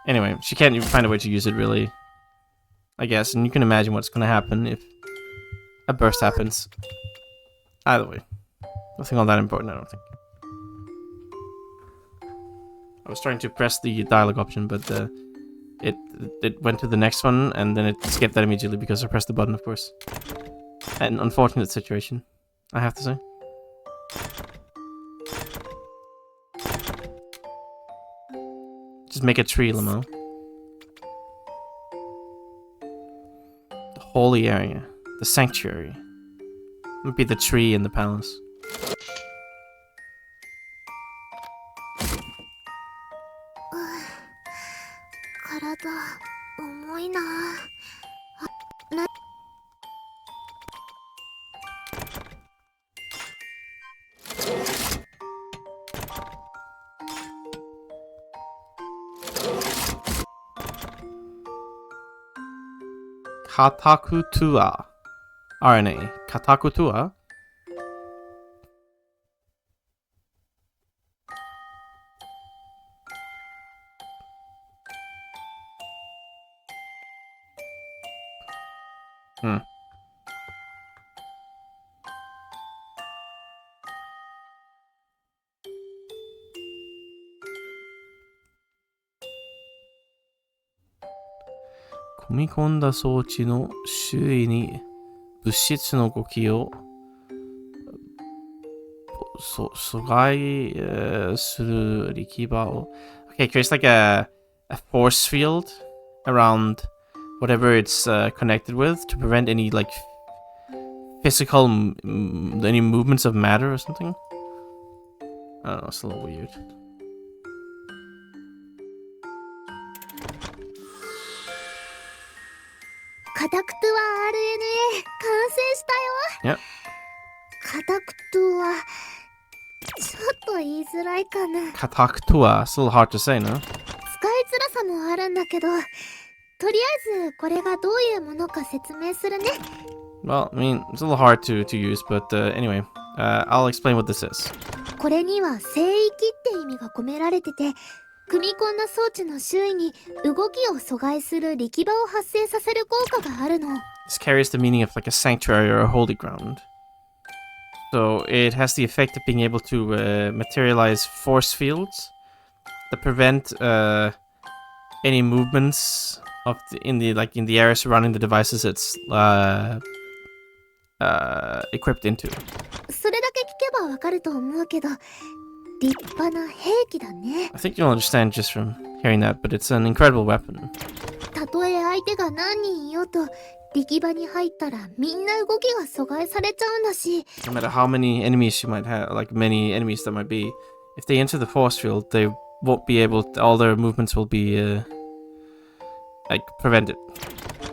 S1: anyway, she can't even find a way to use it, really. I guess, and you can imagine what's gonna happen if a burst happens. Either way. Nothing all that important, I don't think. I was trying to press the dialogue option, but it went to the next one, and then it skipped that immediately because I pressed the button, of course. An unfortunate situation, I have to say. Just make a tree, Lamo. The holy area. The sanctuary. Might be the tree in the palace. Katakutua. RNA. Katakutua? Hmm. Komikoonda 組み込んだ装置の周囲に物質の動きを阻害する力場を Okay, creates like a force field around whatever it's connected with to prevent any like physical any movements of matter or something. I don't know, it's a little weird. Yep.
S2: カタクトゥはちょっと言いづらいかな。
S1: Kataktua, it's a little hard to say, no?
S2: 使いづらさもあるんだけど、とりあえずこれがどういうものか説明するね。
S1: Well, I mean, it's a little hard to use, but anyway, I'll explain what this is.
S2: これには聖域って意味が込められてて、組み込んだ装置の周囲に動きを阻害する力場を発生させる効果があるの。
S1: This carries the meaning of like a sanctuary or a holy ground. So it has the effect of being able to materialize force fields that prevent any movements of in the area surrounding the devices it's equipped into.
S2: それだけ聞けばわかると思うけど、立派な兵器だね。
S1: I think you'll understand just from hearing that, but it's an incredible weapon.
S2: たとえ相手が何人いようと、力場に入ったらみんな動きが阻害されちゃうんだし。
S1: No matter how many enemies you might have, like many enemies there might be, if they enter the force field, they won't be able to, all their movements will be like prevented.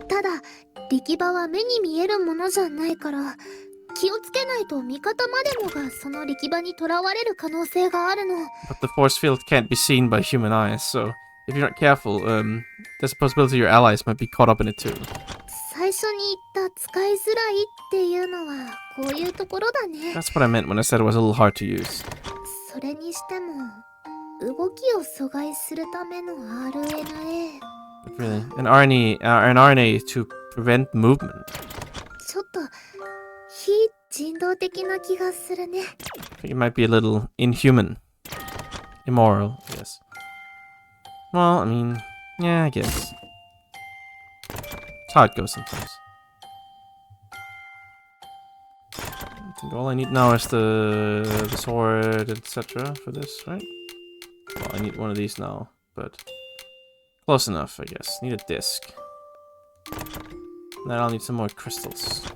S2: ただ、力場は目に見えるものじゃないから、気をつけないと味方までもがその力場に囚われる可能性があるの。
S1: But the force field can't be seen by human eyes, so if you're not careful, there's a possibility your allies might be caught up in it too.
S2: 最初に言った使いづらいっていうのはこういうところだね。
S1: That's what I meant when I said it was a little hard to use.
S2: それにしても、動きを阻害するための RNA。
S1: Really, an RNA to prevent movement.
S2: ちょっと非人道的な気がするね。
S1: I think it might be a little inhuman, immoral, I guess. Well, I mean, yeah, I guess. It's how it goes sometimes. I think all I need now is the sword, etc. for this, right? Well, I need one of these now, but close enough, I guess. Need a disc. Then I'll need some more crystals.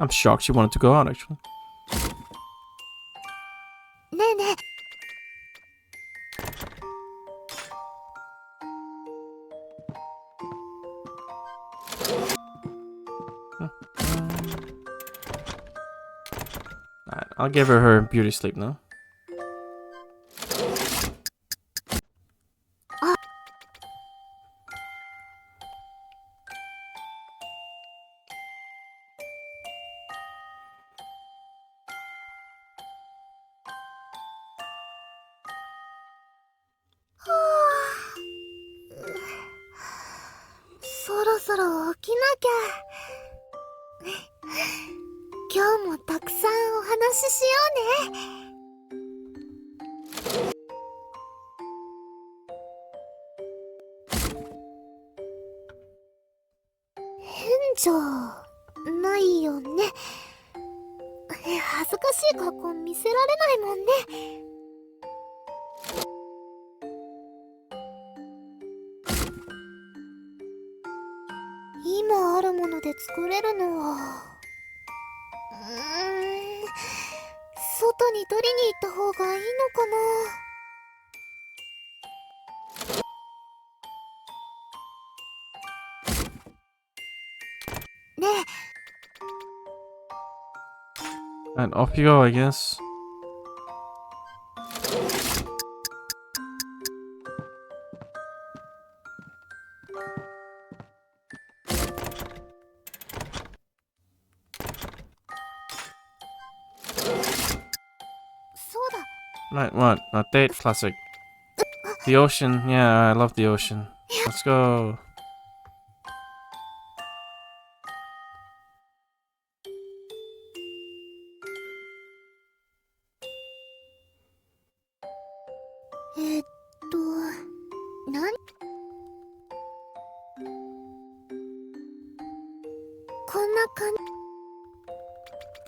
S1: I'm shocked she wanted to go out, actually.
S2: ねえねえ。
S1: Alright, I'll give her her beauty sleep now.
S2: そろ起きなきゃ。今日もたくさんお話ししようね。変じゃないよね。恥ずかしい格好見せられないもんね。今あるもので作れるのは外に取りに行った方がいいのかな。ねえ。
S1: And off you go, I guess. Right, what? A date classic. The ocean. Yeah, I love the ocean. Let's go.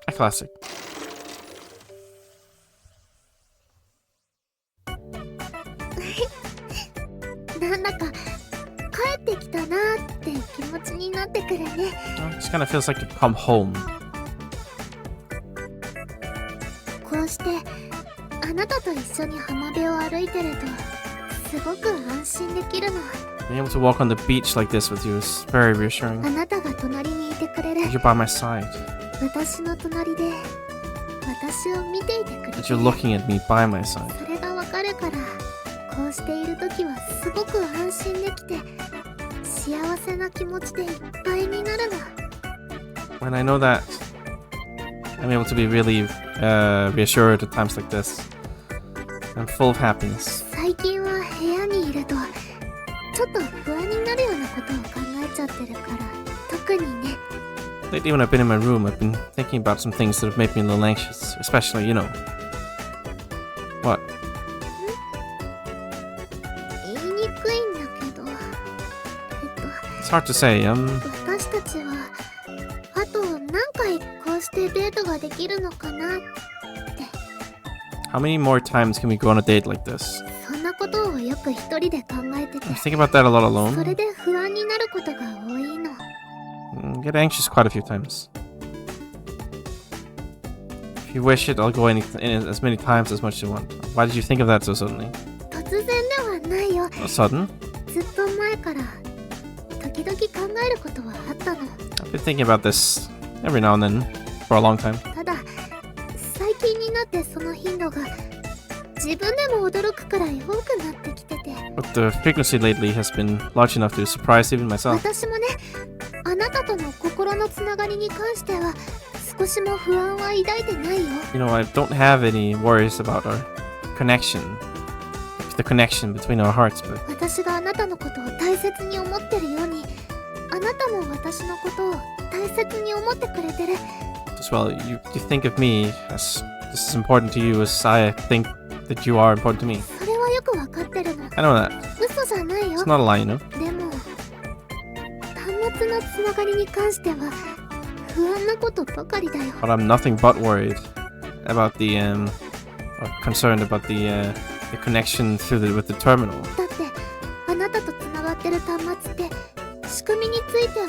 S1: A classic.
S2: なんだか帰ってきたなーって気持ちになってくるね。
S1: It just kind of feels like you've come home.
S2: こうしてあなたと一緒に浜辺を歩いてるとすごく安心できるの。
S1: Being able to walk on the beach like this with you is very reassuring.
S2: あなたが隣にいてくれる。
S1: You're by my side.
S2: 私の隣で私を見ていてくれる。
S1: That you're looking at me by my side.
S2: それがわかるから、こうしている時はすごく安心できて幸せな気持ちでいっぱいになるの。
S1: When I know that I'm able to be really reassured at times like this, I'm full of happiness.
S2: 最近は部屋にいるとちょっと不安になるようなことを考えちゃってるから、特にね。
S1: Lately when I've been in my room, I've been thinking about some things that have made me a little anxious, especially, you know. What?
S2: 言いにくいんだけど、
S1: It's hard to say.
S2: 私たちはあと何回こうしてデートができるのかなって。
S1: How many more times can we go on a date like this?
S2: そんなことをよく一人で考えてて、
S1: I think about that a lot
S2: それ
S1: alone.
S2: で不安になることが多いの。
S1: Get anxious quite a few times. If you wish it, I'll go in as many times as much as you want. Why did you think of that so suddenly?
S2: 突然ではないよ。
S1: So sudden?
S2: ずっと前から時々考えることはあったの。
S1: I've been thinking about this every now and then for a long time.
S2: ただ最近になってその頻度が自分でも驚くくらい多くなってきてて、
S1: But the frequency lately has been large enough to surprise even myself.
S2: 私もね、あなたとの心のつながりに関しては少しも不安は抱いてないよ。
S1: You know, I don't have any worries about our connection. The connection between our hearts, but
S2: 私があなたのことを大切に思ってるように、あなたも私のことを大切に思ってくれてる。
S1: as well, you think of me as just as important to you as I think that you are important to me.
S2: それはよくわかってるの。
S1: I know that.
S2: 嘘じゃないよ。
S1: It's not a lie, you know?
S2: でも端末のつながりに関しては不安なことばかりだよ。
S1: But I'm nothing but worried about the or concerned about the connection with the terminal.
S2: だってあなたとつながってる端末って仕組みについては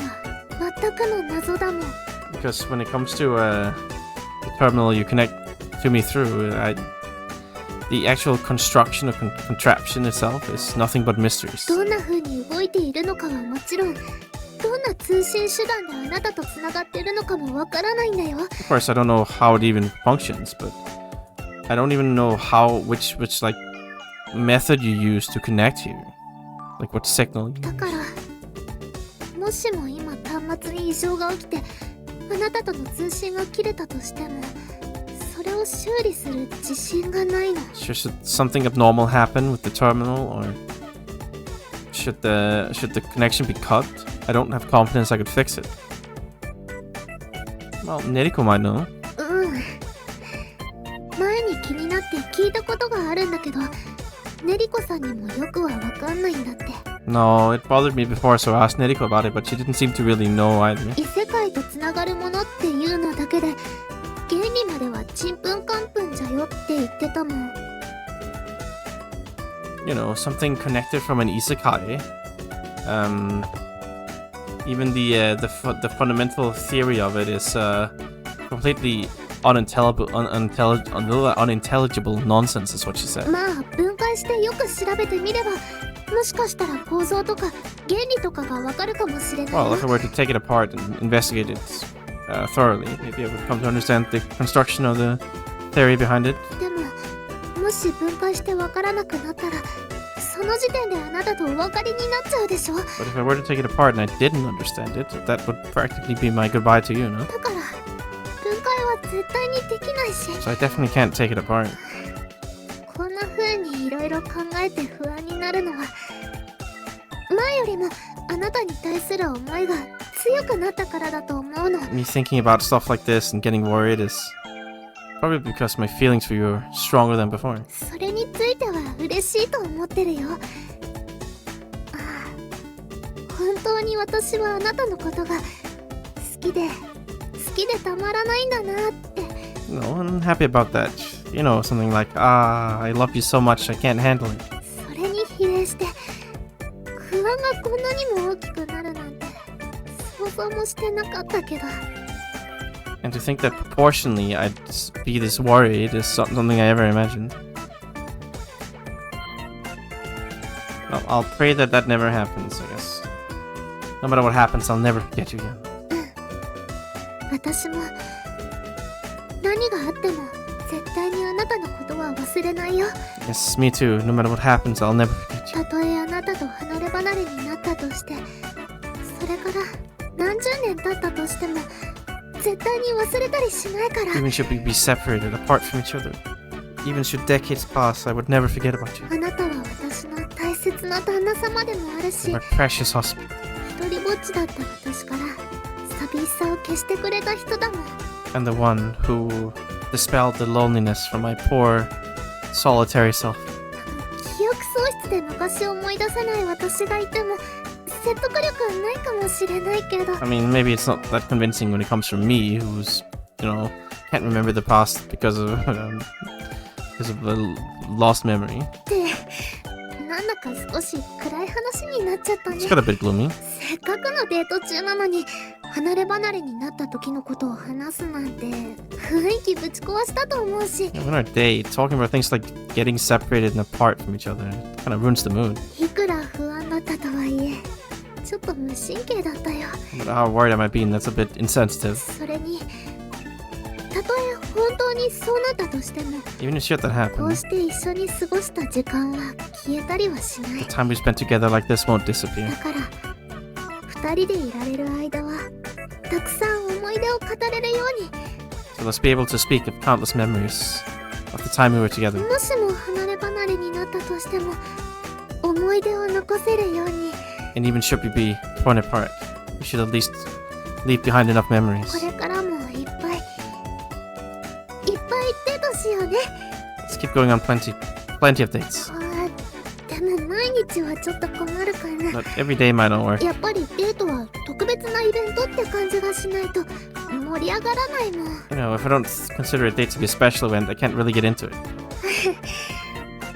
S2: 全くの謎だもん。
S1: Because when it comes to the terminal you connect to me through, the actual construction of contraption itself is nothing but mysteries.
S2: どんな風に動いているのかはもちろん、どんな通信手段であなたとつながっているのかもわからないんだよ。
S1: Of course, I don't know how it even functions, but I don't even know which like method you use to connect here. Like what signal you
S2: だから、もしも今端末に異常が起きて、あなたとの通信が切れたとしても、それを修理する自信がないの。
S1: Should something abnormal happen with the terminal, or should the connection be cut? I don't have confidence I could fix it. Well, Neriko might know.
S2: うん。前に気になって聞いたことがあるんだけど、ネリコさんにもよくはわかんないんだって。
S1: No, it bothered me before, so I asked Neriko about it, but she didn't seem to really know either.
S2: 異世界とつながるものっていうのだけで、原理まではちんぷんかんぷんじゃよって言ってたもん。
S1: You know, something connected from an isekai. Even the fundamental theory of it is completely unintelligible nonsense, is what she said.
S2: まあ分解してよく調べてみれば、もしかしたら構造とか原理とかがわかるかもしれないよ。
S1: Well, if I were to take it apart and investigate it thoroughly, maybe I would come to understand the construction of the theory behind it.
S2: でも、もし分解してわからなくなったら、その時点であなたとお別れになっちゃうでしょ。
S1: But if I were to take it apart and I didn't understand it, that would practically be my goodbye to you, no?
S2: だから、分解は絶対にできないし。
S1: So I definitely can't take it apart.
S2: こんな風にいろいろ考えて不安になるのは、前よりもあなたに対する思いが強くなったからだと思うの。
S1: Me thinking about stuff like this and getting worried is probably because my feelings for you are stronger than before.
S2: それについては嬉しいと思ってるよ。ああ、本当に私はあなたのことが好きでたまらないんだなって。
S1: No, I'm happy about that. You know, something like, I love you so much I can't handle it.
S2: それに比例して不安がこんなにも大きくなるなんて想像もしてなかったけど。
S1: And to think that proportionally I'd be this worried is something I ever imagined. Well, I'll pray that that never happens, I guess. No matter what happens, I'll never forget you again.
S2: 私も何があっても絶対にあなたのことは忘れないよ。
S1: Yes, me too. No matter what happens, I'll never forget you.
S2: たとえあなたと離れ離れになったとして、それから何十年経ったとしても絶対に忘れたりしないから。
S1: Even should we be separated, apart from each other. Even should decades pass, I would never forget about you.
S2: あなたは私の大切な旦那様でもあるし、
S1: My precious husband.
S2: 一人ぼっちだった私から寂しさを消してくれた人だもん。
S1: And the one who dispelled the loneliness from my poor, solitary self.
S2: 記憶喪失で昔を思い出せない私がいても説得力はないかもしれないけど。
S1: I mean, maybe it's not that convincing when it comes from me, who's, can't remember the past because of a lost memory.
S2: ってなんだか少し暗い話になっちゃったね。
S1: It's got a bit gloomy.
S2: せっかくのデート中なのに離れ離れになった時のことを話すなんて雰囲気ぶち壊したと思うし。
S1: On our date, talking about things like getting separated and apart from each other kind of ruins the mood.
S2: いくら不安だったとはいえちょっと無神経だったよ。
S1: No matter how worried I might be, that's a bit insensitive.
S2: それにたとえ本当にそうなったとしても
S1: Even if shit that
S2: こう
S1: happened,
S2: して一緒に過ごした時間は消えたりはしない。
S1: the time we spent together like this won't disappear.
S2: だから二人でいられる間はたくさん思い出を語れるように。
S1: So let's be able to speak of countless memories of the time we were together.
S2: もしも離れ離れになったとしても思い出を残せるように。
S1: And even should we be torn apart, we should at least leave behind enough
S2: こ
S1: memories.
S2: れからもいっぱいデートしようね。
S1: Let's keep going on plenty of dates.
S2: でも毎日はちょっと困るかな。
S1: But every day might not work.
S2: やっぱりデートは特別なイベントって感じがしないと盛り上がらないもん。
S1: You know, if I don't consider a date to be a special event, I can't really get into it.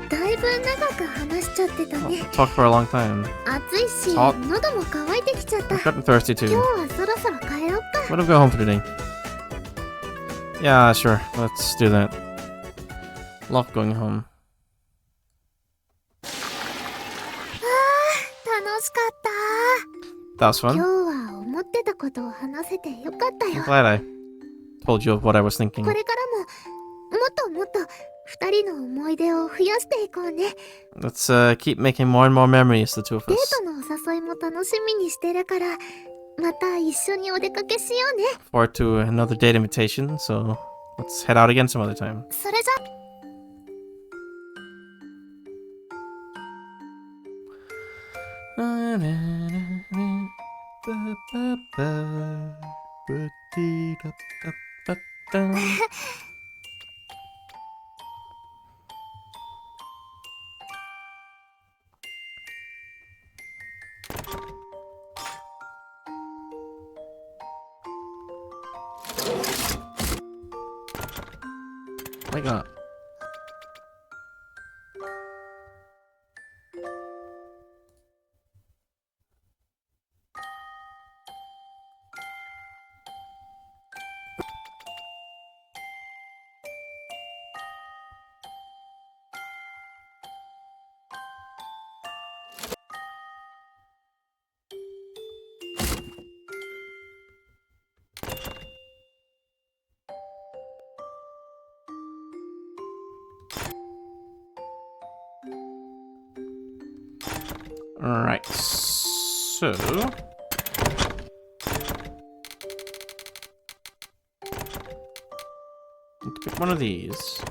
S2: だいぶ長く話しちゃってたね。
S1: Talk for a long time.
S2: 暑いし、
S1: あ
S2: 喉も渇いてきちゃった。
S1: I'm getting thirsty
S2: 今日
S1: too.
S2: はそろそろ帰ろっか。
S1: What if we go home for today? Yeah, sure. Let's do that. Love going home.
S2: 楽しかった。
S1: That was
S2: 今日
S1: fun.
S2: は思ってたことを話せてよかった
S1: I'm
S2: よ。
S1: glad I told you of what I was thinking.
S2: これからももっともっと二人の思い出を増やしていこうね。
S1: Let's keep making more and more memories, the two of
S2: デー
S1: us.
S2: トのお誘いも楽しみにしてるから、また一緒にお出かけしようね。
S1: Forward to another date invitation, so let's head out again some other time.
S2: それじゃ。
S1: My god. Alright, so... Let's pick one of these.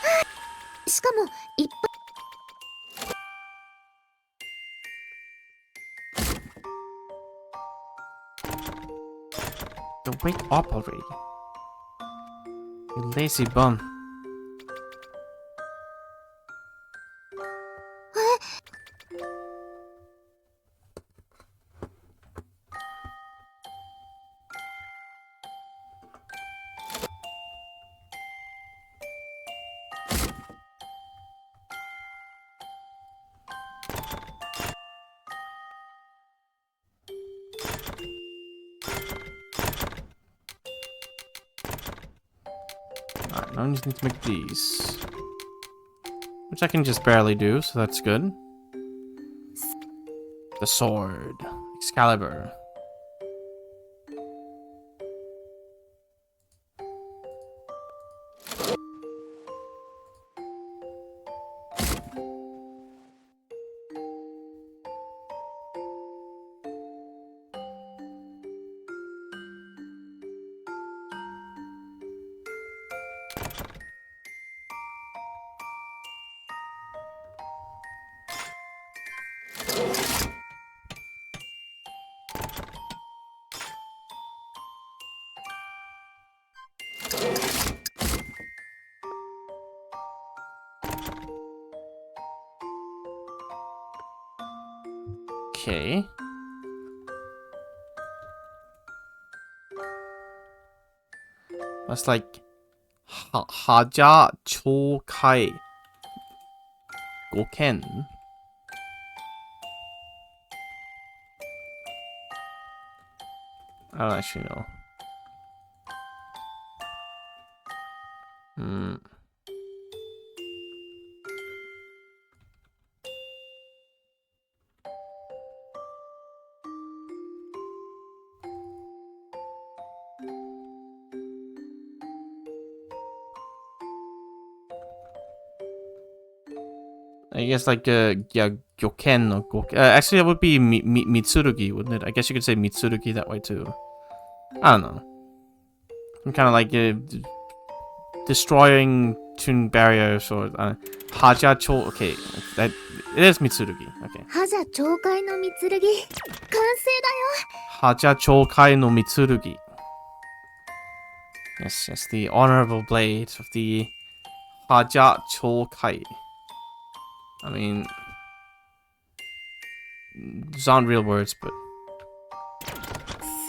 S2: Ah! しかもいっぱい。
S1: Wake up already. You lazy bum. 'Alright, now I just need to make these. Which I can just barely do, so that's good. The sword. Excalibur. Okay. That's like 하자 초카이 고켄. I don't actually know. I guess like yeah, Gyoken or Goken. Actually, that would be Mitsurugi, wouldn't it? I guess you could say Mitsurugi that way too. I don't know. I'm kind of like destroying tune barriers or Haja Cho. Okay, that it is Mitsurugi. Okay.
S2: Haja Chokai no Mitsurugi. 完成だよ。
S1: Haja Chokai no Mitsurugi. Yes, yes, the honorable blade of the Jegerkaj. I mean, these aren't real words, but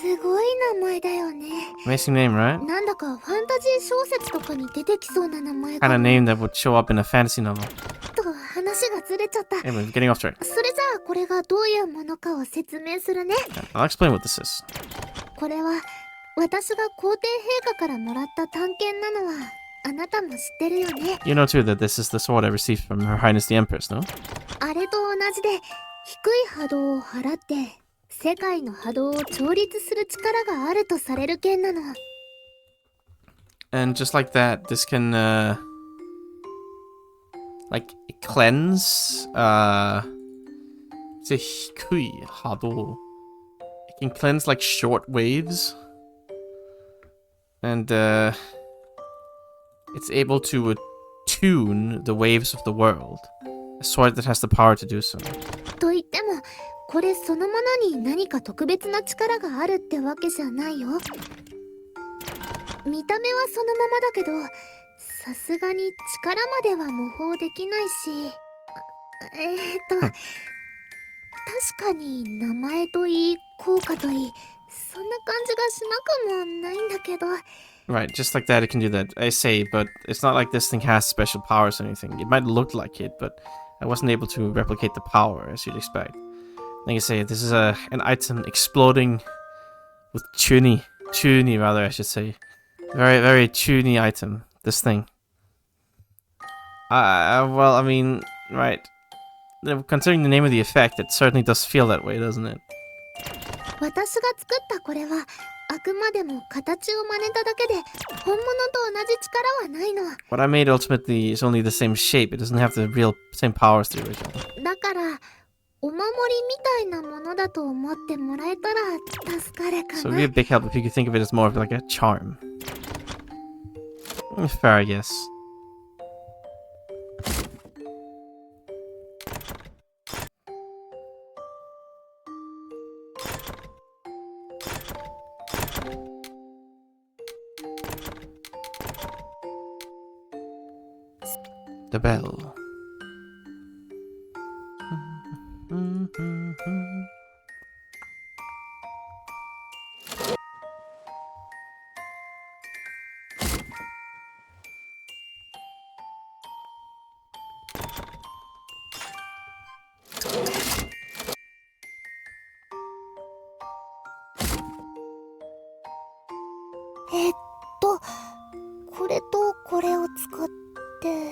S2: すごい名前だよね。
S1: amazing name, right?
S2: なんだかファンタジー小説とかに出てきそうな名前
S1: Kind
S2: か
S1: of
S2: も。
S1: name that would show up in a fantasy novel.
S2: と話がずれちゃった。
S1: Anyway, we're getting off track.
S2: それじゃあこれがどういうものかを説明するね。
S1: I'll explain what this is.
S2: これは私が皇帝陛下からもらった短剣なのはあなたも知ってるよね。
S1: You know too that this is the sword I received from Her Highness the Empress, no?
S2: あれと同じで低い波動を払って世界の波動を調律する力があるとされる剣なの。
S1: And just like that, this can, like, cleanse, it's a hikui hado. It can cleanse, like, short waves. And, it's able to attune the waves of the world. A sword that has the power to do so.
S2: と言ってもこれそのものに何か特別な力があるってわけじゃないよ。見た目はそのままだけどさすがに力までは模倣できないし確かに名前といい効果といいそんな感じがしなくもないんだけど。
S1: Right, just like that, it can do that. I say, but it's not like this thing has special powers or anything. It might look like it, but I wasn't able to replicate the power as you'd expect. Like I say, this is an item exploding with tuny rather, I should say. Very, very tuny item, this thing. Well, I mean, right. Considering the name of the effect, it certainly does feel that way, doesn't it?
S2: 私が作ったこれはあくまでも形を真似ただけで本物と同じ力はないの。
S1: What I made ultimately is only the same shape. It doesn't have the real same powers as the original.
S2: だからお守りみたいなものだと思ってもらえたら助かるか
S1: So it would
S2: な。
S1: be a big help if you could think of it as more of like a charm. Fair, I guess. The bell.
S2: えっとこれとこれを使ってでも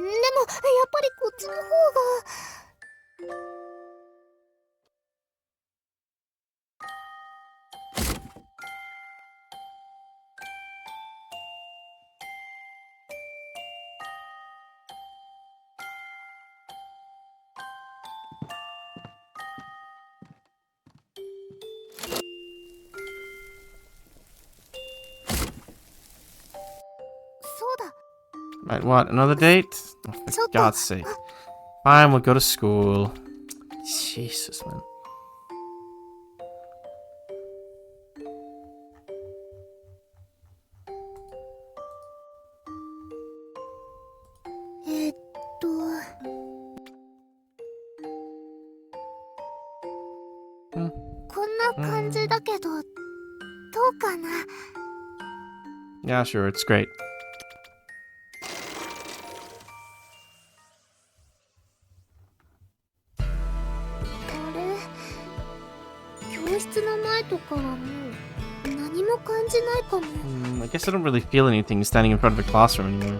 S2: やっぱりこっちの方が。そうだ。
S1: Right, what? Another date? Oh, for God's sake. Fine, we'll go to school. Jesus, man.
S2: えっとこんな感じだけどどうかな。
S1: Yeah, sure, it's great.
S2: あれ教室の前とかはもう何も感じないかも。
S1: I guess I don't really feel anything standing in front of a classroom anymore.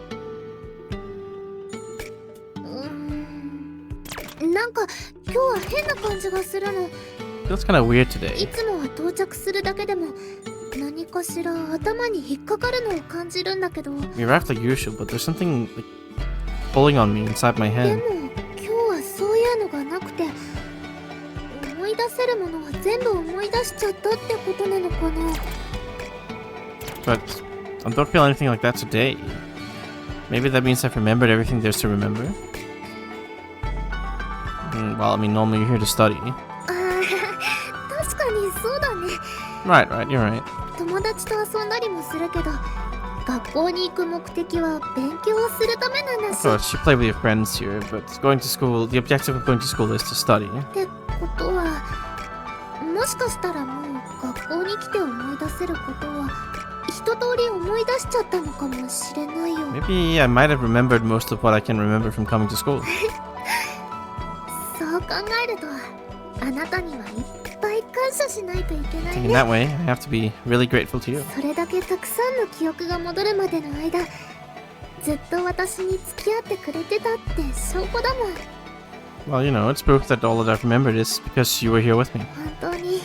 S2: なんか今日は変な感じがするの。
S1: Feels kind of weird
S2: い
S1: today.
S2: つもは到着するだけでも何かしら頭に引っかかるのを感じるんだけど、
S1: We arrived like usual, but there's something like pulling on me inside my
S2: で
S1: head.
S2: も今日はそういうのがなくて思い出せるものは全部思い出しちゃったってことなのかな。
S1: But I don't feel anything like that today. Maybe that means I've remembered everything there's to remember. Well, I mean, normally you're here to study.
S2: あー確かにそうだね。
S1: Right, you're right.
S2: 友友達と遊んだりもするけど、学校に行く目的は勉強をするためなんだし。
S1: Of course, you play with your friends here, but going to school, the objective of going to school is to study.
S2: ってことは、もしかしたらもう学校に来て思い出せることは一通り思い出しちゃったのかもしれないよ。
S1: Maybe I might have remembered most of what I can remember from coming to school.
S2: そう考えると、あなたにはいっぱい感謝しないといけない
S1: Thinking
S2: ね。
S1: that way, I have to be really grateful to you.
S2: それだけたくさんの記憶が戻るまでの間、ずっと私に付き合ってくれてたって証拠だもん。
S1: Well, you know, it's proof that all that I've remembered is because you were here with me.
S2: 本当に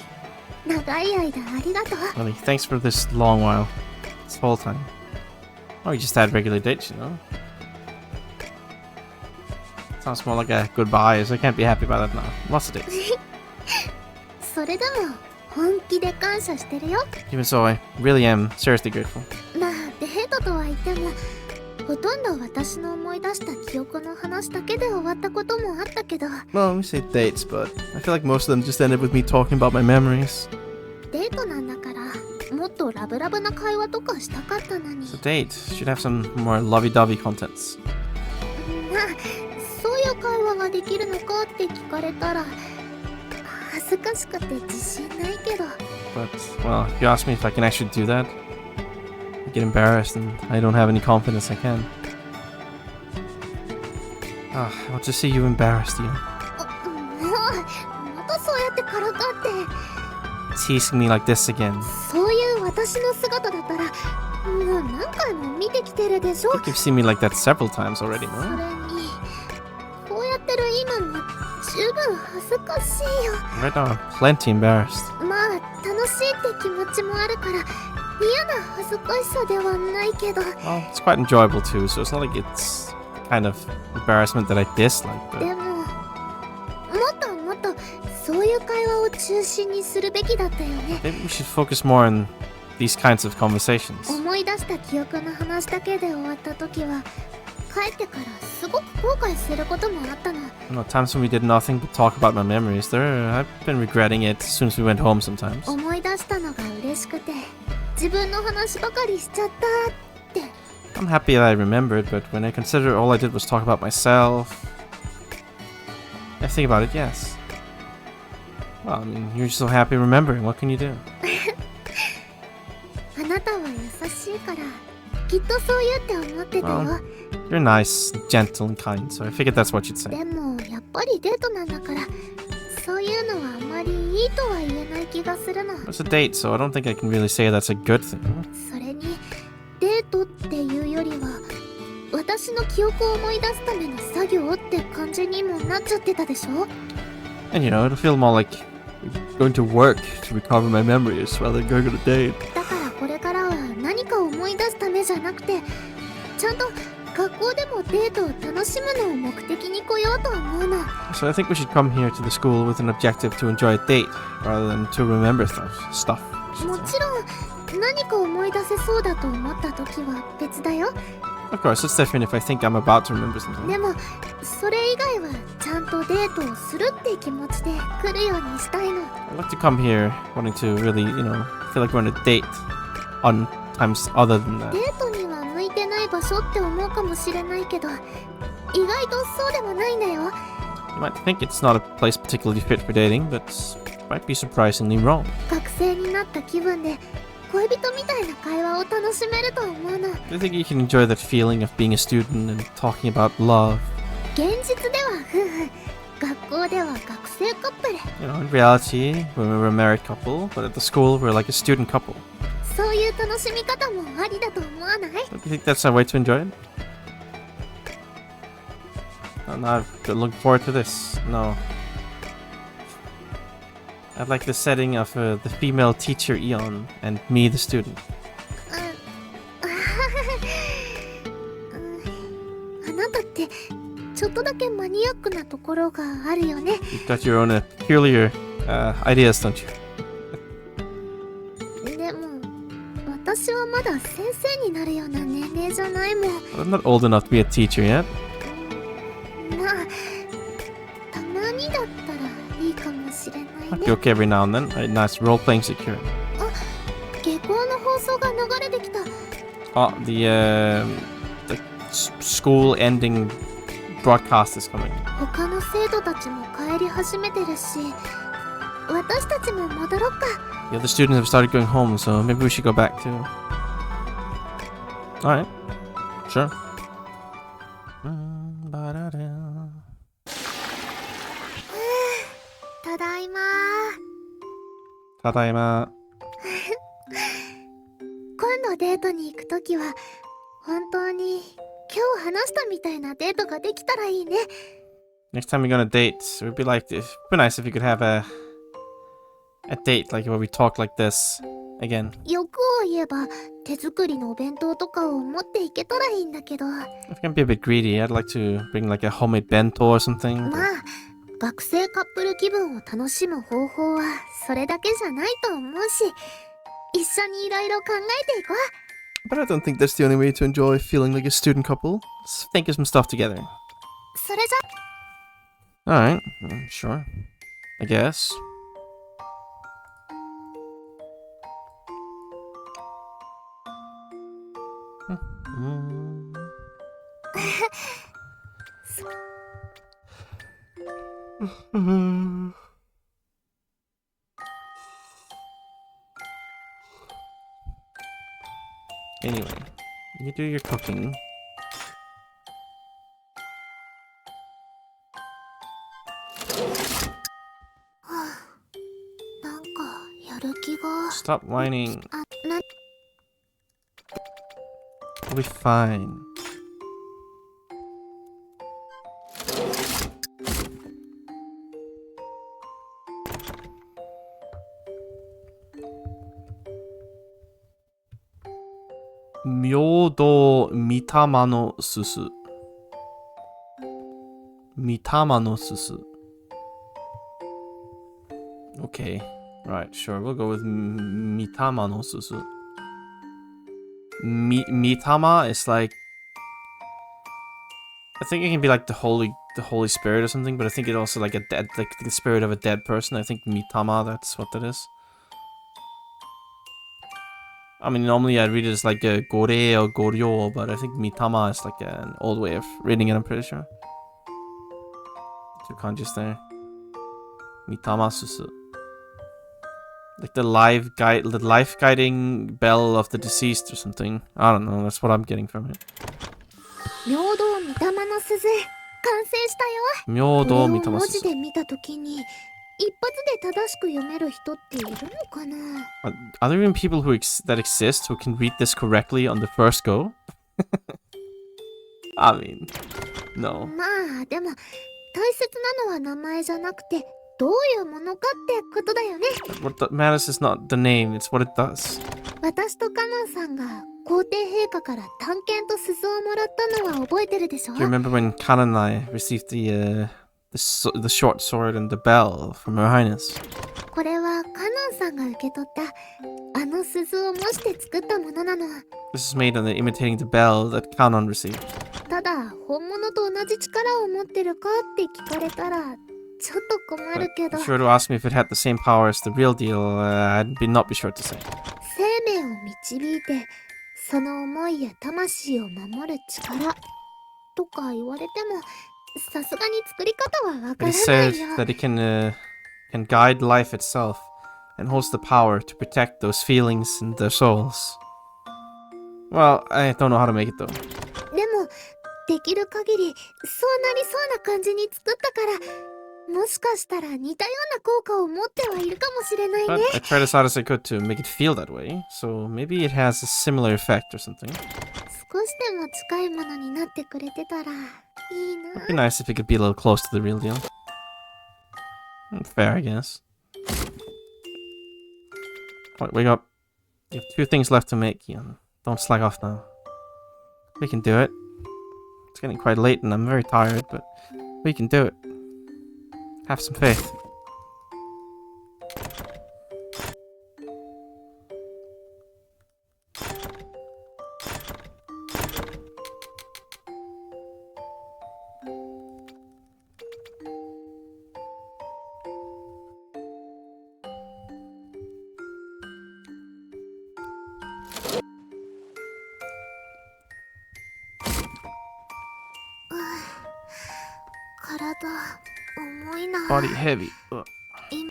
S2: 長い間ありがとう。
S1: Really, thanks for this long while. This whole time. Oh, we just had regular dates, you know? Sounds more like a goodbye, so I can't be happy about that now. Lots of dates.
S2: それでも本気で感謝してるよ。
S1: Even so, I really am seriously grateful.
S2: まあデートとは言っても、ほとんど私の思い出した記憶の話だけで終わったこともあったけど。
S1: Well, we say dates, but I feel like most of them just ended with me talking about my memories.
S2: デートなんだからもっとラブラブな会話とかしたかったのに。
S1: So date should have some more lovey-dovey contents.
S2: まあそういう会話ができるのかって聞かれたら恥ずかしくて自信ないけど。
S1: But, well, if you ask me if I can actually do that, I get embarrassed and I don't have any confidence I can. I want to see you embarrassed, you know.
S2: もうまたそうやってからかって。
S1: Teasing me like this again.
S2: そういう私の姿だったらもう何回も見てきてるでしょ。
S1: I think you've seen me like that several times already,
S2: そ
S1: no?
S2: れにこうやってる今も十分恥ずかしいよ。
S1: Right now, I'm plenty embarrassed.
S2: まあ楽しいって気持ちもあるから嫌な恥ずかしさではないけど。
S1: Well, it's quite enjoyable too, so it's not like it's kind of embarrassment that I dislike,
S2: で
S1: but
S2: ももっともっとそういう会話を中心にするべきだったよね。
S1: maybe we should focus more on these kinds of conversations.
S2: 思い出した記憶の話だけで終わった時は帰ってからすごく後悔することもあったの。
S1: You know, times when we did nothing but talk about my memories, I've been regretting it as soon as we went home sometimes.
S2: 思い出したのが嬉しくて自分の話ばかりしちゃったって。
S1: I'm happy that I remembered, but when I consider all I did was talk about myself, I think about it, yes. Well, I mean, you're so happy remembering. What can you do?
S2: あなたは優しいからきっとそう言って思ってたよ。
S1: You're nice, gentle, and kind, so I figured that's what you'd say.
S2: でもやっぱりデートなんだからそういうのはあまりいいとは言えない気がするの。
S1: It's a date, so I don't think I can really say that's a good thing.
S2: それにデートっていうよりは私の記憶を思い出すための作業って感じにもなっちゃってたでしょ。
S1: And you know, it'll feel more like going to work to recover my memories rather than going on a date.
S2: だからこれからは何かを思い出すためじゃなくてちゃんと学校でもデートを楽しむのを目的に来ようと思うの。
S1: So I think we should come here to the school with an objective to enjoy a date rather than to remember stuff.
S2: もちろん何か思い出せそうだと思った時は別だよ。
S1: Of course, it's different if I think I'm about to remember something.
S2: でもそれ以外はちゃんとデートをするって気持ちで来るようにしたいの。
S1: I'd like to come here wanting to really, you know, feel like we're on a date on times other than that.
S2: デートには向いてない場所って思うかもしれないけど意外とそうでもないんだよ。
S1: You might think it's not a place particularly fit for dating, but it might be surprisingly wrong.
S2: 学生になった気分で恋人みたいな会話を楽しめると思うの。
S1: I think you can enjoy that feeling of being a student and talking about love.
S2: 現実では夫婦、学校では学生カップル。
S1: You know, in reality, when we're a married couple, but at the school, we're like a student couple.
S2: そういう楽しみ方もありだと思わない？
S1: Don't you think that's a way to enjoy it? Oh, no, I'm looking forward to this. No. I'd like the setting of the female teacher Eon and me, the student.
S2: あなたってちょっとだけマニアックなところがあるよね。
S1: You've got your own peculiar ideas, don't you?
S2: でも私はまだ先生になるような年齢じゃないもん。
S1: I'm not old enough to be a teacher yet.
S2: まあたまにだったらいいかもしれない
S1: I'd
S2: ね。
S1: be okay every now and then. A nice role-playing secure.
S2: 下校の方てきた。
S1: Oh, the school ending broadcast is coming.
S2: 他の生徒たちも帰り始めてるし、私たちも戻ろっか。
S1: The other students have started going home, so maybe we should go back too. Alright. Sure.
S2: ただいま。
S1: ただいま。
S2: 今度デートに行くときは本当に今日話したみたいなデートができたらいいね。
S1: Next time we're gonna date, it would be nice if we could have a date like where we talk like this again.
S2: 欲を言えば手作りのお弁当とかを持っていけたらいいんだけど、
S1: If I'm gonna be a bit greedy, I'd like to bring like a homemade bento or something.
S2: まあ学生カップル気分を楽しむ方法はそれだけじゃないと思うし、一緒にいろいろ考えていこう。
S1: But I don't think that's the only way to enjoy feeling like a student couple. Let's think of some stuff together.
S2: それじゃ
S1: Alright, sure. I guess. Anyway, you do your cooking.
S2: なんかやる気が。
S1: Stop whining.
S2: あ、
S1: We'll be fine. Myodo mitama no susu. Mitama no susu. Okay. Right, sure. We'll go with mitama no susu. Mitama is like, I think it can be like the Holy Spirit or something, but I think it also like like the spirit of a dead person. I think mitama, that's what that is. I mean, normally I read it as like a gore or goryo, but I think mitama is like an old way of reading it, I'm pretty sure. Two kanjis there. Mitama susu. Like the life guiding bell of the deceased or something. I don't know, that's what I'm getting from it.
S2: 平等御霊の鈴完成したよ。これ
S1: Myodo
S2: を
S1: mitama
S2: 文字
S1: susu.
S2: で見たときに一発で正しく読める人っているのかな。
S1: Are there even people that exist who can read this correctly on the first go? I mean, no.
S2: まあでも大切なのは名前じゃなくてどういうものかってことだよね。
S1: What matters is not the name, it's what it does.
S2: 私とカノンさんが皇帝陛下から短剣と鈴をもらったのは覚えてるでしょ。
S1: Do you remember when Kan and I received the short sword and the bell from Her Highness?
S2: これはカノンさんが受け取ったあの鈴を模して作ったものなの。
S1: This is made on imitating the bell that Kanon received.
S2: ただ本物と同じ力を持ってるかって聞かれたらちょっと困るけど、
S1: If you were to ask me if it had the same power as the real deal, I'd not be sure to say.
S2: 生命を導いてその思いや魂を守る力とか言われてもさすがに作り方はわか
S1: It
S2: ら
S1: is
S2: な
S1: said
S2: いよ。
S1: that it can guide life itself and holds the power to protect those feelings and their souls. Well, I don't know how to make it though.
S2: でもできる限りそうなりそうな感じに作ったからもしかしたら似たような効果を持ってはいるかもしれない
S1: But
S2: ね。
S1: I tried as hard as I could to make it feel that way, so maybe it has a similar effect or something.
S2: 少しでも近いものになってくれてたらいいな。
S1: It'd be nice if it could be a little close to the real deal. Fair, I guess. Wake up. You have 2 things left to make. Don't slack off now. We can do it. It's getting quite late and I'm very tired, but we can do it. Have some faith.
S2: な。
S1: Body heavy. Ugh.
S2: 今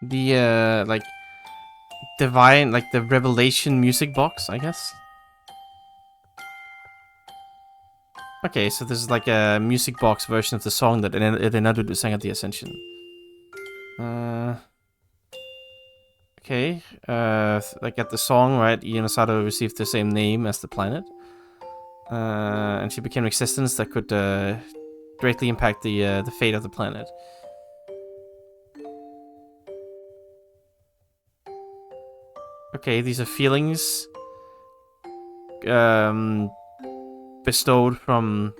S1: The like divine, like the revelation music box, I guess. Okay, so this is like a music box version of the song that Nosurge sang at the Ascension. Okay, like at the song, right? Ionosato received the same name as the planet, and she became an existence that could greatly impact the fate of the planet. Okay, these are feelings bestowed from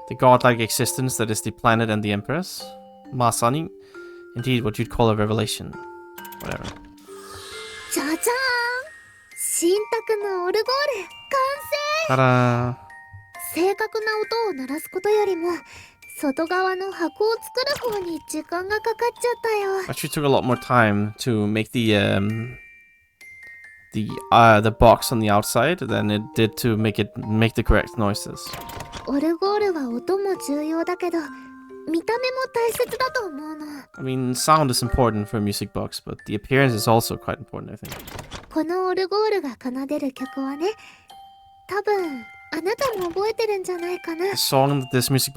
S1: the godlike existence that is the planet and the Empress. Masani. Indeed, what you'd call a revelation. Whatever.
S2: じゃじゃーん、新宅のオルゴール完
S1: Ta-da!
S2: 成。正確な音を鳴らすことよりも外側の箱を作る方に時間がかかっちゃったよ。
S1: Actually took a lot more time to make the box on the outside than it did to make the correct noises.
S2: オルゴールは音も重要だけど見た目も大切だと思うの。
S1: I mean, sound is important for a music box, but the appearance is also quite important, I think.
S2: このオルゴールが奏でる曲はね、多分あなたも覚えてるんじゃないかな。
S1: The song that this music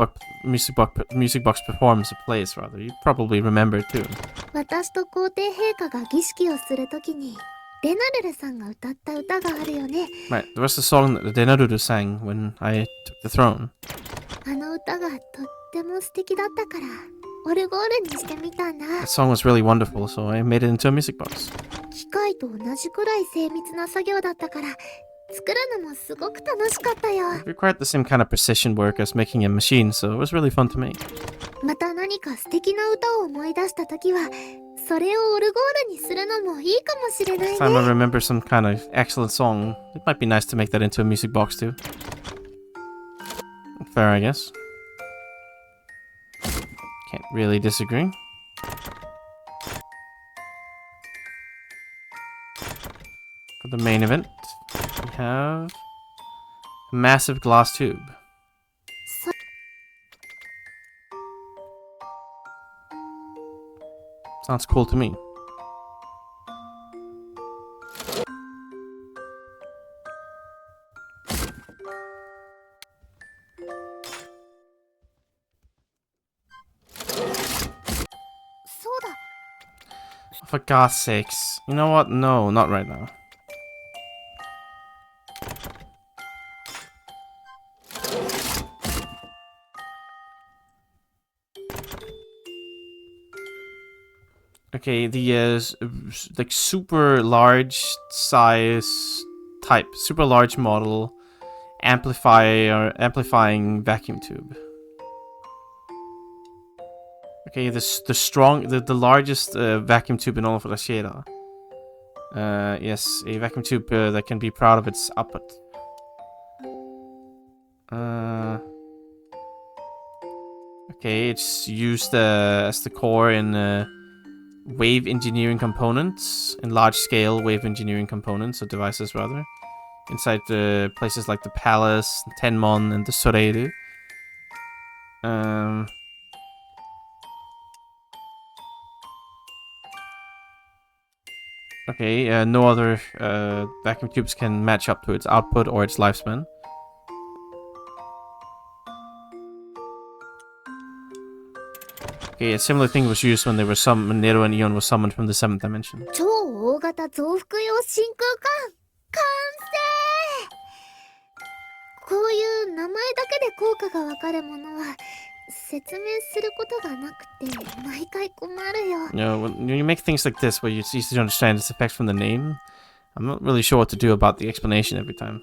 S1: box performs or plays, rather, you probably remember it too.
S2: 私と皇帝陛下が儀式をするときにレナルルさんが歌った歌があるよね。
S1: Right, there was the song that Nosurge sang when I took the throne.
S2: あの歌がとっても素敵だったからオルゴールにしてみたんだ。
S1: That song was really wonderful, so I made it into a music box.
S2: 機械と同じくらい精密な作業だったから作るのもすごく楽しかったよ。
S1: It required the same kind of precision work as making a machine, so it was really fun to make.
S2: また何か素敵な歌を思い出したときはそれをオルゴールにするのもいいかもしれない
S1: Next time I
S2: ね。
S1: remember some kind of excellent song, it might be nice to make that into a music box too. Fair, I guess. Can't really disagree. For the main event, we have a massive glass tube.
S2: そ
S1: Sounds cool to me. For God's sakes. You know what? No, not right now. Okay, the like super large size type, super large model amplifying vacuum tube. Okay, the largest vacuum tube in all of Rashiera. Yes, a vacuum tube that can be proud of its output. Okay, it's used as the core in wave engineering components, in large-scale wave engineering components, or devices rather, inside places like the Palace, Tenmon, and the Soreiru. Okay, no other vacuum tubes can match up to its output or its lifespan. Okay, a similar thing was used when when Nero and Eon were summoned from the 7th dimension.
S2: 超大型増幅用真空管完成。こういう名前だけで効果がわかるものは説明することがなくて毎回困るよ。
S1: When you make things like this where it's easy to understand its effects from the name, I'm not really sure what to do about the explanation every time.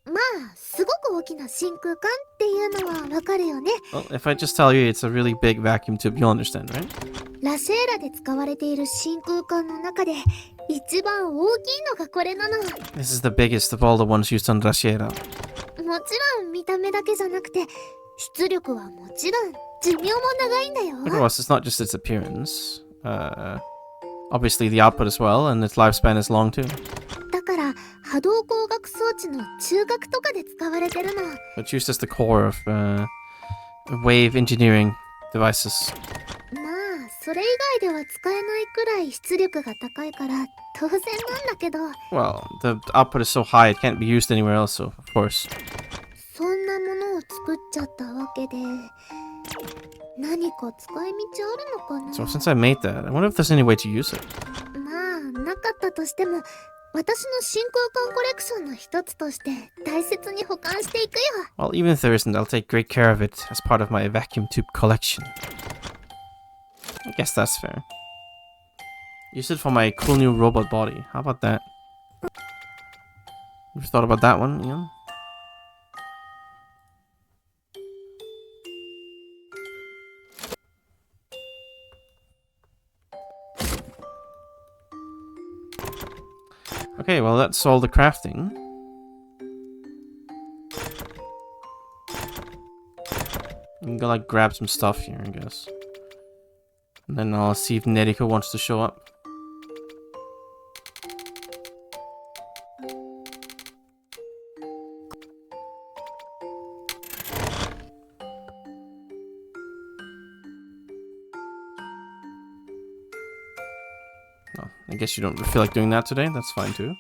S2: まあすごく大きな真空管っていうのはわかるよね。
S1: Well, if I just tell you it's a really big vacuum tube, you'll understand, right?
S2: ラシェーラで使われている真空管の中で一番大きいのがこれなの。もち
S1: This is the biggest of all the ones used on Rashiera.
S2: ろん見た目だけじゃなくて出力はもちろん寿命も長いんだよ。
S1: But of course, it's not just its appearance. Obviously the output as well, and its lifespan is long too.
S2: だから波動光学装置の中核とかで使われてるの。
S1: It's used as the core of wave engineering devices.
S2: まあそれ以外では使えないくらい出力が高いから当然なんだけど、
S1: Well, the output is so high it can't be used anywhere else, so of course.
S2: そんなものを作っちゃったわけで何か使い道あるのかな。
S1: So since I made that, I wonder if there's any way to use it.
S2: まあなかったとしても私の真空管コレクションの一つとして大切に保管していくよ。
S1: Well, even if there isn't, I'll take great care of it as part of my vacuum tube collection. I guess that's fair. Use it for my cool new robot body. How about that? You've thought about that one, Ian? Okay, well that's all the crafting. You can go like grab some stuff here, I guess. And then I'll see if Neriko wants to show up. Oh, I guess you don't feel like doing that today, that's fine too.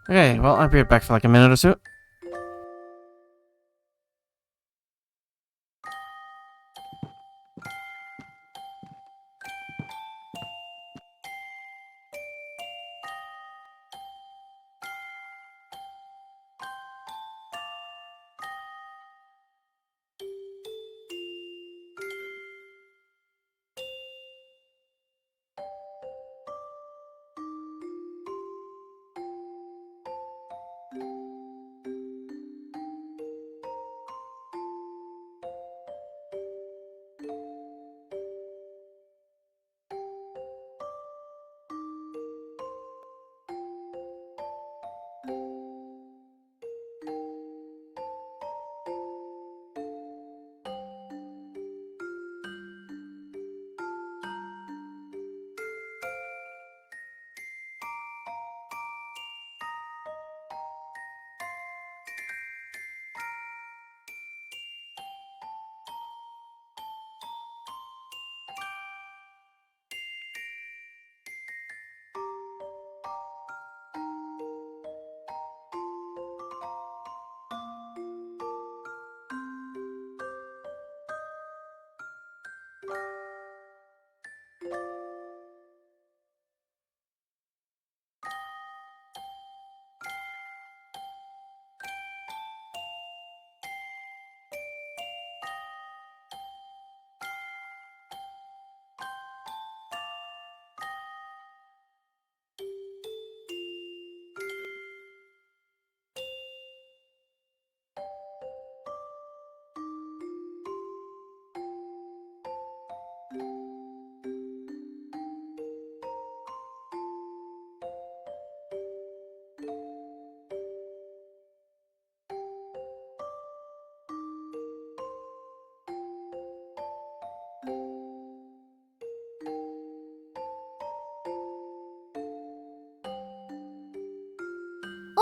S1: Okay, well, I'll be right back for like a minute or two.
S3: お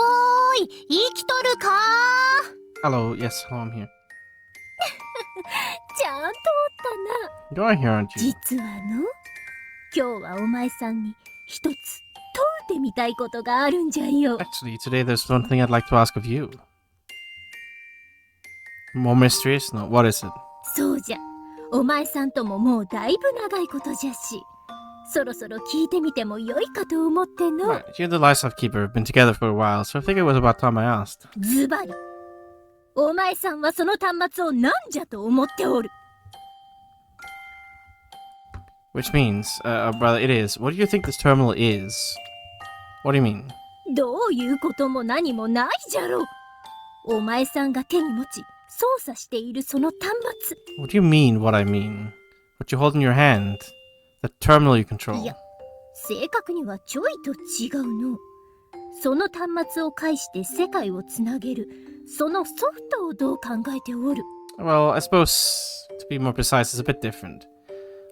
S3: ーい、生きとるかー？
S1: Hello, yes, hello, I'm here.
S3: ちゃんとおったな。
S1: You are here, aren't you?
S3: 実はの、今日はお前さんに一つ問うてみたいことがあるんじゃよ。
S1: Actually, today there's one thing I'd like to ask of you. More mysterious? No, what is it?
S3: そうじゃ、お前さんとももうだいぶ長いことじゃし、そろそろ聞いてみてもよいかと思っての。
S1: Right, you and the Lighthouse Keeper have been together for a while, so I figured it was about time I asked.
S3: ズバリ、お前さんはその端末を何じゃと思っておる。
S1: Which means, brother, it is. What do you think this terminal is? What do you mean?
S3: どういうことも何もないじゃろう。お前さんが手に持ち操作しているその端末。
S1: What do you mean, what I mean? What you hold in your hand? The terminal you control.
S3: いや、正確にはちょいと違うの。その端末を介して世界をつなげる、そのソフトをどう考えておる。
S1: Well, I suppose, to be more precise, it's a bit different.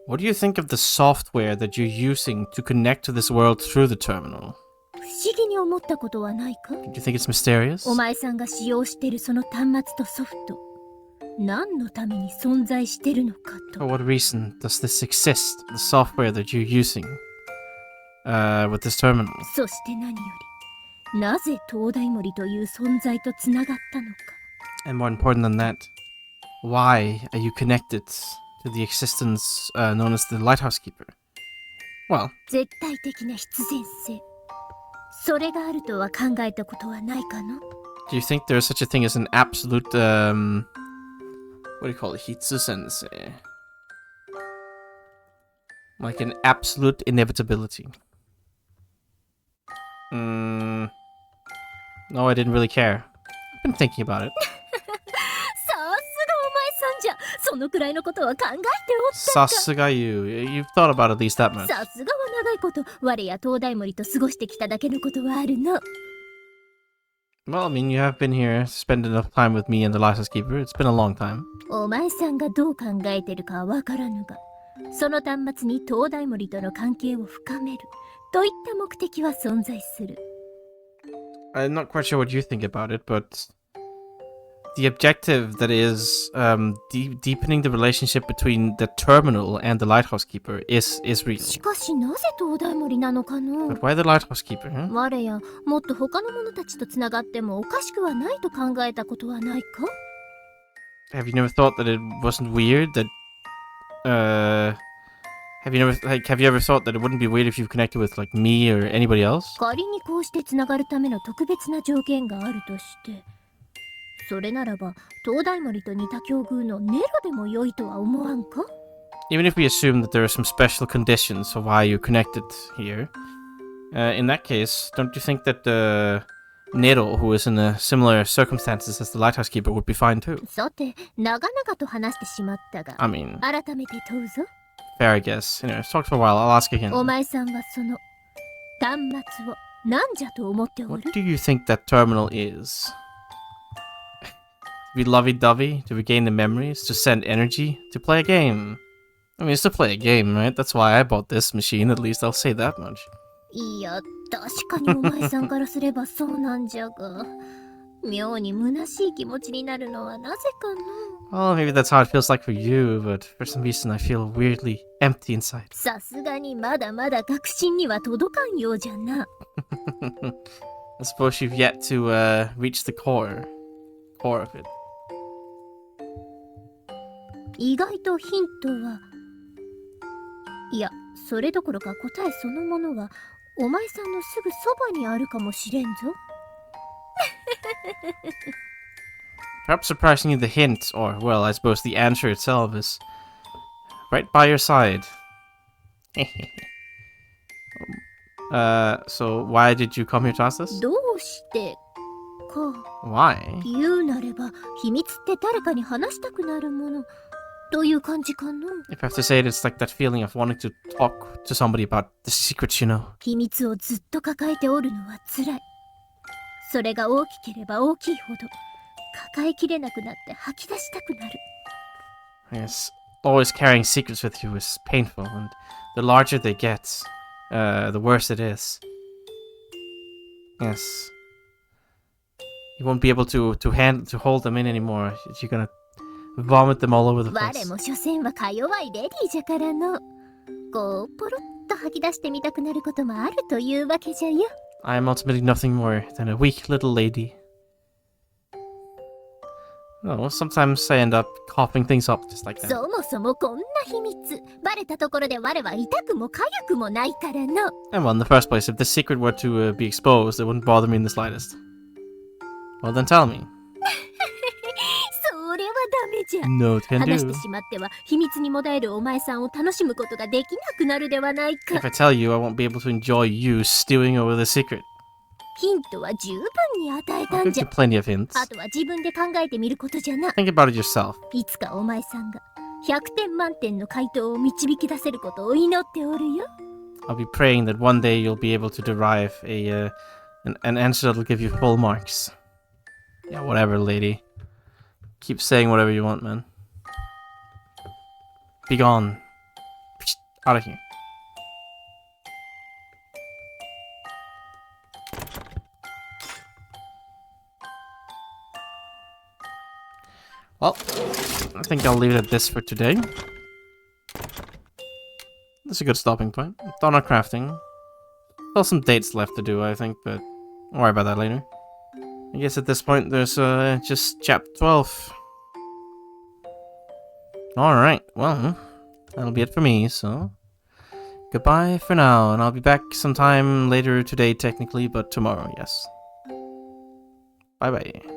S1: What do you think of the software that you're using to connect to this world through the terminal?
S3: 不思議に思ったことはないか？
S1: Do you think it's mysterious?
S3: お前さんが使用しているその端末とソフト、何のために存在してるのか
S1: For
S3: と。
S1: what reason does this exist, the software that you're using with this terminal?
S3: そして何より、なぜ東大森という存在とつながったのか。
S1: And more important than that, why are you connected to the existence known as the Lighthouse Keeper? Well,
S3: 絶対的な必然性。それがあるとは考えたことはないかの？
S1: do you think there's such a thing as an absolute, what do you call it, hitsu sensei? Like an absolute inevitability? No, I didn't really care. I've been thinking about it.
S3: さすがお前さんじゃ。そのくらいのことは考えておったか。
S1: Sasuga you. You've thought about at least that much.
S3: さすがは長いこと我や東大森と過ごしてきただけのことはあるの。
S1: Well, I mean, you have been here, spent enough time with me and the Lighthouse Keeper. It's been a long time.
S3: お前さんがどう考えてるかはわからぬが、その端末に東大森との関係を深めるといった目的は存在する。
S1: I'm not quite sure what you think about it, but the objective that is deepening the relationship between the terminal and the Lighthouse Keeper is real.
S3: しかしなぜ東大森なのかの？
S1: But why the Lighthouse Keeper, huh?
S3: 我やもっと他の者たちとつながってもおかしくはないと考えたことはないか？
S1: Have you never thought that it wasn't weird that have you ever thought that it wouldn't be weird if you connected with like me or anybody else?
S3: 仮にこうしてつながるための特別な条件があるとして、それならば東大森と似た境遇のネロでも良いとは思わんか？
S1: Even if we assume that there are some special conditions for why you're connected here, in that case, don't you think that Nero, who is in similar circumstances as the Lighthouse Keeper, would be fine too?
S3: さて、長々と話してしまったが、
S1: I mean,
S3: 改めて問うぞ。
S1: fair, I guess. Anyway, I've talked for a while. I'll ask again.
S3: お前さんはその端末を何じゃと思ってお
S1: What
S3: る？
S1: do you think that terminal is? To be lovey-dovey? To regain the memories? To send energy? To play a game? I mean, it's to play a game, right? That's why I bought this machine, at least I'll say that much.
S3: いや、確かにお前さんからすればそうなんじゃが、妙に虚しい気持ちになるのはなぜかの。
S1: Well, maybe that's how it feels like for you, but for some reason I feel weirdly empty inside.
S3: さすがにまだまだ確信には届かんようじゃな。
S1: I suppose you've yet to reach the core of it.
S3: 意外とヒントは、いや、それどころか答えそのものはお前さんのすぐそばにあるかもしれんぞ。
S1: Perhaps surprisingly, the hint, or, well, I suppose the answer itself is right by your side. So why did you come here to ask this?
S3: どうしてか。
S1: Why?
S3: 言うなれば秘密って誰かに話したくなるものという感じかの。
S1: If I have to say it, it's like that feeling of wanting to talk to somebody about the secrets you know.
S3: 秘密をずっと抱えておるのはつらい。それが大きければ大きいほど抱えきれなくなって吐き出したくなる。
S1: Yes, always carrying secrets with you is painful, and the larger they get, the worse it is. Yes. You won't be able to hold them in anymore. You're gonna vomit them all over the
S3: 我
S1: place.
S3: も所詮はか弱いレディーじゃからの。こうポロッと吐き出してみたくなることもあるというわけじゃよ。
S1: I am ultimately nothing more than a weak little lady. No, sometimes I end up coughing things up just like that.
S3: そもそもこんな秘密バレたところで我は痛くも痒くもないからの。
S1: And well, in the first place, if this secret were to be exposed, it wouldn't bother me in the slightest. Well, then tell me.
S3: それはダメじゃ。
S1: No, it can
S3: 話し
S1: do.
S3: てしまっては秘密にもだえるお前さんを楽しむことができなくなるではないか。
S1: If I tell you, I won't be able to enjoy you stewing over the secret.
S3: ヒントは十分に与えた
S1: I'll
S3: ん
S1: give
S3: じ
S1: you
S3: ゃ。
S1: plenty of hints.
S3: あとは自分で考えてみることじゃな。
S1: Think about it yourself.
S3: いつかお前さんが100点満点の回答を導き出せることを祈っておるよ。
S1: I'll be praying that one day you'll be able to derive an answer that'll give you full marks. Yeah, whatever, lady. Keep saying whatever you want, man. Be gone. Out of here. Well, I think I'll leave it at this for today. That's a good stopping point. Done our crafting. Still some dates left to do, I think, but I'll worry about that later. I guess at this point there's just chapter 12. Alright, well, that'll be it for me, so goodbye for now, and I'll be back sometime later today technically, but tomorrow, yes. Bye bye.